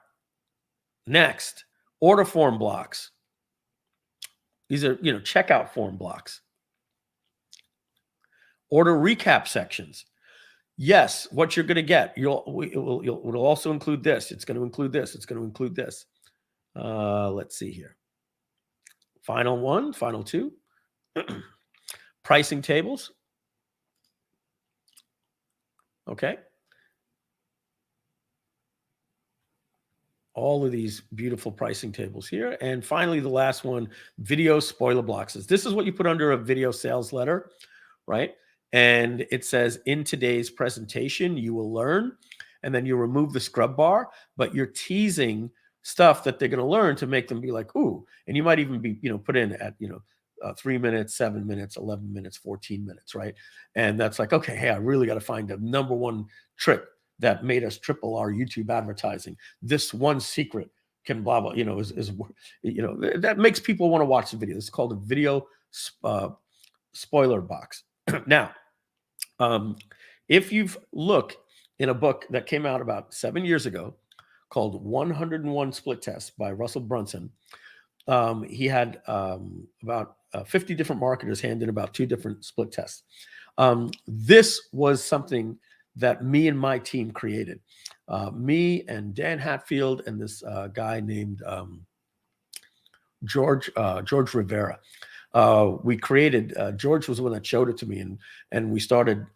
Next, order form blocks. These are, checkout form blocks. Order recap sections. Yes, what you're going to get, it'll also include this. It's going to include this. It's going to include this. Let's see here. Final 1, final 2. Pricing tables. Okay. All of these beautiful pricing tables here. And finally, the last one, video spoiler blocks. This is what you put under a video sales letter, right? And it says, in today's presentation, you will learn, and then you remove the scrub bar, but you're teasing stuff that they're going to learn to make them be like, ooh, and you might even be, put in at, 3 minutes, 7 minutes, 11 minutes, 14 minutes, right? And that's like, okay, hey, I really got to find the number one trick that made us triple our YouTube advertising. This one secret can blah, blah, that makes people want to watch the video. It's called a video spoiler box. Now, if you've looked in a book that came out about 7 years ago called 101 Split Tests by Russell Brunson, he had about 50 different marketers hand in about 2 different split tests. This was something that me and my team created. Me and Dan Hatfield and this guy named George Rivera. We created, George was the one that showed it to me, and we started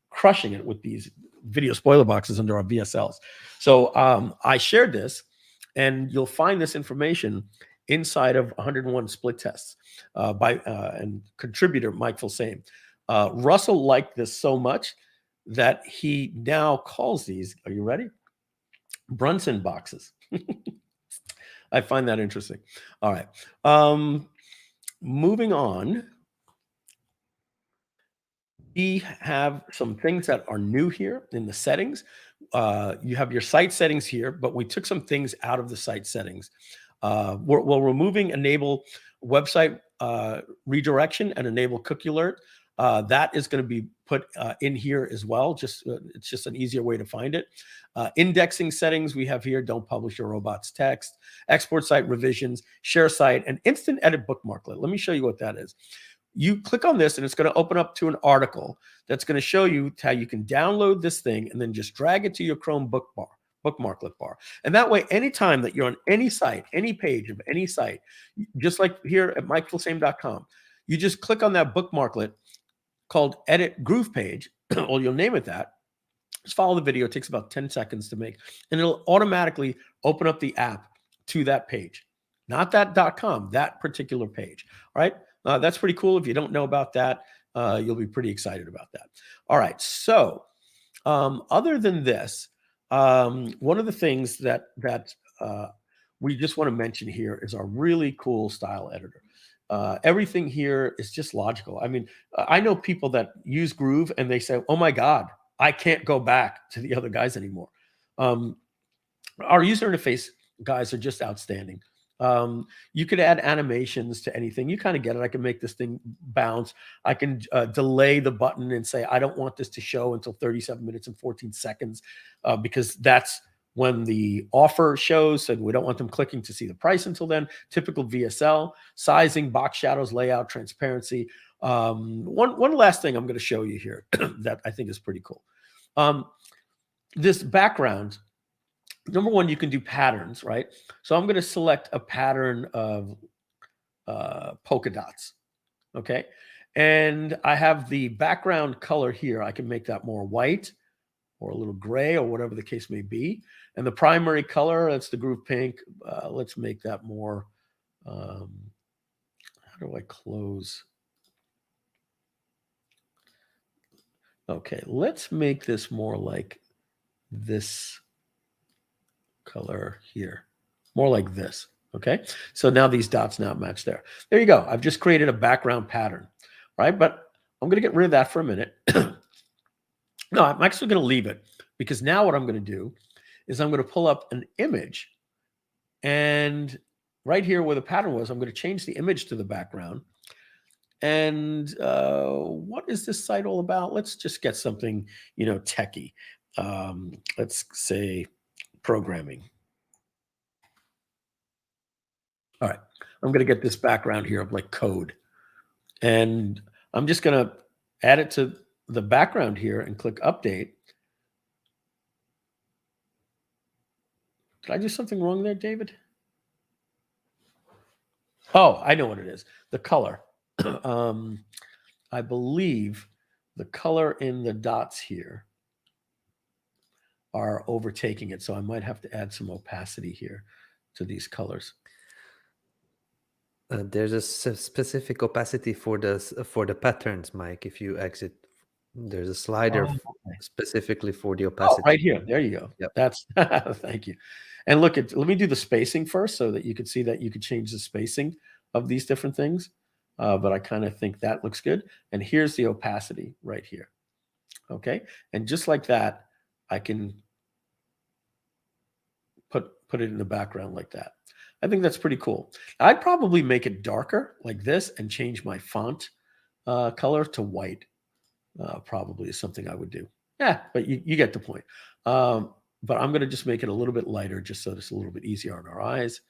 crushing it with these video spoiler boxes under our VSLs. So I shared this, and you'll find this information inside of 101 Split Tests by and contributor Mike Filsaime. Russell liked this so much that he now calls these, are you ready? Brunson boxes. I find that interesting. All right. Moving on. We have some things that are new here in the settings. You have your site settings here, but we took some things out of the site settings. We're removing enable website redirection and enable cookie alert. That is going to be put in here as well. It's just an easier way to find it. Indexing settings we have here: don't publish your robots text, export site revisions, share site, and instant edit bookmarklet. Let me show you what that is. You click on this and it's going to open up to an article that's going to show you how you can download this thing and then just drag it to your Chrome bookmarklet bar. And that way, anytime that you're on any site, any page of any site, just like here at mikefilsaime.com, you just click on that bookmarklet called Edit Groove Page, or you'll name it that. Just follow the video. It takes about 10 seconds to make, and it'll automatically open up the app to that page. Not that .com, that particular page. All right. That's pretty cool. If you don't know about that, you'll be pretty excited about that. All right. So other than this, one of the things that we just want to mention here is our really cool style editor. Everything here is just logical. I mean, I know people that use Groove and they say, oh my God, I can't go back to the other guys anymore. Our user interface guys are just outstanding. You could add animations to anything. You kind of get it. I can make this thing bounce. I can delay the button and say, I don't want this to show until 37 minutes and 14 seconds because that's when the offer shows, and we don't want them clicking to see the price until then. Typical VSL, sizing, box shadows, layout, transparency. One last thing I'm going to show you here that I think is pretty cool. This background, number one, you can do patterns, right? So I'm going to select a pattern of polka dots, okay? And I have the background color here. I can make that more white or a little gray or whatever the case may be. And the primary color, that's the Groove Pink. Let's make that more, how do I close? Okay, let's make this more like this color here, more like this. Okay, so now these dots now match there. There you go. I've just created a background pattern, right? But I'm going to get rid of that for a minute. No, I'm actually going to leave it, because now what I'm going to do is I'm going to pull up an image, and right here where the pattern was, I'm going to change the image to the background. And what is this site all about? Let's just get something, techie. Let's say programming. All right, I'm going to get this background here of like code, and I'm just going to add it to the background here and click update. Did I do something wrong there, David? Oh, I know what it is. The color. I believe the color in the dots here are overtaking it. So I might have to add some opacity here to these colors. There's a specific opacity for the patterns, Mike. If you exit, there's a slider specifically for the opacity. Oh, right here. There you go. Yep. That's thank you. And let me do the spacing first so that you could see that you could change the spacing of these different things. but I kind of think that looks good. And here's the opacity right here. Okay. And just like that, I can put it in the background like that. I think that's pretty cool. I'd probably make it darker like this and change my font color to white. Probably is something I would do. Yeah, but you get the point. But I'm going to just make it a little bit lighter just so it's a little bit easier on our eyes.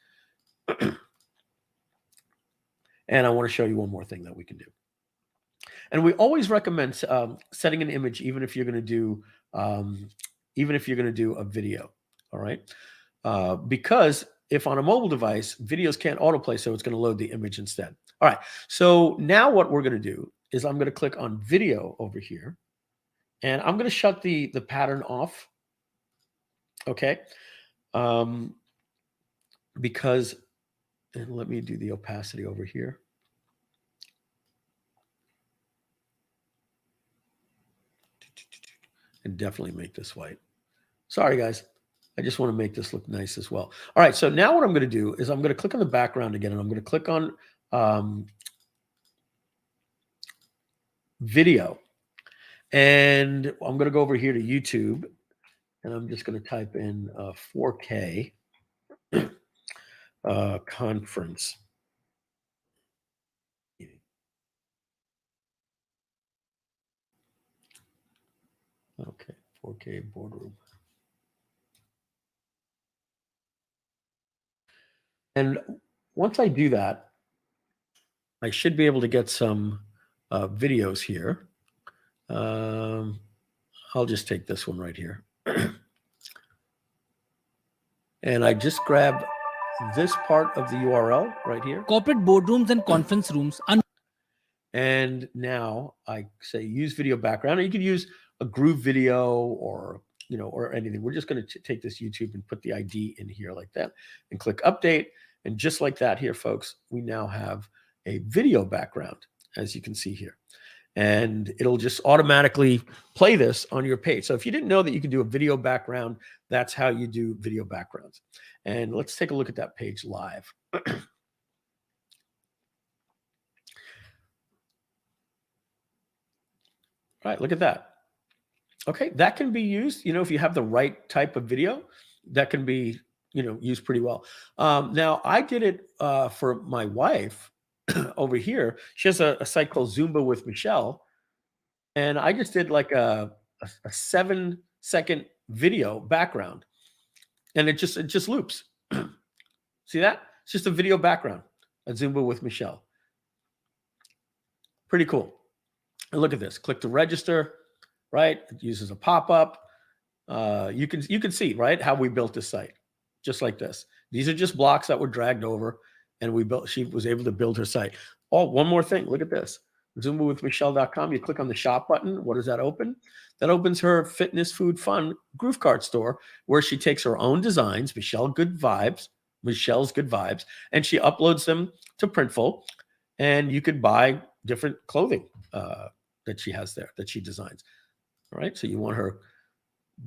And I want to show you one more thing that we can do. And we always recommend setting an image, even if you're going to do a video. All right, because if on a mobile device, videos can't autoplay, so it's going to load the image instead. All right. So now what we're going to do is I'm going to click on video over here, and I'm going to shut the pattern off. Okay, because, and let me do the opacity over here. And definitely make this white. Sorry, guys. I just want to make this look nice as well. All right, so now what I'm going to do is I'm going to click on the background again, and I'm going to click on video. And I'm going to go over here to YouTube, and I'm just going to type in 4K conference. Okay, 4K boardroom. And once I do that, I should be able to get some videos here. I'll just take this one right here. And I just grab this part of the URL right here. Corporate boardrooms and conference rooms. And now I say use video background. And you could use a Groove video or anything. We're just going to take this YouTube and put the ID in here like that and click update. And just like that here, folks, we now have a video background, as you can see here. And it'll just automatically play this on your page. So if you didn't know that you could do a video background, that's how you do video backgrounds. And let's take a look at that page live. All right, look at that. Okay, that can be used, if you have the right type of video, that can be, used pretty well. Now, I did it for my wife over here. She has a site called Zumba with Michelle. And I just did like a 7-second video background. And it just loops. See that? It's just a video background, a Zumba with Michelle. Pretty cool. And look at this. Click to register. Right? It uses a pop-up. You can see, right, how we built this site, just like this. These are just blocks that were dragged over, and she was able to build her site. Oh, one more thing. Look at this. ZumbaWithMichelle.com. You click on the shop button. What does that open? That opens her fitness, food, fun Groove Cart store, where she takes her own designs, Michelle's Good Vibes, and she uploads them to Printful, and you could buy different clothing that she has there, that she designs. All right, so you want her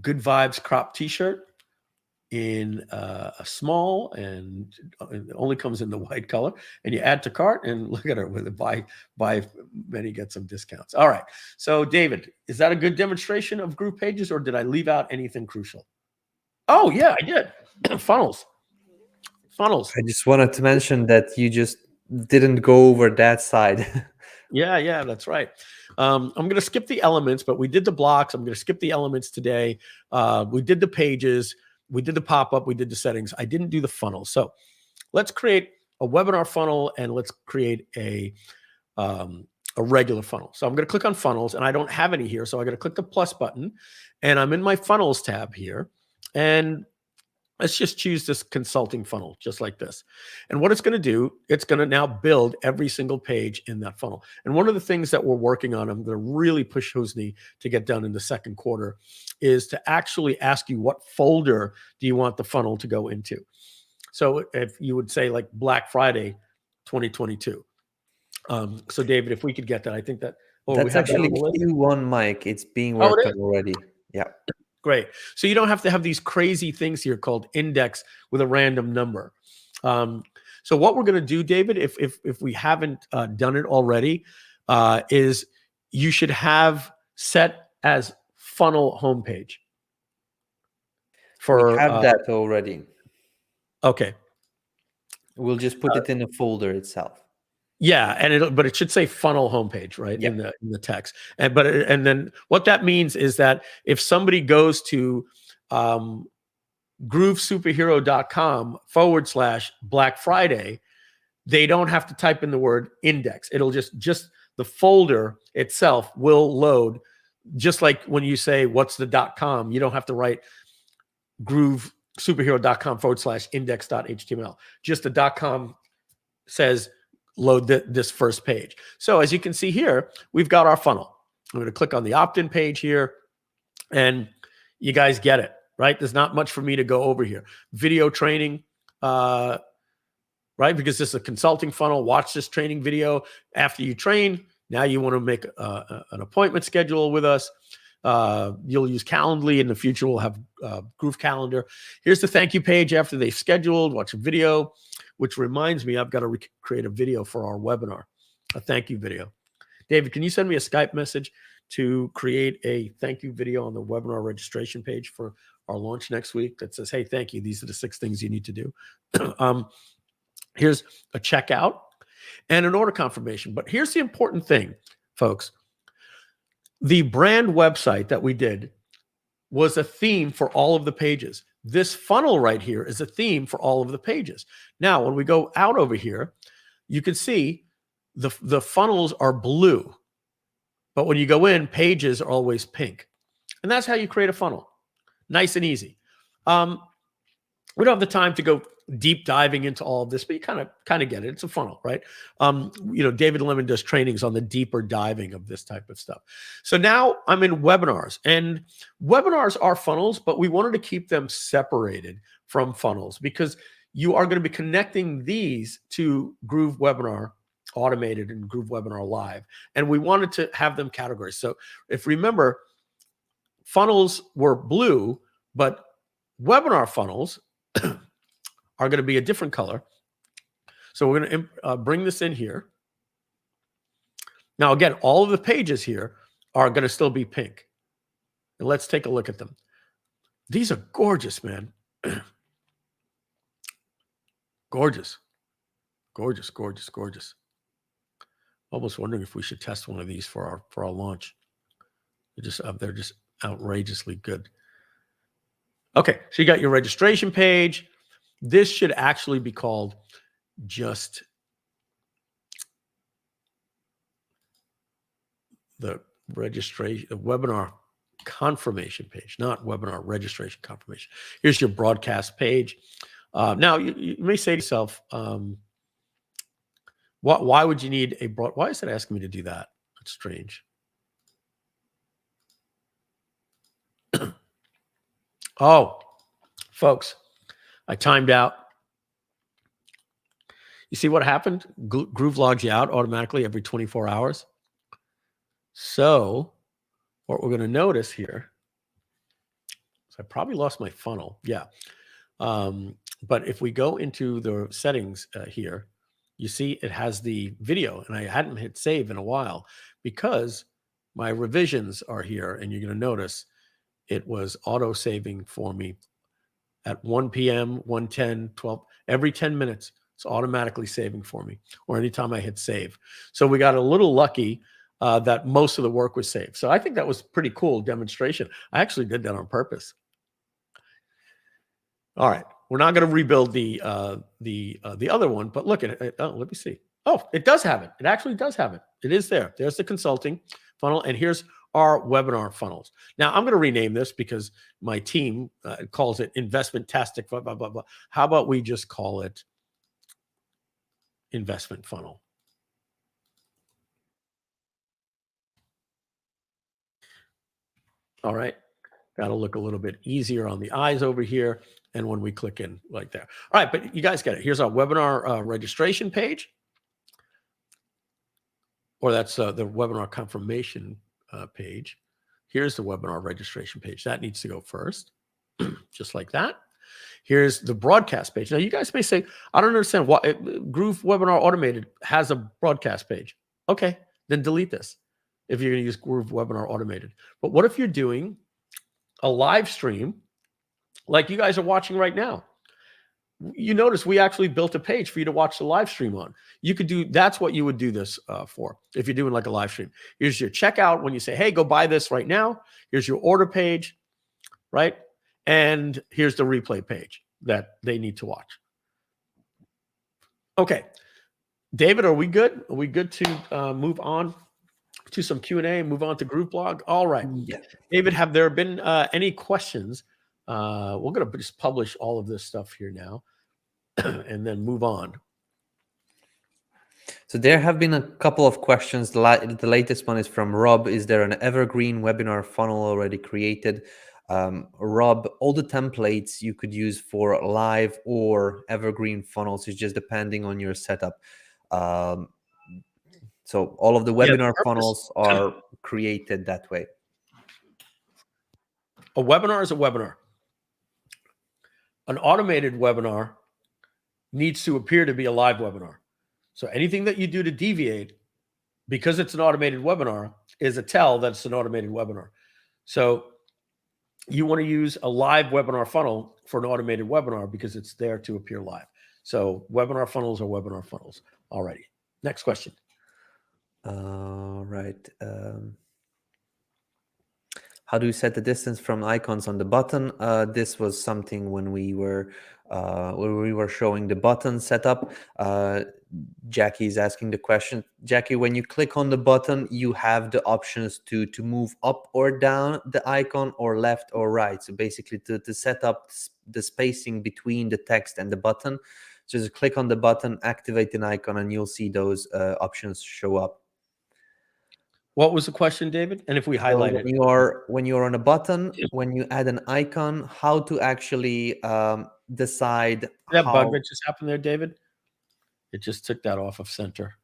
Good Vibes crop t-shirt in a small, and it only comes in the white color, and you add to cart, and look at her with a buy many, get some discounts. All right, so David, is that a good demonstration of GroovePages, or did I leave out anything crucial? Oh yeah, I did. Funnels. I just wanted to mention that you just didn't go over that side. Yeah, that's right. I'm going to skip the elements, but we did the blocks. I'm going to skip the elements today. We did the pages. We did the pop-up. We did the settings. I didn't do the funnel. So let's create a webinar funnel, and let's create a regular funnel. So I'm going to click on funnels, and I don't have any here. So I'm going to click the plus button, and I'm in my funnels tab here. And let's just choose this consulting funnel, just like this. And what it's going to do, it's going to now build every single page in that funnel. And one of the things that we're working on, I'm going to really push Husni to get done in the second quarter, is to actually ask you what folder do you want the funnel to go into. So if you would say like Black Friday 2022. So David, if we could get that, I think that. That's actually Q1, Mike. It's being worked on already. Yeah. Great. So you don't have to have these crazy things here called index with a random number. So what we're going to do, David, if we haven't done it already, is you should have set as funnel homepage. We have that already. Okay. We'll just put it in a folder itself. Yeah, and but it should say funnel homepage, right? Yep. In the text. And then what that means is that if somebody goes to groovesuperhero.com/Black Friday, they don't have to type in the word index. It'll just the folder itself will load, just like when you say what's the .com, you don't have to write groovesuperhero.com/index.html. Just the .com says load this first page. So as you can see here, we've got our funnel. I'm going to click on the opt-in page here, and you guys get it, right? There's not much for me to go over here. Video training, right? Because this is a consulting funnel. Watch this training video after you train. Now you want to make an appointment schedule with us. You'll use Calendly. In the future, we'll have Groove Calendar. Here's the thank you page after they've scheduled. Watch a video, which reminds me, I've got to create a video for our webinar, a thank you video. David, can you send me a Skype message to create a thank you video on the webinar registration page for our launch next week that says, hey, thank you. These are the 6 things you need to do. Here's a checkout and an order confirmation. But here's the important thing, folks. The brand website that we did was a theme for all of the pages. This funnel right here is a theme for all of the pages. Now, when we go out over here, you can see the funnels are blue. But when you go in, pages are always pink. And that's how you create a funnel. Nice and easy. We don't have the time to go deep diving into all of this, but you kind of get it. It's a funnel, right? David Lemon does trainings on the deeper diving of this type of stuff. So now I'm in webinars, and webinars are funnels, but we wanted to keep them separated from funnels because you are going to be connecting these to Groove Webinar Automated and Groove Webinar Live. And we wanted to have them categories. So if remember, funnels were blue, but webinar funnels are going to be a different color. So we're going to bring this in here. Now, again, all of the pages here are going to still be pink. And let's take a look at them. These are gorgeous, man. Gorgeous. Gorgeous, gorgeous, gorgeous. Almost wondering if we should test one of these for our launch. They're just outrageously good. Okay, so you got your registration page. This should actually be called just the webinar confirmation page, not webinar registration confirmation. Here's your broadcast page. Now, you may say to yourself, why would you need why is it asking me to do that? That's strange. Oh, folks, I timed out. You see what happened? Groove logs you out automatically every 24 hours. So what we're going to notice here, so I probably lost my funnel. Yeah. But if we go into the settings here, you see it has the video, and I hadn't hit save in a while because my revisions are here, and you're going to notice it was auto saving for me at 1 p.m., 1:10, 12, every 10 minutes. It's automatically saving for me, or anytime I hit save. So we got a little lucky that most of the work was saved. So I think that was a pretty cool demonstration. I actually did that on purpose. All right, we're not going to rebuild the other one, but look at it. Oh, let me see. Oh, it does have it. It actually does have it. It is there. There's the consulting funnel, and here's our webinar funnels. Now, I'm going to rename this because my team calls it investment-tastic, blah, blah, blah, blah. How about we just call it investment funnel? All right. That'll look a little bit easier on the eyes over here. And when we click in like there. All right, but you guys get it. Here's our webinar registration page. Or that's the webinar confirmation page. Here's the webinar registration page. That needs to go first, just like that. Here's the broadcast page. Now, you guys may say, I don't understand why Groove Webinar Automated has a broadcast page. Okay, then delete this if you're going to use Groove Webinar Automated. But what if you're doing a live stream like you guys are watching right now? You notice we actually built a page for you to watch the live stream on. You could do, that's what you would do this for if you're doing like a live stream. Here's your checkout when you say, hey, go buy this right now. Here's your order page, right? And here's the replay page that they need to watch. Okay, David, are we good? Are we good to move on to some Q&A and move on to GrooveBlog? All right. Yeah. David, have there been any questions? We're going to just publish all of this stuff here now and then move on. So there have been a couple of questions. The latest one is from Rob. Is there an evergreen webinar funnel already created? Rob, all the templates you could use for live or evergreen funnels is just depending on your setup. So all of the webinar funnels are created that way. A webinar is a webinar. An automated webinar needs to appear to be a live webinar. So anything that you do to deviate, because it's an automated webinar, is a tell that it's an automated webinar. So you want to use a live webinar funnel for an automated webinar because it's there to appear live. So webinar funnels are webinar funnels. Alrighty. Next question. All right. How do you set the distance from icons on the button? This was something when we were showing the button setup. Jackie is asking the question. Jackie, when you click on the button, you have the options to move up or down the icon or left or right. So basically to set up the spacing between the text and the button, just click on the button, activate an icon, and you'll see those options show up. What was the question, David? And if we highlight it, when you're on a button, when you add an icon, how to actually decide that how... bug that just happened there, David? It just took that off of center.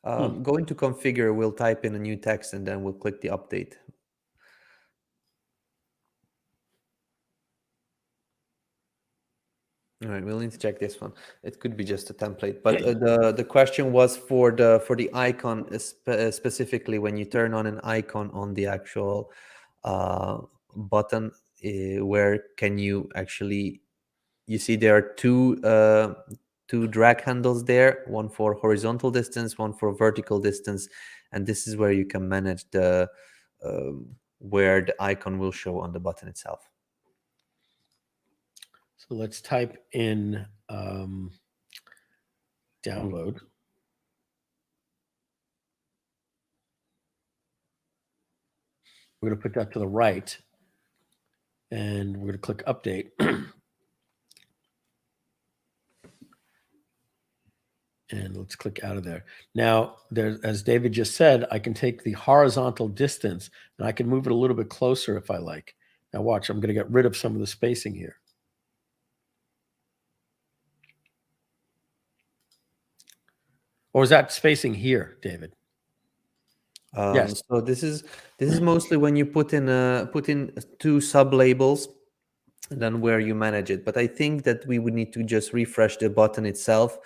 Go into configure, we'll type in a new text, and then we'll click the update. All right, we'll need to check this one. It could be just a template, but the question was for the icon specifically. When you turn on an icon on the actual button, where can you actually? You see there are two drag handles there, one for horizontal distance, one for vertical distance, and this is where you can manage the where the icon will show on the button itself. So let's type in download. We're going to put that to the right, and we're going to click update. And let's click out of there. Now, as David just said, I can take the horizontal distance and I can move it a little bit closer if I like. Now watch, I'm going to get rid of some of the spacing here. Or is that spacing here, David? Yes. So this is mostly when you put in two sub labels, and then where you manage it. But I think that we would need to just refresh the button itself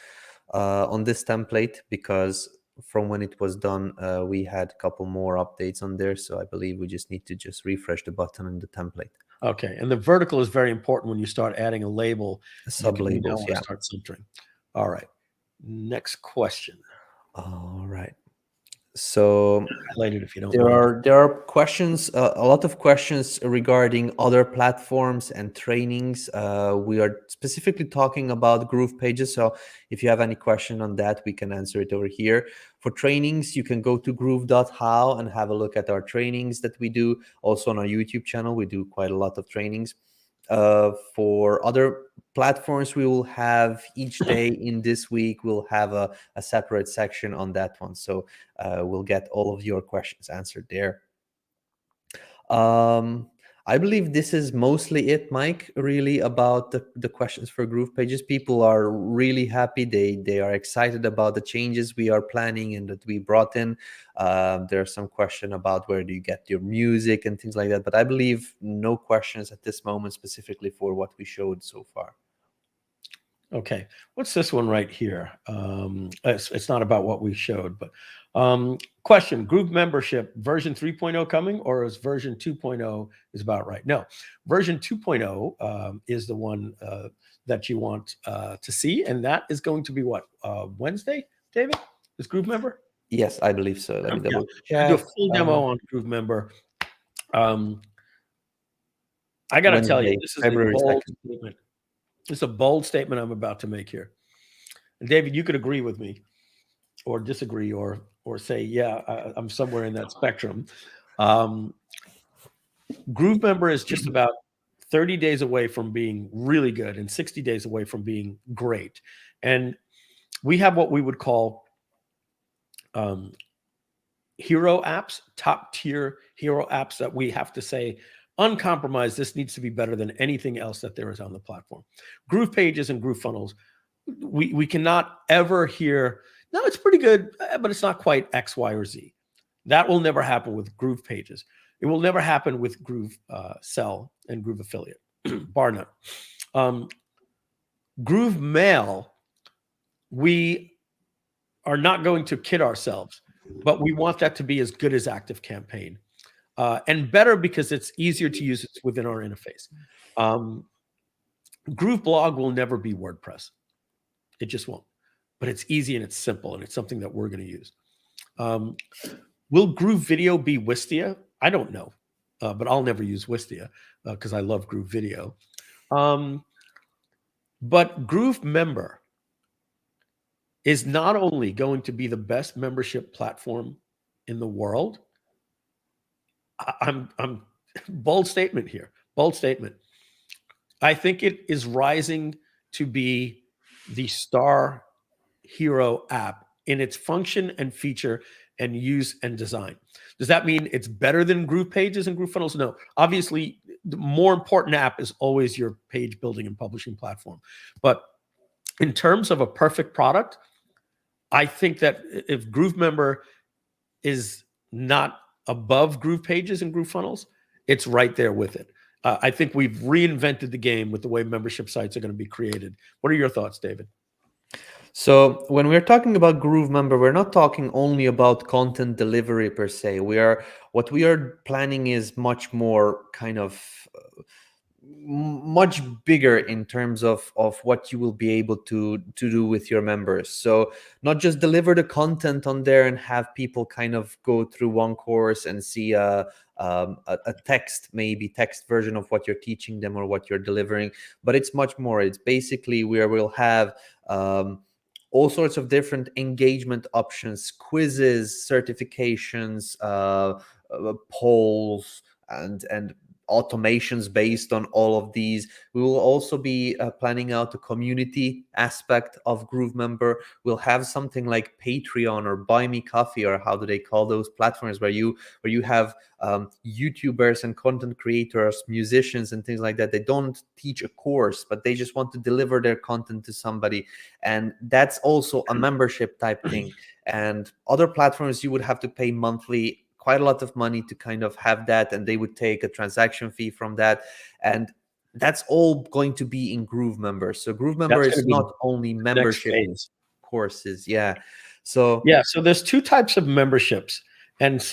on this template, because from when it was done, we had a couple more updates on there. So I believe we just need to just refresh the button in the template. Okay, and the vertical is very important when you start adding a label. Sub labels, yeah. Start centering. All right. Next question. All right. So Highlight it if you don't. There are questions, a lot of questions regarding other platforms and trainings. We are specifically talking about GroovePages. So if you have any question on that, we can answer it over here. For trainings, you can go to groove.how and have a look at our trainings that we do. Also on our YouTube channel, we do quite a lot of trainings. For other platforms, we will have each day in this week, we'll have a separate section on that one. So we'll get all of your questions answered there. I believe this is mostly it, Mike, really about the questions for GroovePages. People are really happy. They are excited about the changes we are planning and that we brought in. There's some question about where do you get your music and things like that. But I believe no questions at this moment specifically for what we showed so far. Okay, what's this one right here? It's not about what we showed, but question: Groove membership version 3.0 coming, or is version 2.0 is about right? No, version 2.0 is the one that you want to see, and that is going to be what, Wednesday, David? Is Groove member? Yes, I believe so. Let me double Yeah. Do a check. full demo on Groove member. I got to tell you, Wednesday, this is February a bold 2nd. statement. It's a bold statement I'm about to make here. And David, you could agree with me or disagree or say, yeah, I'm somewhere in that spectrum. Groove member is just about 30 days away from being really good and 60 days away from being great. And we have what we would call hero apps, top tier hero apps that we have to say, uncompromised, this needs to be better than anything else that there is on the platform. GroovePages and GrooveFunnels, we cannot ever hear, no, it's pretty good, but it's not quite X, Y, or Z. That will never happen with GroovePages. It will never happen with Groove Sell and Groove Affiliate, bar none. Groove Mail, we are not going to kid ourselves, but we want that to be as good as Active Campaign. And better because it's easier to use. It's within our interface. GrooveBlog will never be WordPress. It just won't. But it's easy and it's simple, and it's something that we're going to use. Will Groove Video be Wistia? I don't know, but I'll never use Wistia because I love Groove Video. But Groove Member is not only going to be the best membership platform in the world. I'm bold statement here. Bold statement. I think it is rising to be the star hero app in its function and feature and use and design. Does that mean it's better than GroovePages and GrooveFunnels? No. Obviously, the more important app is always your page building and publishing platform. But in terms of a perfect product, I think that if GrooveMember is not above GroovePages and GrooveFunnels, it's right there with it. I think we've reinvented the game with the way membership sites are going to be created. What are your thoughts, David? So when we're talking about GrooveMember, we're not talking only about content delivery per se. What we are planning is much more kind of much bigger in terms of what you will be able to do with your members. So not just deliver the content on there and have people kind of go through one course and see a text version of what you're teaching them or what you're delivering, but it's much more. It's basically where we'll have all sorts of different engagement options, quizzes, certifications, polls, and automations based on all of these. We will also be planning out the community aspect of GrooveMember. We'll have something like Patreon or Buy Me Coffee, or how do they call those platforms, where you have YouTubers and content creators, musicians and things like that. They don't teach a course, but they just want to deliver their content to somebody, and that's also a membership type thing. And other platforms, you would have to pay monthly quite a lot of money to kind of have that, and they would take a transaction fee from that, and that's all going to be in GrooveMember. So GrooveMember is not only membership courses. So there's two types of memberships, and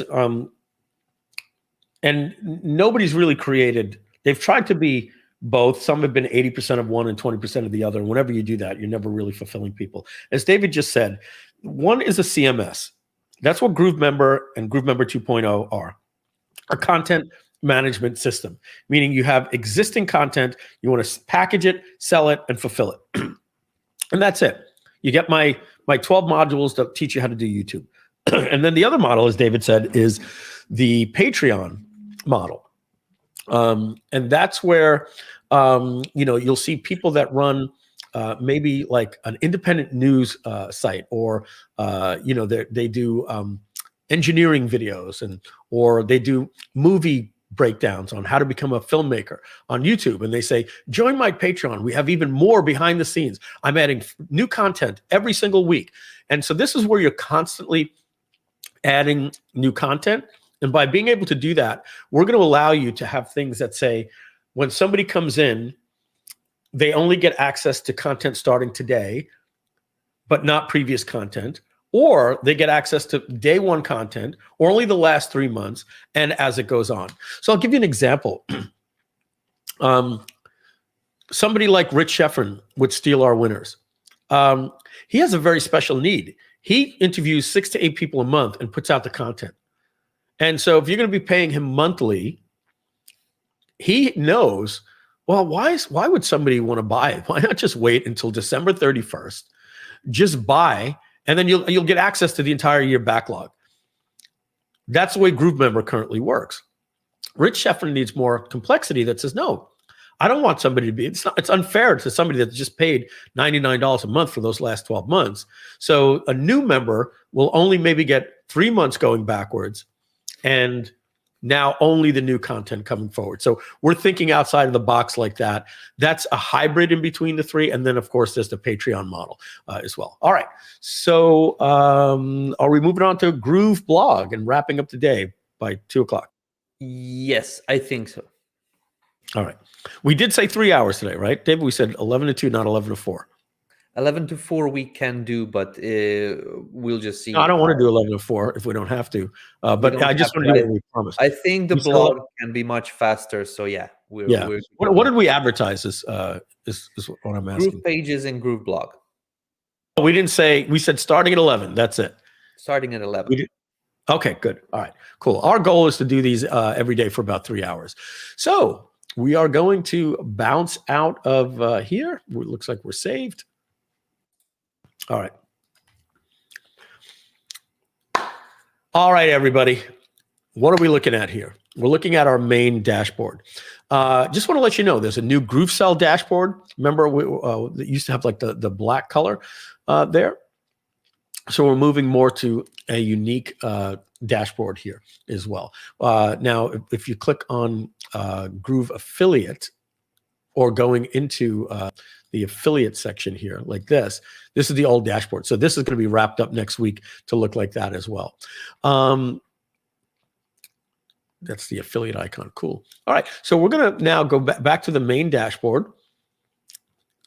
nobody's really created. They've tried to be both. Some have been 80% of one and 20% of the other. And whenever you do that, you're never really fulfilling people. As David just said, one is a CMS. That's what GrooveMember and GrooveMember 2.0 are. A content management system, meaning you have existing content, you want to package it, sell it, and fulfill it. And that's it. You get my 12 modules that teach you how to do YouTube. And then the other model, as David said, is the Patreon model. And that's where you'll see people that run maybe like an independent news site, or they do engineering videos, or they do movie breakdowns on how to become a filmmaker on YouTube, and they say, join my Patreon. We have even more behind the scenes. I'm adding new content every single week. And so this is where you're constantly adding new content. And by being able to do that, we're going to allow you to have things that say, when somebody comes in, they only get access to content starting today, but not previous content, or they get access to day one content, or only the last 3 months, and as it goes on. So I'll give you an example. Somebody like Rich Sheffrin would Steal Our Winners. He has a very special need. He interviews 6 to 8 people a month and puts out the content. And so if you're going to be paying him monthly, he knows, well, why would somebody want to buy it? Why not just wait until December 31st, just buy, and then you'll get access to the entire year backlog. That's the way Groove Member currently works. Rich Sheffrin needs more complexity that says, no, I don't want somebody to be, it's unfair to somebody that's just paid $99 a month for those last 12 months. So a new member will only maybe get 3 months going backwards, and now only the new content coming forward. So we're thinking outside of the box like that. That's a hybrid in between the three. And then of course, there's the Patreon model as well. All right. So are we moving on to GrooveBlog and wrapping up the day by 2 o'clock? Yes, I think so. All right. We did say 3 hours today, right, David? We said 11 to 2, not 11 to 4. 11 to 4 we can do, but we'll just see. No, I don't want to do 11 to 4 if we don't have to. But I just want to do what we promised. I think the blog can be much faster. So yeah. What did we advertise is what I'm asking. GroovePages and GrooveBlog. We didn't say, we said starting at 11. That's it. Starting at 11. Okay, good. All right, cool. Our goal is to do these every day for about 3 hours. So we are going to bounce out of here. It looks like we're saved. All right. All right, everybody. What are we looking at here? We're looking at our main dashboard. Just want to let you know, there's a new GrooveCell dashboard. Remember, it used to have like the black color there. So we're moving more to a unique dashboard here as well. Now, if you click on Groove Affiliate, or going into the affiliate section here like this is the old dashboard. So this is going to be wrapped up next week to look like that as well. That's the affiliate icon. Cool. All right. So we're going to now go back to the main dashboard,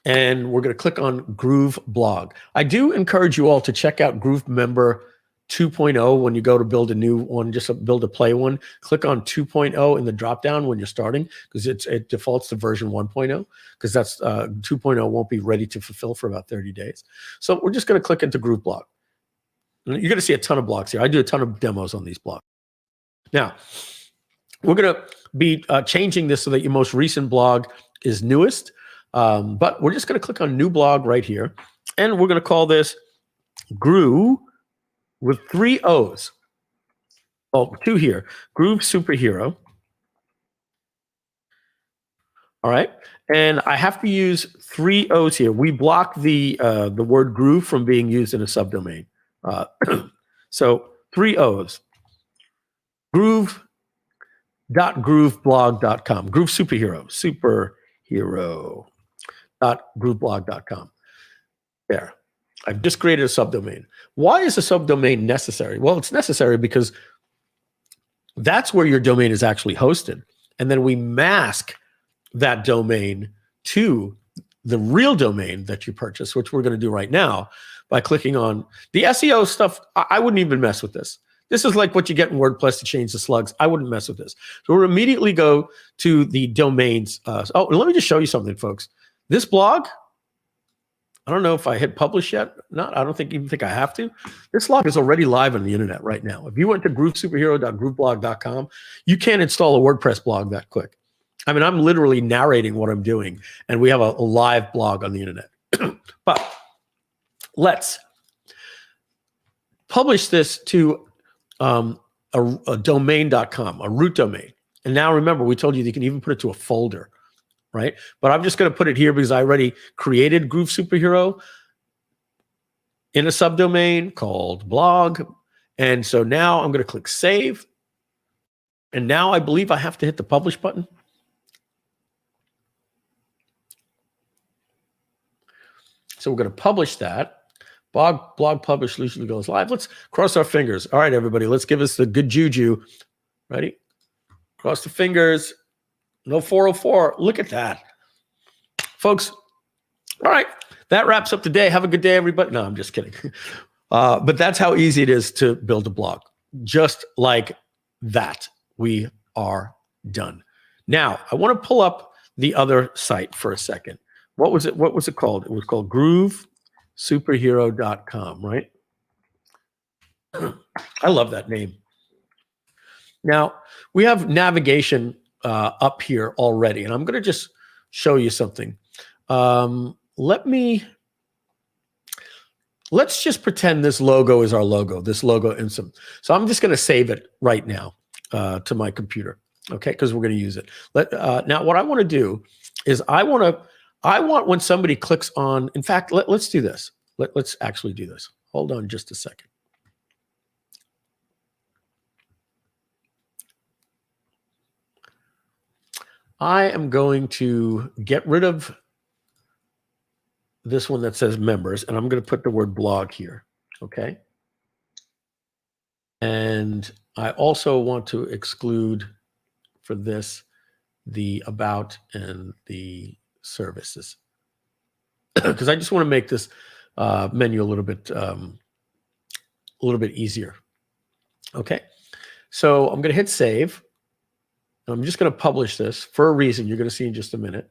and we're going to click on GrooveBlog. I do encourage you all to check out Groove Member 2.0 when you go to build a new one, just build a play one. Click on 2.0 in the dropdown when you're starting, because it defaults to version 1.0, because that's 2.0 won't be ready to fulfill for about 30 days. So we're just going to click into GrooveBlog. You're going to see a ton of blogs here. I do a ton of demos on these blogs. Now, we're going to be changing this so that your most recent blog is newest, but we're just going to click on New Blog right here, and we're going to call this Groove with 3 O's. Oh, 2 here. Groove Superhero. All right. And I have to use 3 O's here. We block the word groove from being used in a subdomain. So 3 O's. Groove.grooveblog.com. Groove Superhero. Superhero.grooveblog.com. There. I've just created a subdomain. Why is a subdomain necessary? Well, it's necessary because that's where your domain is actually hosted. And then we mask that domain to the real domain that you purchase, which we're going to do right now by clicking on the SEO stuff. I wouldn't even mess with this. This is like what you get in WordPress to change the slugs. I wouldn't mess with this. So we'll immediately go to the domains. Oh, let me just show you something, folks. This blog, I don't know if I hit publish yet. Not, I don't even think I have to. This blog is already live on the internet right now. If you went to groovesuperhero.grooveblog.com, you can't install a WordPress blog that quick. I mean, I'm literally narrating what I'm doing, and we have a live blog on the internet. But let's publish this to a domain.com, a root domain. And now remember, we told you can even put it to a folder. Right? But I'm just going to put it here because I already created Groove Superhero in a subdomain called blog. And so now I'm going to click save. And now I believe I have to hit the publish button. So we're going to publish that. Blog publish usually goes live. Let's cross our fingers. All right, everybody, let's give us the good juju. Ready? Cross the fingers. No 404. Look at that. Folks, all right. That wraps up the day. Have a good day, everybody. No, I'm just kidding. But that's how easy it is to build a blog. Just like that, we are done. Now, I want to pull up the other site for a second. What was it? What was it called? It was called GrooveSuperhero.com, right? I love that name. Now, we have navigation up here already, and I'm going to just show you something. Let's just pretend this logo is our logo, this logo Insum. So I'm just going to save it right now to my computer, okay? Because we're going to use it. Now, what I want to do is I want when somebody clicks on, in fact, let's do this. Let's actually do this. Hold on just a second. I am going to get rid of this one that says members, and I'm going to put the word blog here, okay? And I also want to exclude for this the about and the services, because I just want to make this menu a little bit easier. Okay, so I'm going to hit save. I'm just going to publish this for a reason you're going to see in just a minute.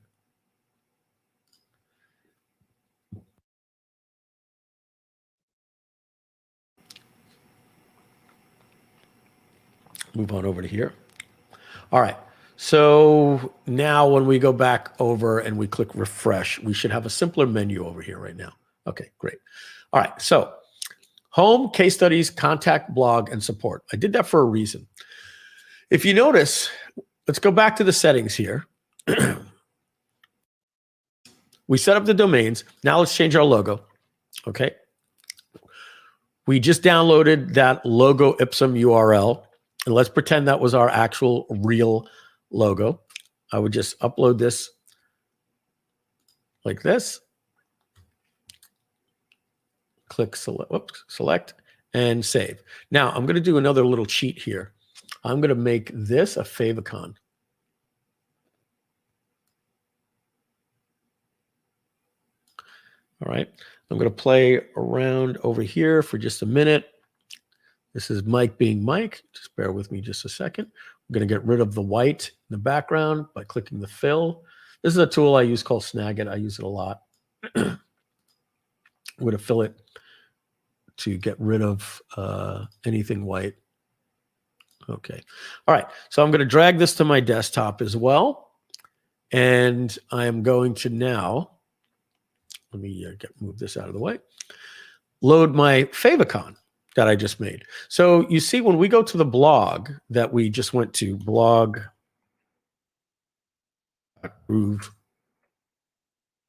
Move on over to here. All right. So now when we go back over and we click refresh, we should have a simpler menu over here right now. Okay, great. All right. So home, case studies, contact, blog, and support. I did that for a reason. If you notice, let's go back to the settings here. We set up the domains. Now let's change our logo. Okay. We just downloaded that logo Ipsum URL. And let's pretend that was our actual real logo. I would just upload this like this. Click select and save. Now I'm going to do another little cheat here. I'm going to make this a favicon. All right. I'm going to play around over here for just a minute. This is Mike being Mike. Just bear with me just a second. I'm going to get rid of the white in the background by clicking the fill. This is a tool I use called Snagit. I use it a lot. I'm going to fill it to get rid of anything white. Okay. All right. So I'm going to drag this to my desktop as well. And I am going to now, let me move this out of the way, load my favicon that I just made. So you see when we go to the blog that we just went to, blog Groove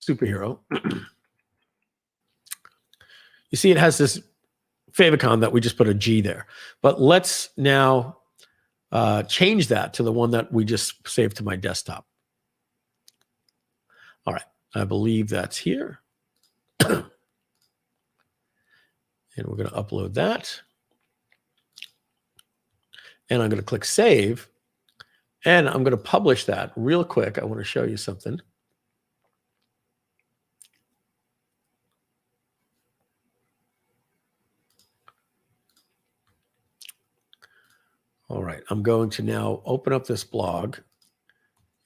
Superhero, you see it has this favicon that we just put a G there. But let's now change that to the one that we just saved to my desktop. All right, I believe that's here. And we're going to upload that. And I'm going to click save. And I'm going to publish that real quick. I want to show you something. All right. I'm going to now open up this blog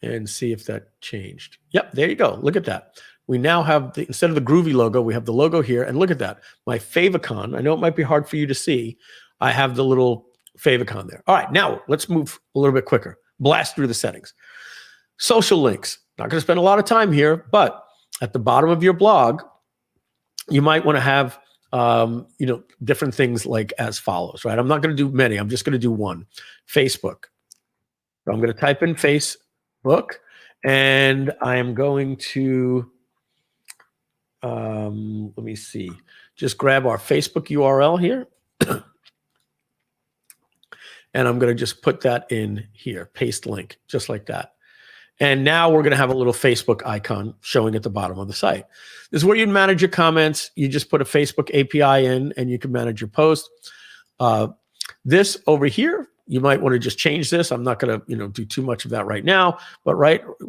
and see if that changed. Yep, there you go. Look at that. We now have, instead of the Groovy logo, we have the logo here. And look at that. My favicon, I know it might be hard for you to see. I have the little favicon there. All right, now let's move a little bit quicker. Blast through the settings. Social links. Not going to spend a lot of time here, but at the bottom of your blog, you might want to have different things like as follows, right? I'm not going to do many. I'm just going to do one. Facebook. So I'm going to type in Facebook, and I am going to, let me see, just grab our Facebook URL here. And I'm going to just put that in here, paste link, just like that. And now we're going to have a little Facebook icon showing at the bottom of the site. This is where you manage your comments. You just put a Facebook API in and you can manage your post. This over here, you might want to just change this. I'm not going to, do too much of that right now, but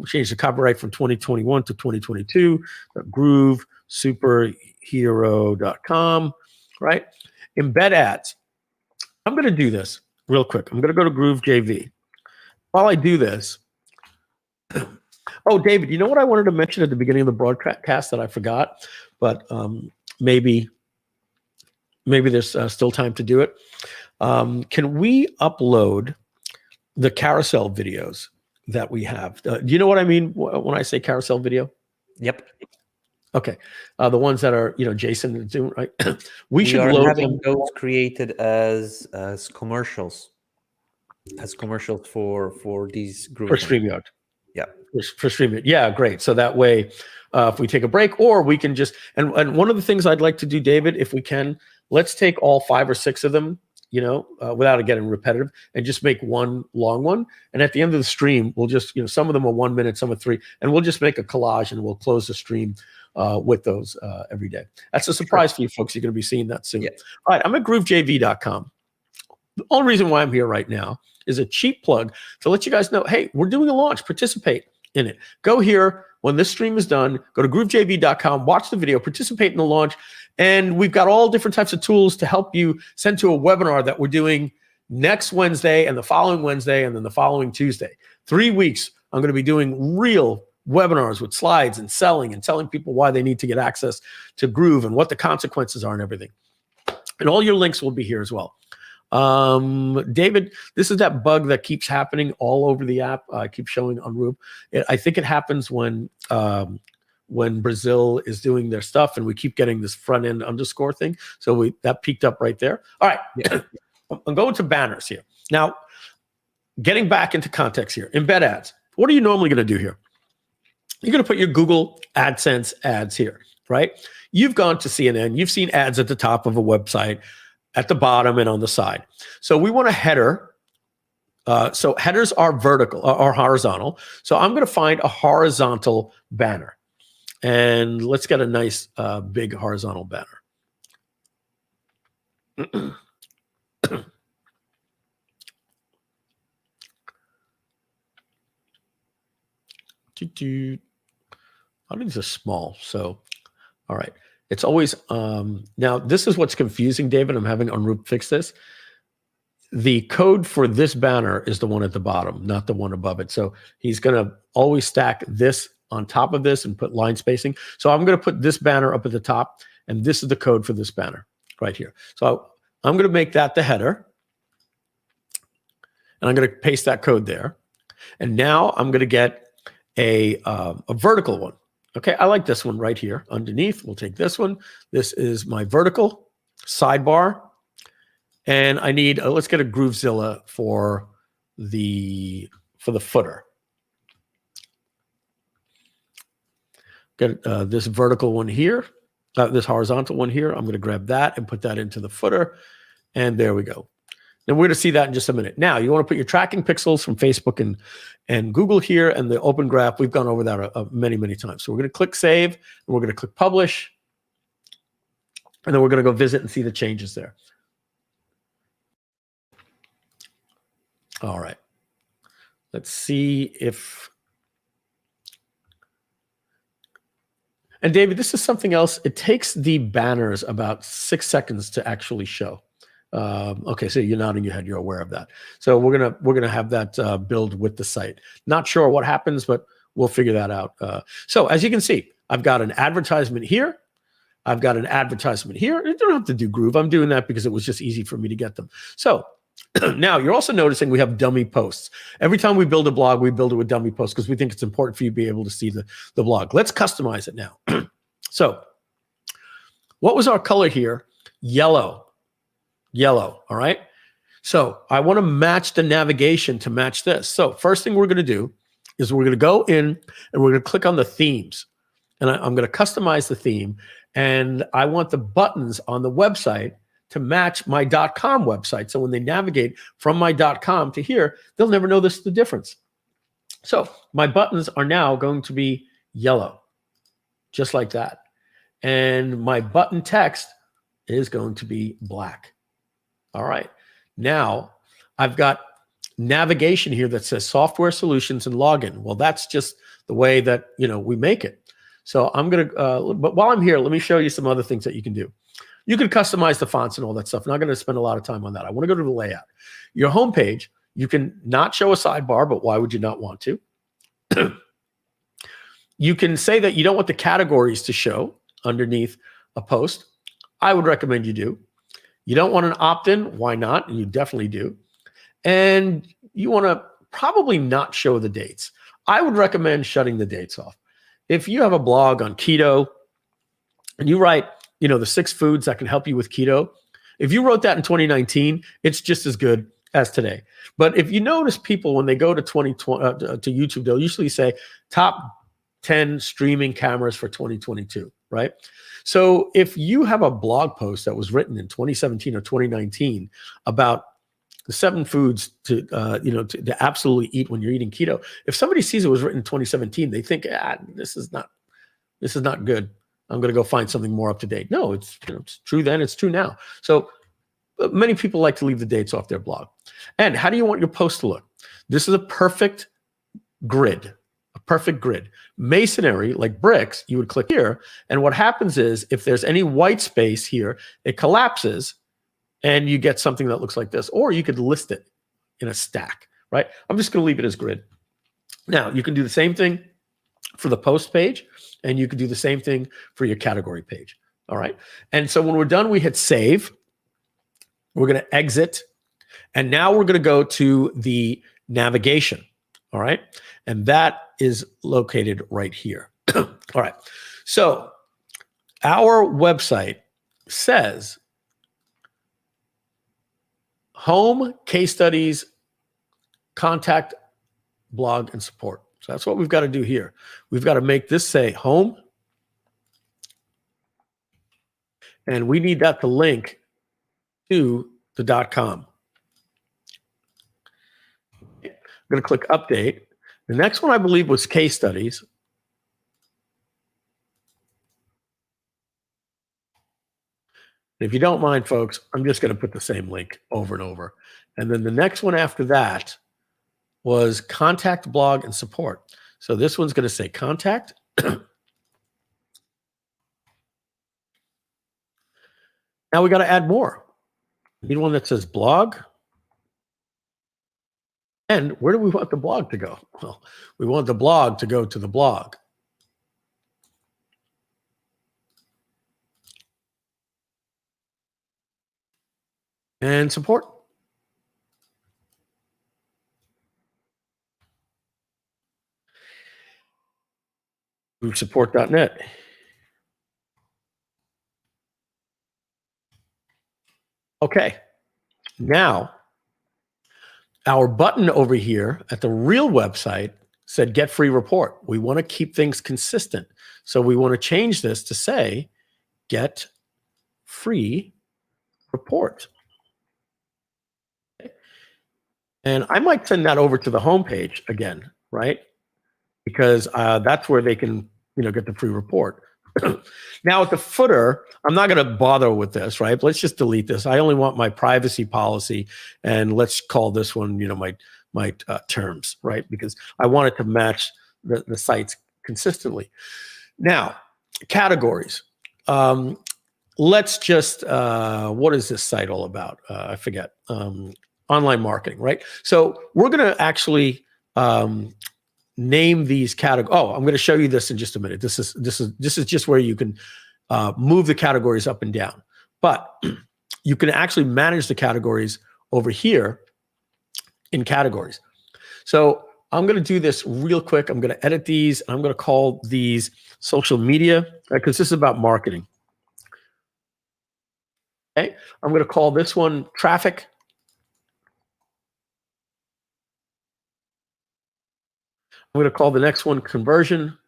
change the copyright from 2021 to 2022, groovesuperhero.com, right? Embed ads. I'm going to do this real quick. I'm going to go to GrooveJV. While I do this, oh, David, you know what I wanted to mention at the beginning of the broadcast that I forgot, but maybe there's still time to do it. Can we upload the carousel videos that we have? Do you know what I mean when I say carousel video? Yep. Okay. The ones that are, Jason is doing, right? we should are load having them. those created as commercials, for these groups. For StreamYard. Yeah. For StreamYard. Yeah, great. So that way, if we take a break, or we can just, and one of the things I'd like to do, David, if we can, let's take all 5 or 6 of them, without it getting repetitive, and just make one long one. And at the end of the stream, we'll just, some of them are 1 minute, some are 3, and we'll just make a collage and we'll close the stream with those every day. That's a surprise for you folks. You're going to be seeing that soon. Yeah. All right, I'm at groovejv.com. The only reason why I'm here right now is a cheap plug to let you guys know, hey, we're doing a launch. Participate in it. Go here when this stream is done. Go to groovejv.com, watch the video, participate in the launch. And we've got all different types of tools to help you send to a webinar that we're doing next Wednesday and the following Wednesday and then the following Tuesday. 3 weeks, I'm going to be doing real webinars with slides and selling and telling people why they need to get access to Groove and what the consequences are and everything. And all your links will be here as well. David, this is that bug that keeps happening all over the app. I keep showing on Rube. I think it happens when Brazil is doing their stuff and we keep getting this front end underscore thing. So that peaked up right there. All right. Yeah. I'm going to banners here. Now, getting back into context here, embed ads. What are you normally going to do here? You're going to put your Google AdSense ads here, right? You've gone to CNN. You've seen ads at the top of a website, at the bottom and on the side. So we want a header. So headers are vertical or horizontal. So I'm going to find a horizontal banner. And let's get a nice big horizontal banner. I think these are small. So, all right. It's always, now this is what's confusing, David. I'm having Unroop fix this. The code for this banner is the one at the bottom, not the one above it. So he's going to always stack this on top of this and put line spacing. So I'm going to put this banner up at the top, and this is the code for this banner right here. So I'm going to make that the header, and I'm going to paste that code there. And now I'm going to get a vertical one. Okay, I like this one right here underneath. We'll take this one. This is my vertical sidebar. And I need, let's get a Groovezilla for the footer. Get this vertical one here, this horizontal one here. I'm going to grab that and put that into the footer. And there we go. And we're going to see that in just a minute. Now, you want to put your tracking pixels from Facebook and Google here, and the open graph. We've gone over that many, many times. So we're going to click Save, and we're going to click Publish. And then we're going to go visit and see the changes there. All right. Let's see if... And David, this is something else. It takes the banners about 6 seconds to actually show. Okay, so you're nodding your head. You're aware of that. So we're gonna have that build with the site. Not sure what happens, but we'll figure that out. So as you can see, I've got an advertisement here. I've got an advertisement here. You don't have to do Groove. I'm doing that because it was just easy for me to get them. So now you're also noticing we have dummy posts. Every time we build a blog, we build it with dummy posts because we think it's important for you to be able to see the blog. Let's customize it now. So what was our color here? Yellow. Yellow, all right? So I want to match the navigation to match this. So first thing we're going to do is we're going to go in and we're going to click on the themes. And I'm going to customize the theme. And I want the buttons on the website to match my .com website. So when they navigate from my .com to here, they'll never know the difference. So my buttons are now going to be yellow, just like that. And my button text is going to be black. All right. Now I've got navigation here that says software solutions and login. Well, that's just the way that, we make it. So I'm going to, but while I'm here, let me show you some other things that you can do. You can customize the fonts and all that stuff. I'm not going to spend a lot of time on that. I want to go to the layout. Your homepage, you can not show a sidebar, but why would you not want to? You can say that you don't want the categories to show underneath a post. I would recommend you do. You don't want an opt-in. Why not? You definitely do. And you want to probably not show the dates. I would recommend shutting the dates off. If you have a blog on keto and you write, the 6 foods that can help you with keto, if you wrote that in 2019, it's just as good as today. But if you notice people when they go to 2020 to YouTube, they'll usually say top 10 streaming cameras for 2022, right? So if you have a blog post that was written in 2017 or 2019 about the 7 foods to absolutely eat when you're eating keto, if somebody sees it was written in 2017, they think, this is not good. I'm going to go find something more up to date. No, it's true then, it's true now. So many people like to leave the dates off their blog. And how do you want your post to look? This is a perfect grid. Masonry, like bricks, you would click here. And what happens is if there's any white space here, it collapses and you get something that looks like this. Or you could list it in a stack, right? I'm just going to leave it as grid. Now, you can do the same thing for the post page, and you can do the same thing for your category page, all right? And so when we're done, we hit save. We're going to exit. And now we're going to go to the navigation, all right? And that is located right here. All right. So our website says home, case studies, contact, blog, and support. So that's what we've got to do here. We've got to make this say home. And we need that to link to the .com. I'm going to click update. The next one I believe was case studies. If you don't mind, folks, I'm just going to put the same link over and over. And then the next one after that was contact, blog, and support. So this one's going to say contact. Now we got to add more. We need one that says blog. And where do we want the blog to go? Well, we want the blog to go to the blog. And support. Support.net. Okay. Now, our button over here at the real website said get free report. We want to keep things consistent. So we want to change this to say get free report. Okay. And I might send that over to the homepage again, right? Because that's where they can, get the free report. Now at the footer, I'm not going to bother with this, right? Let's just delete this. I only want my privacy policy, and let's call this one, my terms, right? Because I want it to match the sites consistently. Now, categories. Let's just, what is this site all about? I forget. Online marketing, right? So we're going to actually name these categories. Oh, I'm going to show you this in just a minute. This is just where you can move the categories up and down. But you can actually manage the categories over here in categories. So I'm going to do this real quick. I'm going to edit these. I'm going to call these social media because this is about marketing. Okay, I'm going to call this one traffic. I'm going to call the next one conversion.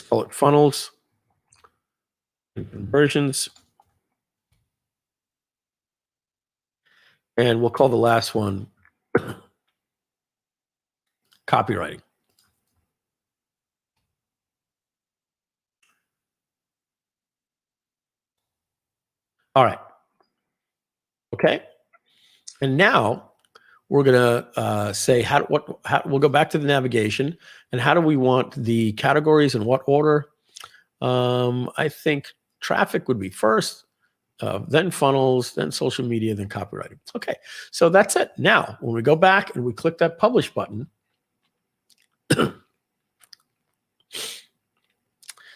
Call it funnels and conversions. And we'll call the last one copywriting. All right. Okay. And now we're going to say we'll go back to the navigation and how do we want the categories in what order? I think traffic would be first, then funnels, then social media, then copywriting. Okay. So that's it. Now, when we go back and we click that publish button,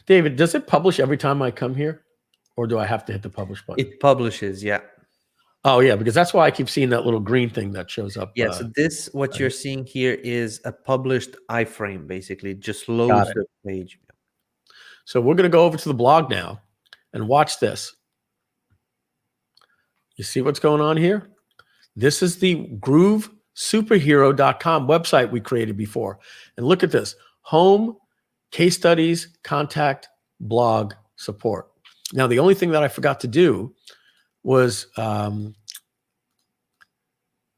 David, does it publish every time I come here? Or do I have to hit the publish button? It publishes, yeah. Oh, yeah, because that's why I keep seeing that little green thing that shows up. Yeah, so this, what you're seeing here is a published iframe, basically. It just loads the page. So we're going to go over to the blog now and watch this. You see what's going on here? This is the GrooveSuperhero.com website we created before. And look at this. Home, case studies, contact, blog, support. Now, the only thing that I forgot to do was, let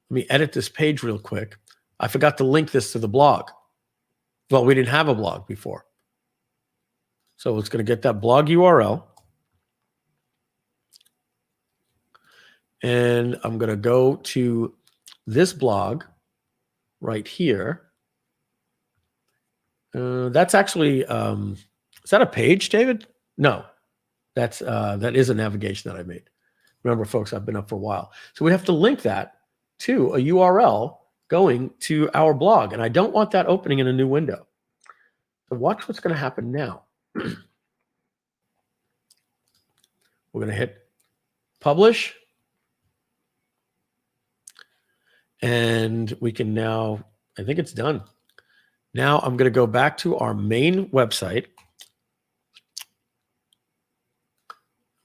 me edit this page real quick. I forgot to link this to the blog. Well, we didn't have a blog before. So it's going to get that blog URL. And I'm going to go to this blog right here. That's actually, is that a page, David? No. That is a navigation that I made. Remember, folks, I've been up for a while. So we have to link that to a URL going to our blog. And I don't want that opening in a new window. So watch what's going to happen now. We're going to hit publish. And we can now, I think it's done. Now I'm going to go back to our main website.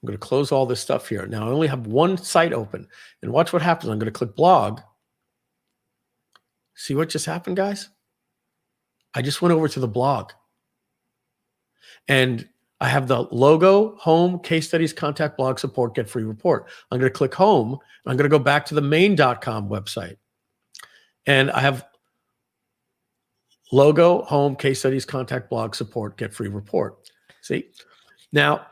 I'm going to close all this stuff here. Now I only have one site open. And watch what happens. I'm going to click blog. See what just happened, guys? I just went over to the blog. And I have the logo, home, case studies, contact, blog, support, get free report. I'm going to click home. And I'm going to go back to the main.com website. And I have logo, home, case studies, contact, blog, support, get free report. See? Now,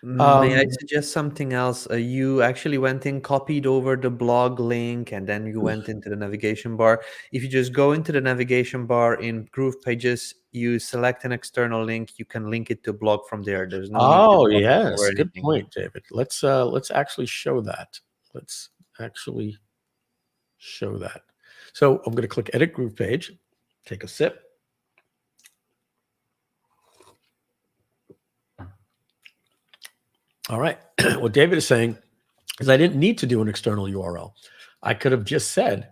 may I suggest something else? You actually went in, copied over the blog link, and then you went into the navigation bar. If you just go into the navigation bar in GroovePages, you select an external link, you can link it to a blog from there. There's no need to yes, good point, David. Let's actually show that. Let's actually show that. So I'm going to click Edit Groove Page, take a sip. All right. What David is saying is I didn't need to do an external URL. I could have just said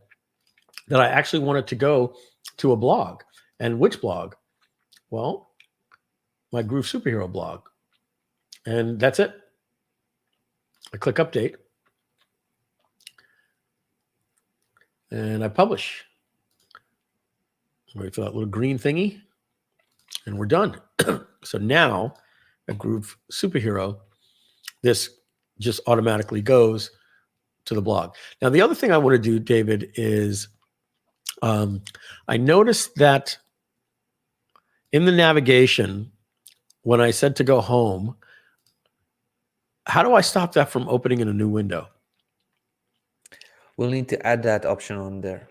that I actually wanted to go to a blog. And which blog? Well, my Groove Superhero blog. And that's it. I click Update. And I publish. Wait for that little green thingy. And we're done. So now at Groove Superhero, this just automatically goes to the blog. Now, the other thing I want to do, David, is I noticed that in the navigation, when I said to go home, how do I stop that from opening in a new window? We'll need to add that option on there.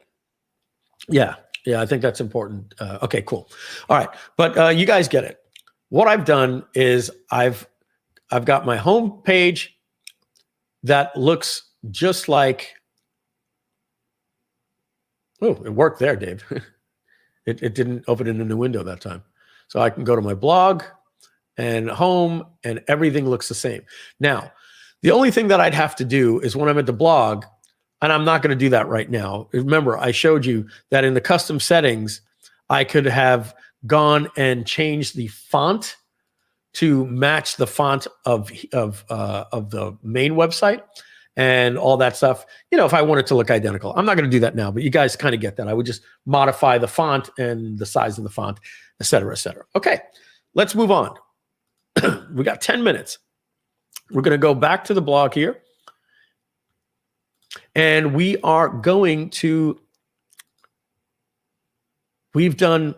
Yeah, I think that's important. Okay, cool. All right, but you guys get it. What I've done is I've got my home page that looks just like, oh, it worked there, Dave. It didn't open in a new window that time. So I can go to my blog and home and everything looks the same. Now, the only thing that I'd have to do is when I'm at the blog, and I'm not going to do that right now. Remember, I showed you that in the custom settings, I could have gone and changed the font to match the font of the main website and all that stuff. You know, if I wanted to look identical, I'm not going to do that now, but you guys kind of get that. I would just modify the font and the size of the font, et cetera, et cetera. Okay, let's move on. We got 10 minutes. We're going to go back to the blog here. And we are going to, we've done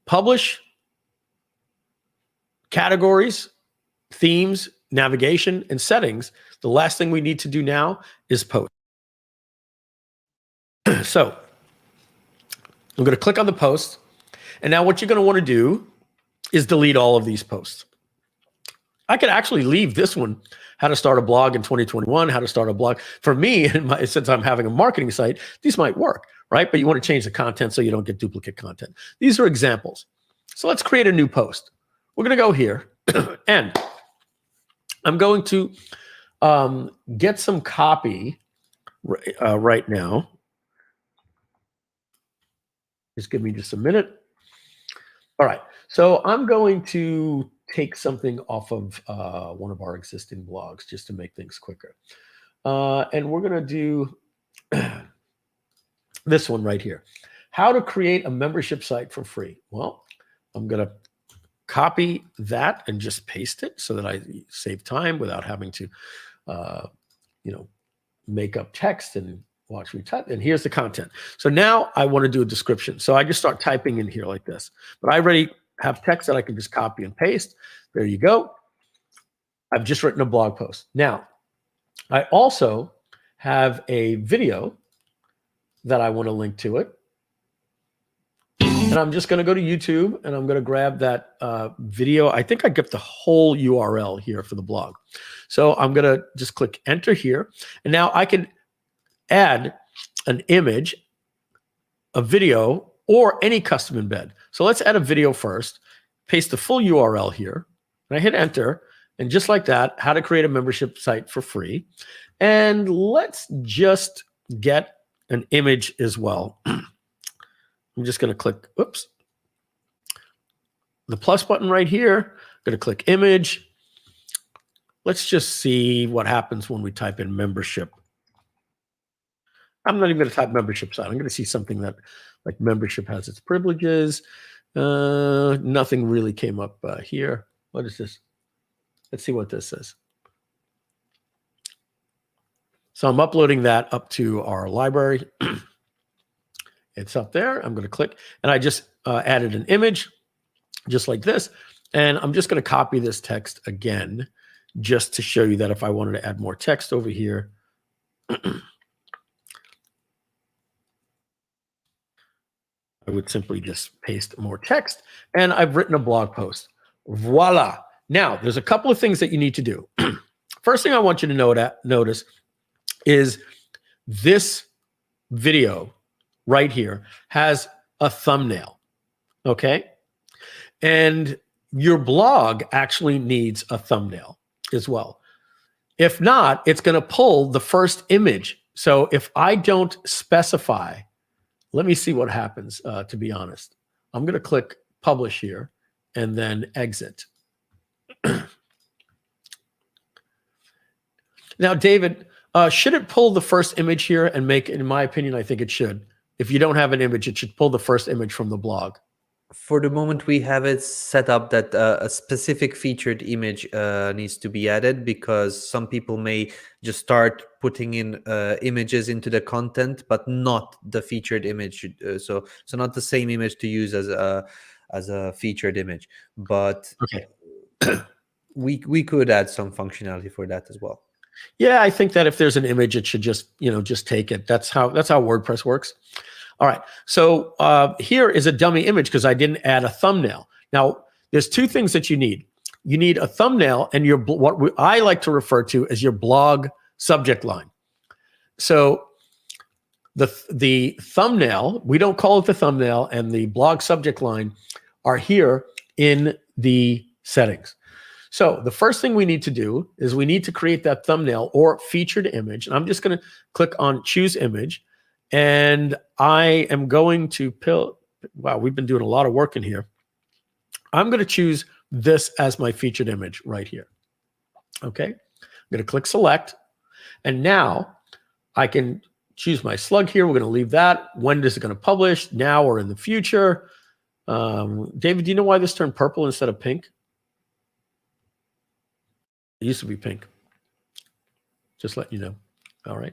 publish, categories, themes, navigation, and settings. The last thing we need to do now is post. So I'm going to click on the post. And now what you're going to want to do is delete all of these posts. I could actually leave this one, how to start a blog in 2021, how to start a blog. For me, since I'm having a marketing site, these might work, right? But you want to change the content so you don't get duplicate content. These are examples. So let's create a new post. We're going to go here and I'm going to get some copy right now. Just give me just a minute. All right. So I'm going to take something off of one of our existing blogs just to make things quicker. And we're going to do this one right here. How to create a membership site for free. Well, I'm going to copy that and just paste it so that I save time without having to, make up text and watch me type. And here's the content. So now I want to do a description. So I just start typing in here like this. But I already have text that I can just copy and paste. There you go. I've just written a blog post. Now, I also have a video that I want to link to it. And I'm just going to go to YouTube and I'm going to grab that video. I think I get the whole URL here for the blog. So I'm going to just click enter here. And now I can add an image, a video, or any custom embed. So let's add a video first, paste the full URL here, and I hit enter. And just like that, how to create a membership site for free. And let's just get an image as well. I'm just going to click, oops, the plus button right here. I'm going to click image. Let's just see what happens when we type in membership. I'm not even going to type membership site. I'm going to see something that like membership has its privileges. Nothing really came up here. What is this? Let's see what this is. So I'm uploading that up to our library. It's up there. I'm going to click, and I just added an image just like this. And I'm just going to copy this text again, just to show you that if I wanted to add more text over here, I would simply just paste more text. And I've written a blog post. Voila. Now, there's a couple of things that you need to do. First thing I want you to notice is this video right here has a thumbnail, okay? And your blog actually needs a thumbnail as well. If not, it's going to pull the first image. So if I don't specify, let me see what happens, to be honest. I'm going to click publish here and then exit. Now, David, should it pull the first image here and make, in my opinion, I think it should. If you don't have an image, it should pull the first image from the blog. For the moment, we have it set up that a specific featured image needs to be added, because some people may just start putting in images into the content, but not the featured image. So not the same image to use as a featured image. But okay, we could add some functionality for that as well. Yeah, I think that if there's an image, it should just take it. That's how WordPress works. All right. So here is a dummy image because I didn't add a thumbnail. Now, there's two things that you need. You need a thumbnail and what I like to refer to as your blog subject line. So the thumbnail, we don't call it the thumbnail, and the blog subject line are here in the settings. So the first thing we need to do is we need to create that thumbnail or featured image. And I'm just going to click on choose image. And I am going to wow, we've been doing a lot of work in here. I'm going to choose this as my featured image right here. Okay. I'm going to click select. And now I can choose my slug here. We're going to leave that. When is it going to publish? Now or in the future? David, do you know why this turned purple instead of pink? It used to be pink. Just letting you know. All right.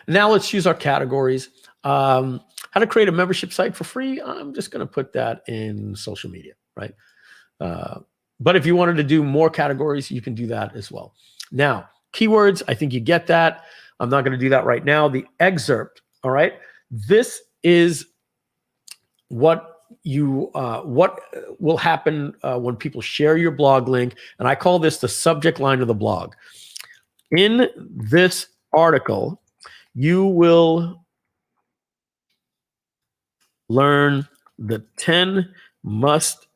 Now let's use our categories. How to create a membership site for free. I'm just going to put that in social media, right? But if you wanted to do more categories, you can do that as well. Now, keywords, I think you get that. I'm not going to do that right now. The excerpt, all right? This is what will happen when people share your blog link, and I call this the subject line of the blog. In this article, you will learn the 10 must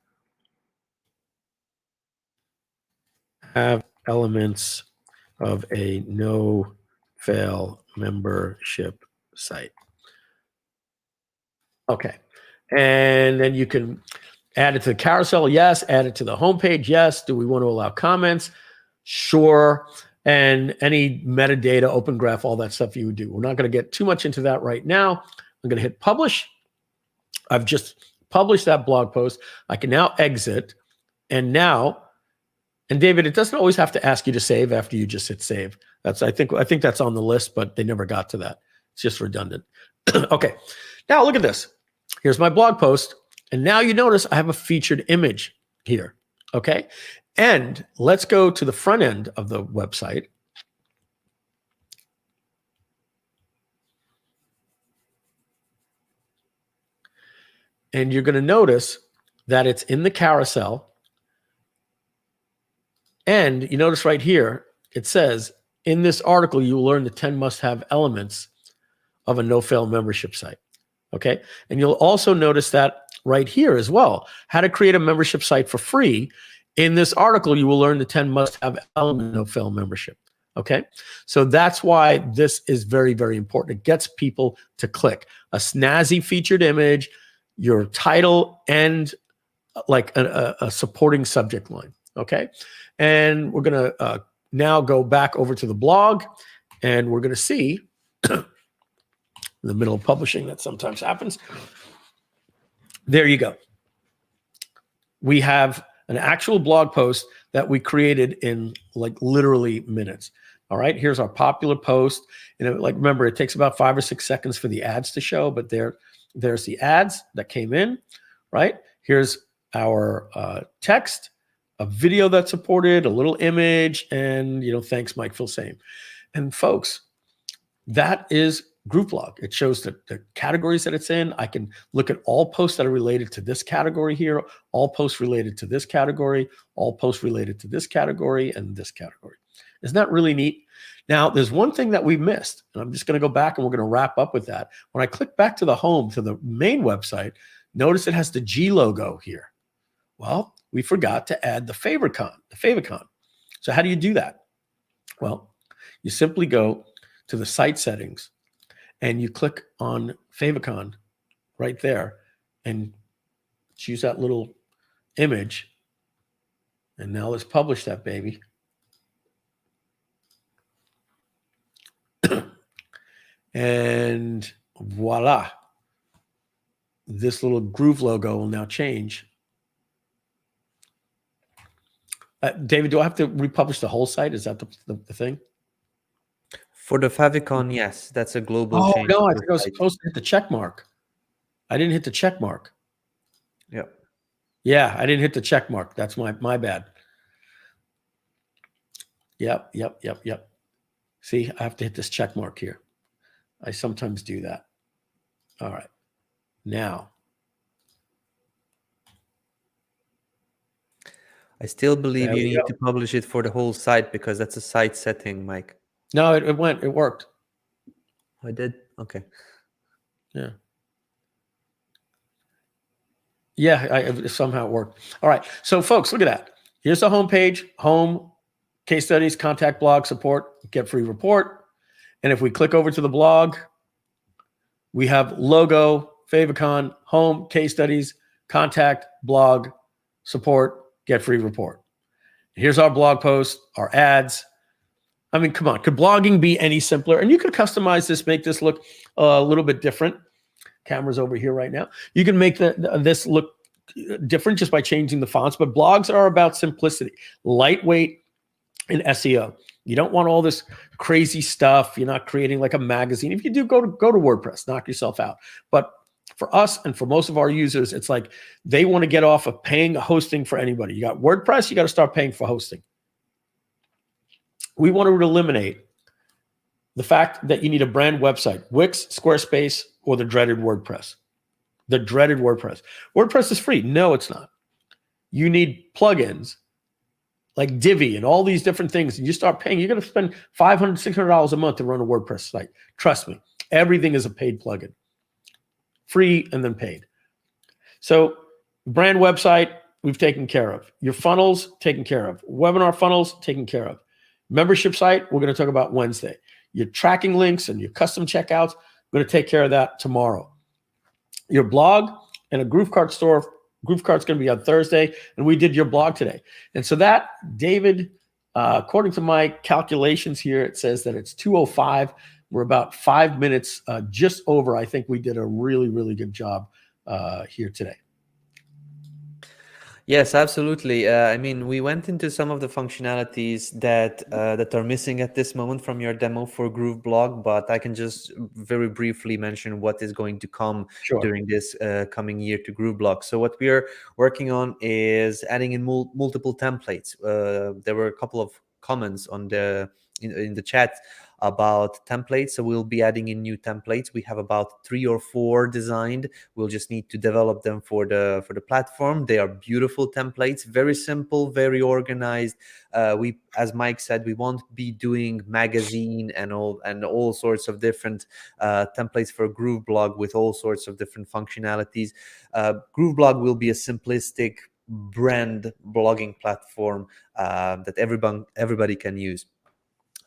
have elements of a no-fail membership site. Okay. And then you can add it to the carousel. Yes. Add it to the homepage. Yes. Do we want to allow comments? Sure. And any metadata, open graph, all that stuff you would do. We're not going to get too much into that right now. I'm going to hit publish. I've just published that blog post. I can now exit. And now, and David, it doesn't always have to ask you to save after you just hit save. I think that's on the list, but they never got to that. It's just redundant. Okay. Now look at this. Here's my blog post. And now you notice I have a featured image here. Okay. And let's go to the front end of the website. And you're going to notice that it's in the carousel. And you notice right here, it says, in this article, you will learn the 10 must-have elements of a no-fail membership site. Okay. And you'll also notice that right here as well, how to create a membership site for free. In this article, you will learn the 10 must-have elements of no-fail membership. Okay. So that's why this is very, very important. It gets people to click. A snazzy featured image, your title, and like a supporting subject line. Okay. And we're going to now go back over to the blog, and we're going to see in the middle of publishing, that sometimes happens. There you go. We have an actual blog post that we created in like literally minutes. All right, here's our popular post. And like, remember, it takes about 5 or 6 seconds for the ads to show, but there's the ads that came in, right? Here's our text, a video that's supported, a little image, and, thanks, Mike Filsaime. And folks, that is GrooveBlog. It shows the categories that it's in. I can look at all posts that are related to this category here, all posts related to this category, all posts related to this category and this category. Isn't that really neat? Now, there's one thing that we missed, and I'm just going to go back and we're going to wrap up with that. When I click back to the home, to the main website, notice it has the G logo here. Well, we forgot to add the Favicon. So how do you do that? Well, you simply go to the site settings and you click on Favicon right there and choose that little image. And now let's publish that baby. And voila. This little Groove logo will now change. David, do I have to republish the whole site? Is that the thing? For the Favicon, yes, that's a global change. Oh, no, I think I was supposed to hit the check mark. I didn't hit the check mark. Yep. Yeah, I didn't hit the check mark. That's my bad. Yep. See, I have to hit this check mark here. I sometimes do that. All right. Now. I still believe you need to publish it for the whole site because that's a site setting, Mike. No, it worked. I did? Okay. Yeah. Yeah, somehow it worked. All right. So folks, look at that. Here's the homepage, home, case studies, contact, blog, support, get free report. And if we click over to the blog, we have logo, Favicon, home, case studies, contact, blog, support, get free report. Here's our blog post, our ads. I mean, come on, could blogging be any simpler? And you could customize this, make this look a little bit different. Camera's over here right now. You can make this look different just by changing the fonts, but blogs are about simplicity, lightweight, and SEO. You don't want all this crazy stuff. You're not creating like a magazine. If you do, go to WordPress, knock yourself out. But for us and for most of our users, it's like they want to get off of paying hosting for anybody. You got WordPress, you got to start paying for hosting. We want to eliminate the fact that you need a brand website, Wix, Squarespace, or the dreaded WordPress. The dreaded WordPress. WordPress is free. No, it's not. You need plugins like Divi and all these different things. And you start paying, you're going to spend $500, $600 a month to run a WordPress site. Trust me, everything is a paid plugin. Free and then paid. So brand website, we've taken care of. Your funnels, taken care of. Webinar funnels, taken care of. Membership site, we're going to talk about Wednesday. Your tracking links and your custom checkouts, we're going to take care of that tomorrow. Your blog and a GrooveCart store, GrooveCart's going to be on Thursday, and we did your blog today. And so that, David, according to my calculations here, it says that it's 2:05. We're about 5 minutes just over. I think we did a really, really good job here today. Yes, absolutely. I mean, we went into some of the functionalities that that are missing at this moment from your demo for GrooveBlog, but I can just very briefly mention what is going to come during this coming year to GrooveBlog. So what we are working on is adding in multiple templates. There were a couple of comments on in the chat about templates, so we'll be adding in new templates. We have about 3 or 4 designed. We'll just need to develop them for the platform. They are beautiful templates, very simple, very organized. We, as Mike said, we won't be doing magazine and all sorts of different templates for GrooveBlog with all sorts of different functionalities. GrooveBlog will be a simplistic brand blogging platform that everybody can use.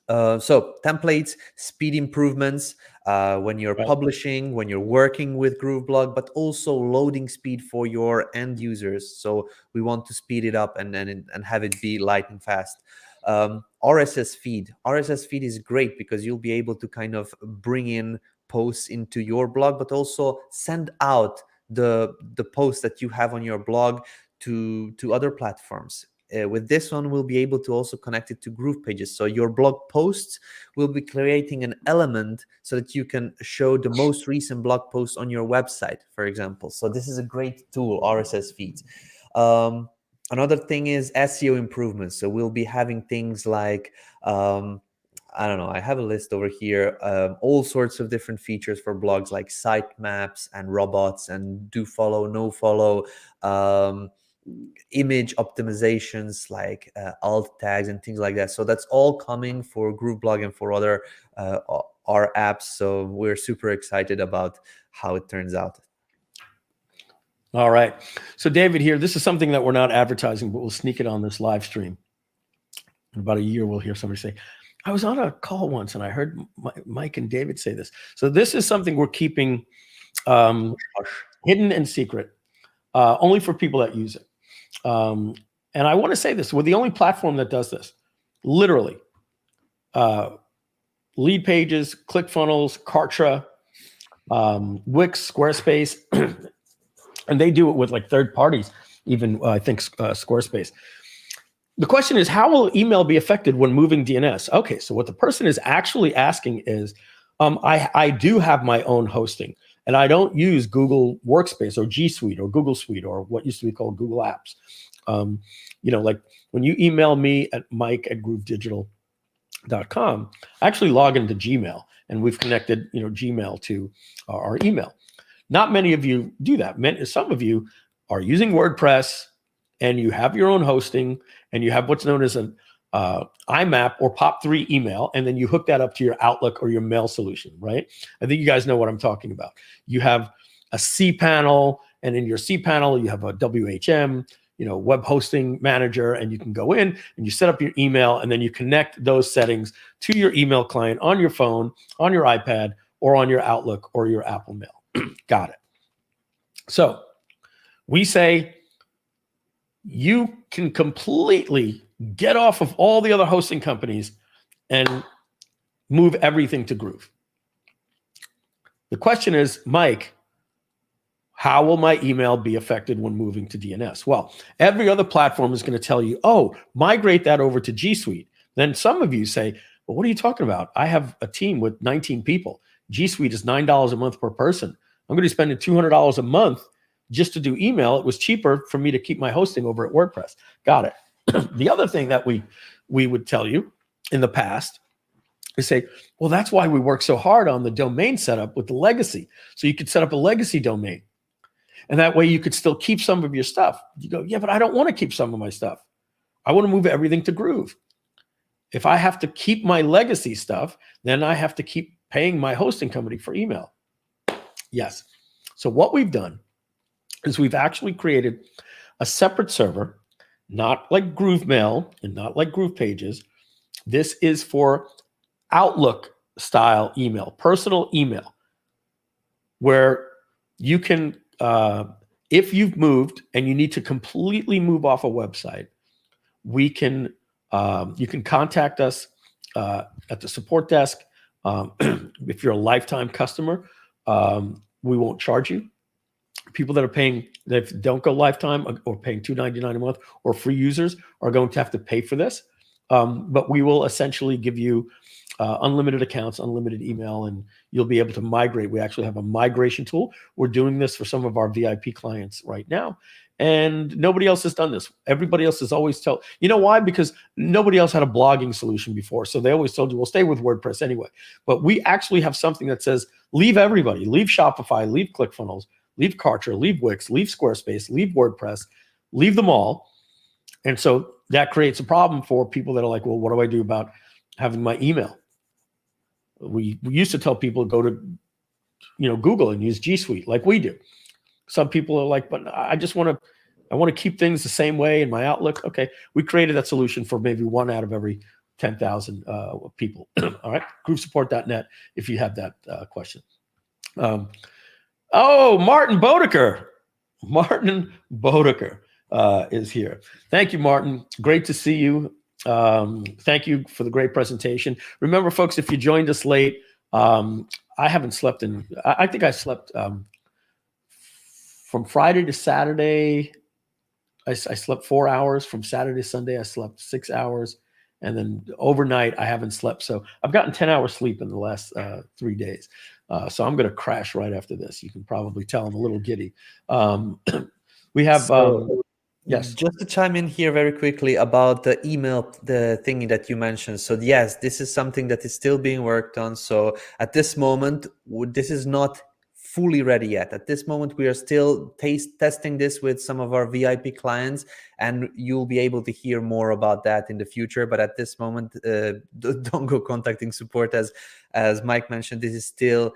So templates, speed improvements when you're publishing, when you're working with GrooveBlog, but also loading speed for your end users. So we want to speed it up and have it be light and fast. RSS feed. RSS feed is great because you'll be able to kind of bring in posts into your blog, but also send out the posts that you have on your blog to other platforms. With this one, we'll be able to also connect it to GroovePages. So your blog posts will be creating an element so that you can show the most recent blog posts on your website, for example. So this is a great tool, RSS feeds. Another thing is SEO improvements. So we'll be having things like, I don't know, I have a list over here, all sorts of different features for blogs like sitemaps and robots and do follow, no follow, image optimizations like alt tags and things like that. So that's all coming for GrooveBlog and for other our apps. So we're super excited about how it turns out. All right. So David here, this is something that we're not advertising, but we'll sneak it on this live stream. In about a year, we'll hear somebody say, I was on a call once and I heard Mike and David say this. So this is something we're keeping hidden and secret, only for people that use it. And I want to say this, we're the only platform that does this, literally. Lead pages, ClickFunnels, Kartra, Wix, Squarespace, and they do it with like third parties, even I think Squarespace. The question is, how will email be affected when moving DNS? Okay, so what the person is actually asking is, I do have my own hosting. And I don't use Google Workspace or G Suite or Google Suite or what used to be called Google Apps. You know, like when you email me at mike@groovedigital.com, I actually log into Gmail and we've connected, you know, Gmail to our email. Not many of you do that. Some of you are using WordPress and you have your own hosting and you have what's known as an IMAP or POP3 email, and then you hook that up to your Outlook or your mail solution, right? I think you guys know what I'm talking about. You have a cPanel, and in your cPanel, you have a WHM, you know, web hosting manager, and you can go in and you set up your email, and then you connect those settings to your email client on your phone, on your iPad, or on your Outlook or your Apple Mail. Got it. So we say you can completely get off of all the other hosting companies and move everything to Groove. The question is, Mike, how will my email be affected when moving to DNS? Well, every other platform is going to tell you, oh, migrate that over to G Suite. Then some of you say, well, what are you talking about? I have a team with 19 people. G Suite is $9 a month per person. I'm going to be spending $200 a month just to do email. It was cheaper for me to keep my hosting over at WordPress. Got it. The other thing that we would tell you in the past is say, well, that's why we work so hard on the domain setup with the legacy. So you could set up a legacy domain. And that way you could still keep some of your stuff. You go, yeah, but I don't want to keep some of my stuff. I want to move everything to Groove. If I have to keep my legacy stuff, then I have to keep paying my hosting company for email. Yes. So what we've done is we've actually created a separate server, not like GrooveMail and not like GroovePages. This is for Outlook style email, personal email, where you can, if you've moved and you need to completely move off a website, we can, you can contact us at the support desk. If you're a lifetime customer, we won't charge you. People that are paying, that don't go lifetime or paying $2.99 a month, or free users are going to have to pay for this. But we will essentially give you unlimited accounts, unlimited email, and you'll be able to migrate. We actually have a migration tool. We're doing this for some of our VIP clients right now. And nobody else has done this. Everybody else has always told, you know why? Because nobody else had a blogging solution before. So they always told you, well, stay with WordPress anyway. But we actually have something that says, leave everybody, leave Shopify, leave ClickFunnels, leave Kartra, leave Wix, leave Squarespace, leave WordPress, leave them all. And so that creates a problem for people that are like, well, what do I do about having my email? We used to tell people to go to, Google and use G Suite like we do. Some people are like, but I want to keep things the same way in my Outlook. Okay, we created that solution for maybe 1 out of every 10,000 people. All right, groovesupport.net if you have that question. Martin Bodeker. Martin Bodeker is here. Thank you, Martin. Great to see you. Thank you for the great presentation. Remember, folks, if you joined us late, I haven't slept in, I think I slept from Friday to Saturday. I slept 4 hours. From Saturday to Sunday, I slept 6 hours. And then overnight, I haven't slept. So I've gotten 10 hours sleep in the last 3 days. So I'm going to crash right after this. You can probably tell I'm a little giddy. We have... yes. Just to chime in here very quickly about the email, the thingy that you mentioned. So yes, this is something that is still being worked on. So at this moment, this is not fully ready yet. At this moment, we are still testing this with some of our VIP clients, and you'll be able to hear more about that in the future. But at this moment, don't go contacting support. As Mike mentioned, this is still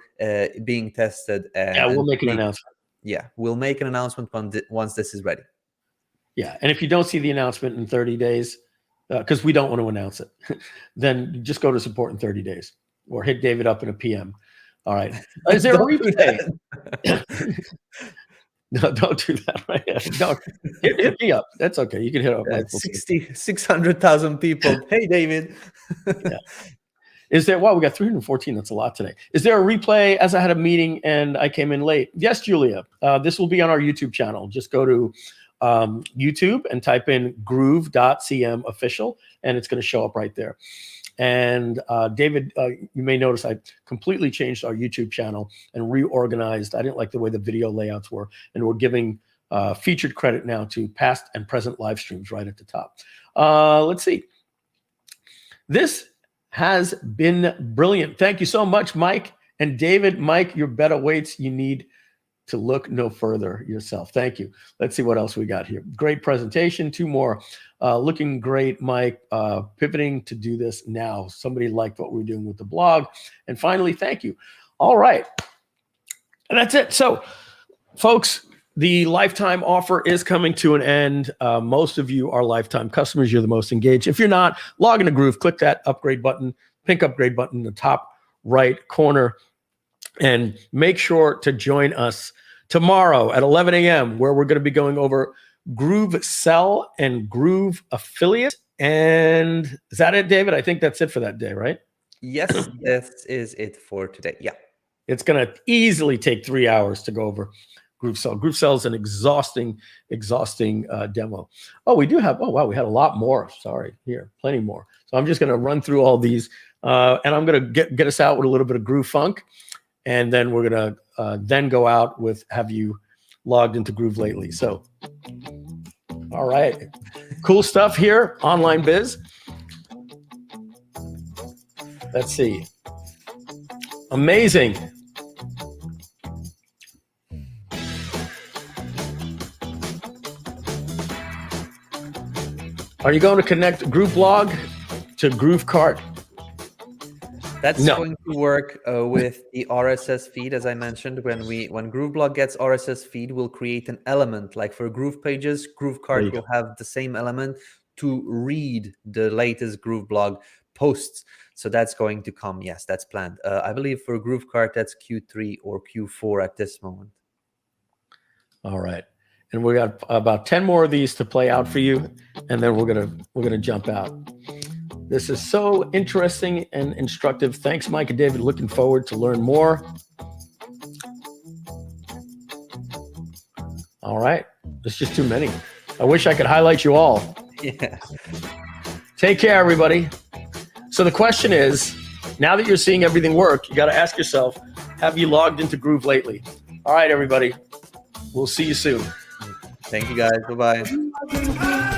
being tested. Yeah, we'll make an announcement. Yeah, we'll make an announcement once this is ready. Yeah, and if you don't see the announcement in 30 days, because we don't want to announce it, then just go to support in 30 days or hit David up in a PM. All right. Is there a replay? No, don't do that. Right? Don't hit me up. That's okay. You can hit up. 600,000 people. Hey, David. Yeah. Is there, wow, we got 314. That's a lot today. Is there a replay as I had a meeting and I came in late? Yes, Julia. This will be on our YouTube channel. Just go to YouTube and type in groove.cm official, and it's going to show up right there. And David, you may notice I completely changed our YouTube channel and reorganized. I didn't like the way the video layouts were, and we're giving featured credit now to past and present live streams right at the top. Let's see. This has been brilliant. Thank you so much, Mike and David. Mike, your beta waits. You need to look no further yourself. Thank you. Let's see what else we got here. Great presentation. 2 more. Looking great, Mike. Pivoting to do this now. Somebody liked what we're doing with the blog. And finally, thank you. All right. And that's it. So, folks, the lifetime offer is coming to an end. Most of you are lifetime customers. You're the most engaged. If you're not, log into Groove. Click that upgrade button, pink upgrade button in the top right corner. And make sure to join us tomorrow at 11 a.m. where we're going to be going over Groove Sell and Groove Affiliate. And is that it, David? I think that's it for that day, right? Yes, this is it for today. Yeah. It's going to easily take 3 hours to go over GrooveCell. GrooveCell is an exhausting demo. Oh, we do have, oh, wow, we had a lot more. Sorry, here, plenty more. So I'm just going to run through all these, and I'm going to get us out with a little bit of Groove Funk, and then we're going to then go out with, have you logged into Groove lately? So, all right, cool stuff here, online biz. Let's see. Amazing. Are you going to connect GrooveBlog to GrooveCart? That's going to work with the RSS feed, as I mentioned. When GrooveBlog gets RSS feed, we'll create an element. Like for GroovePages, GrooveCart will have the same element to read the latest GrooveBlog posts. So that's going to come. Yes, that's planned. I believe for GrooveCart, that's Q3 or Q4 at this moment. All right. And we got about 10 more of these to play out for you, and then we're gonna jump out. This is so interesting and instructive. Thanks, Mike and David. Looking forward to learn more. All right, there's just too many. I wish I could highlight you all. Yeah. Take care, everybody. So the question is, now that you're seeing everything work, you got to ask yourself, have you logged into Groove lately? All right, everybody. We'll see you soon. Thank you, guys. Bye-bye.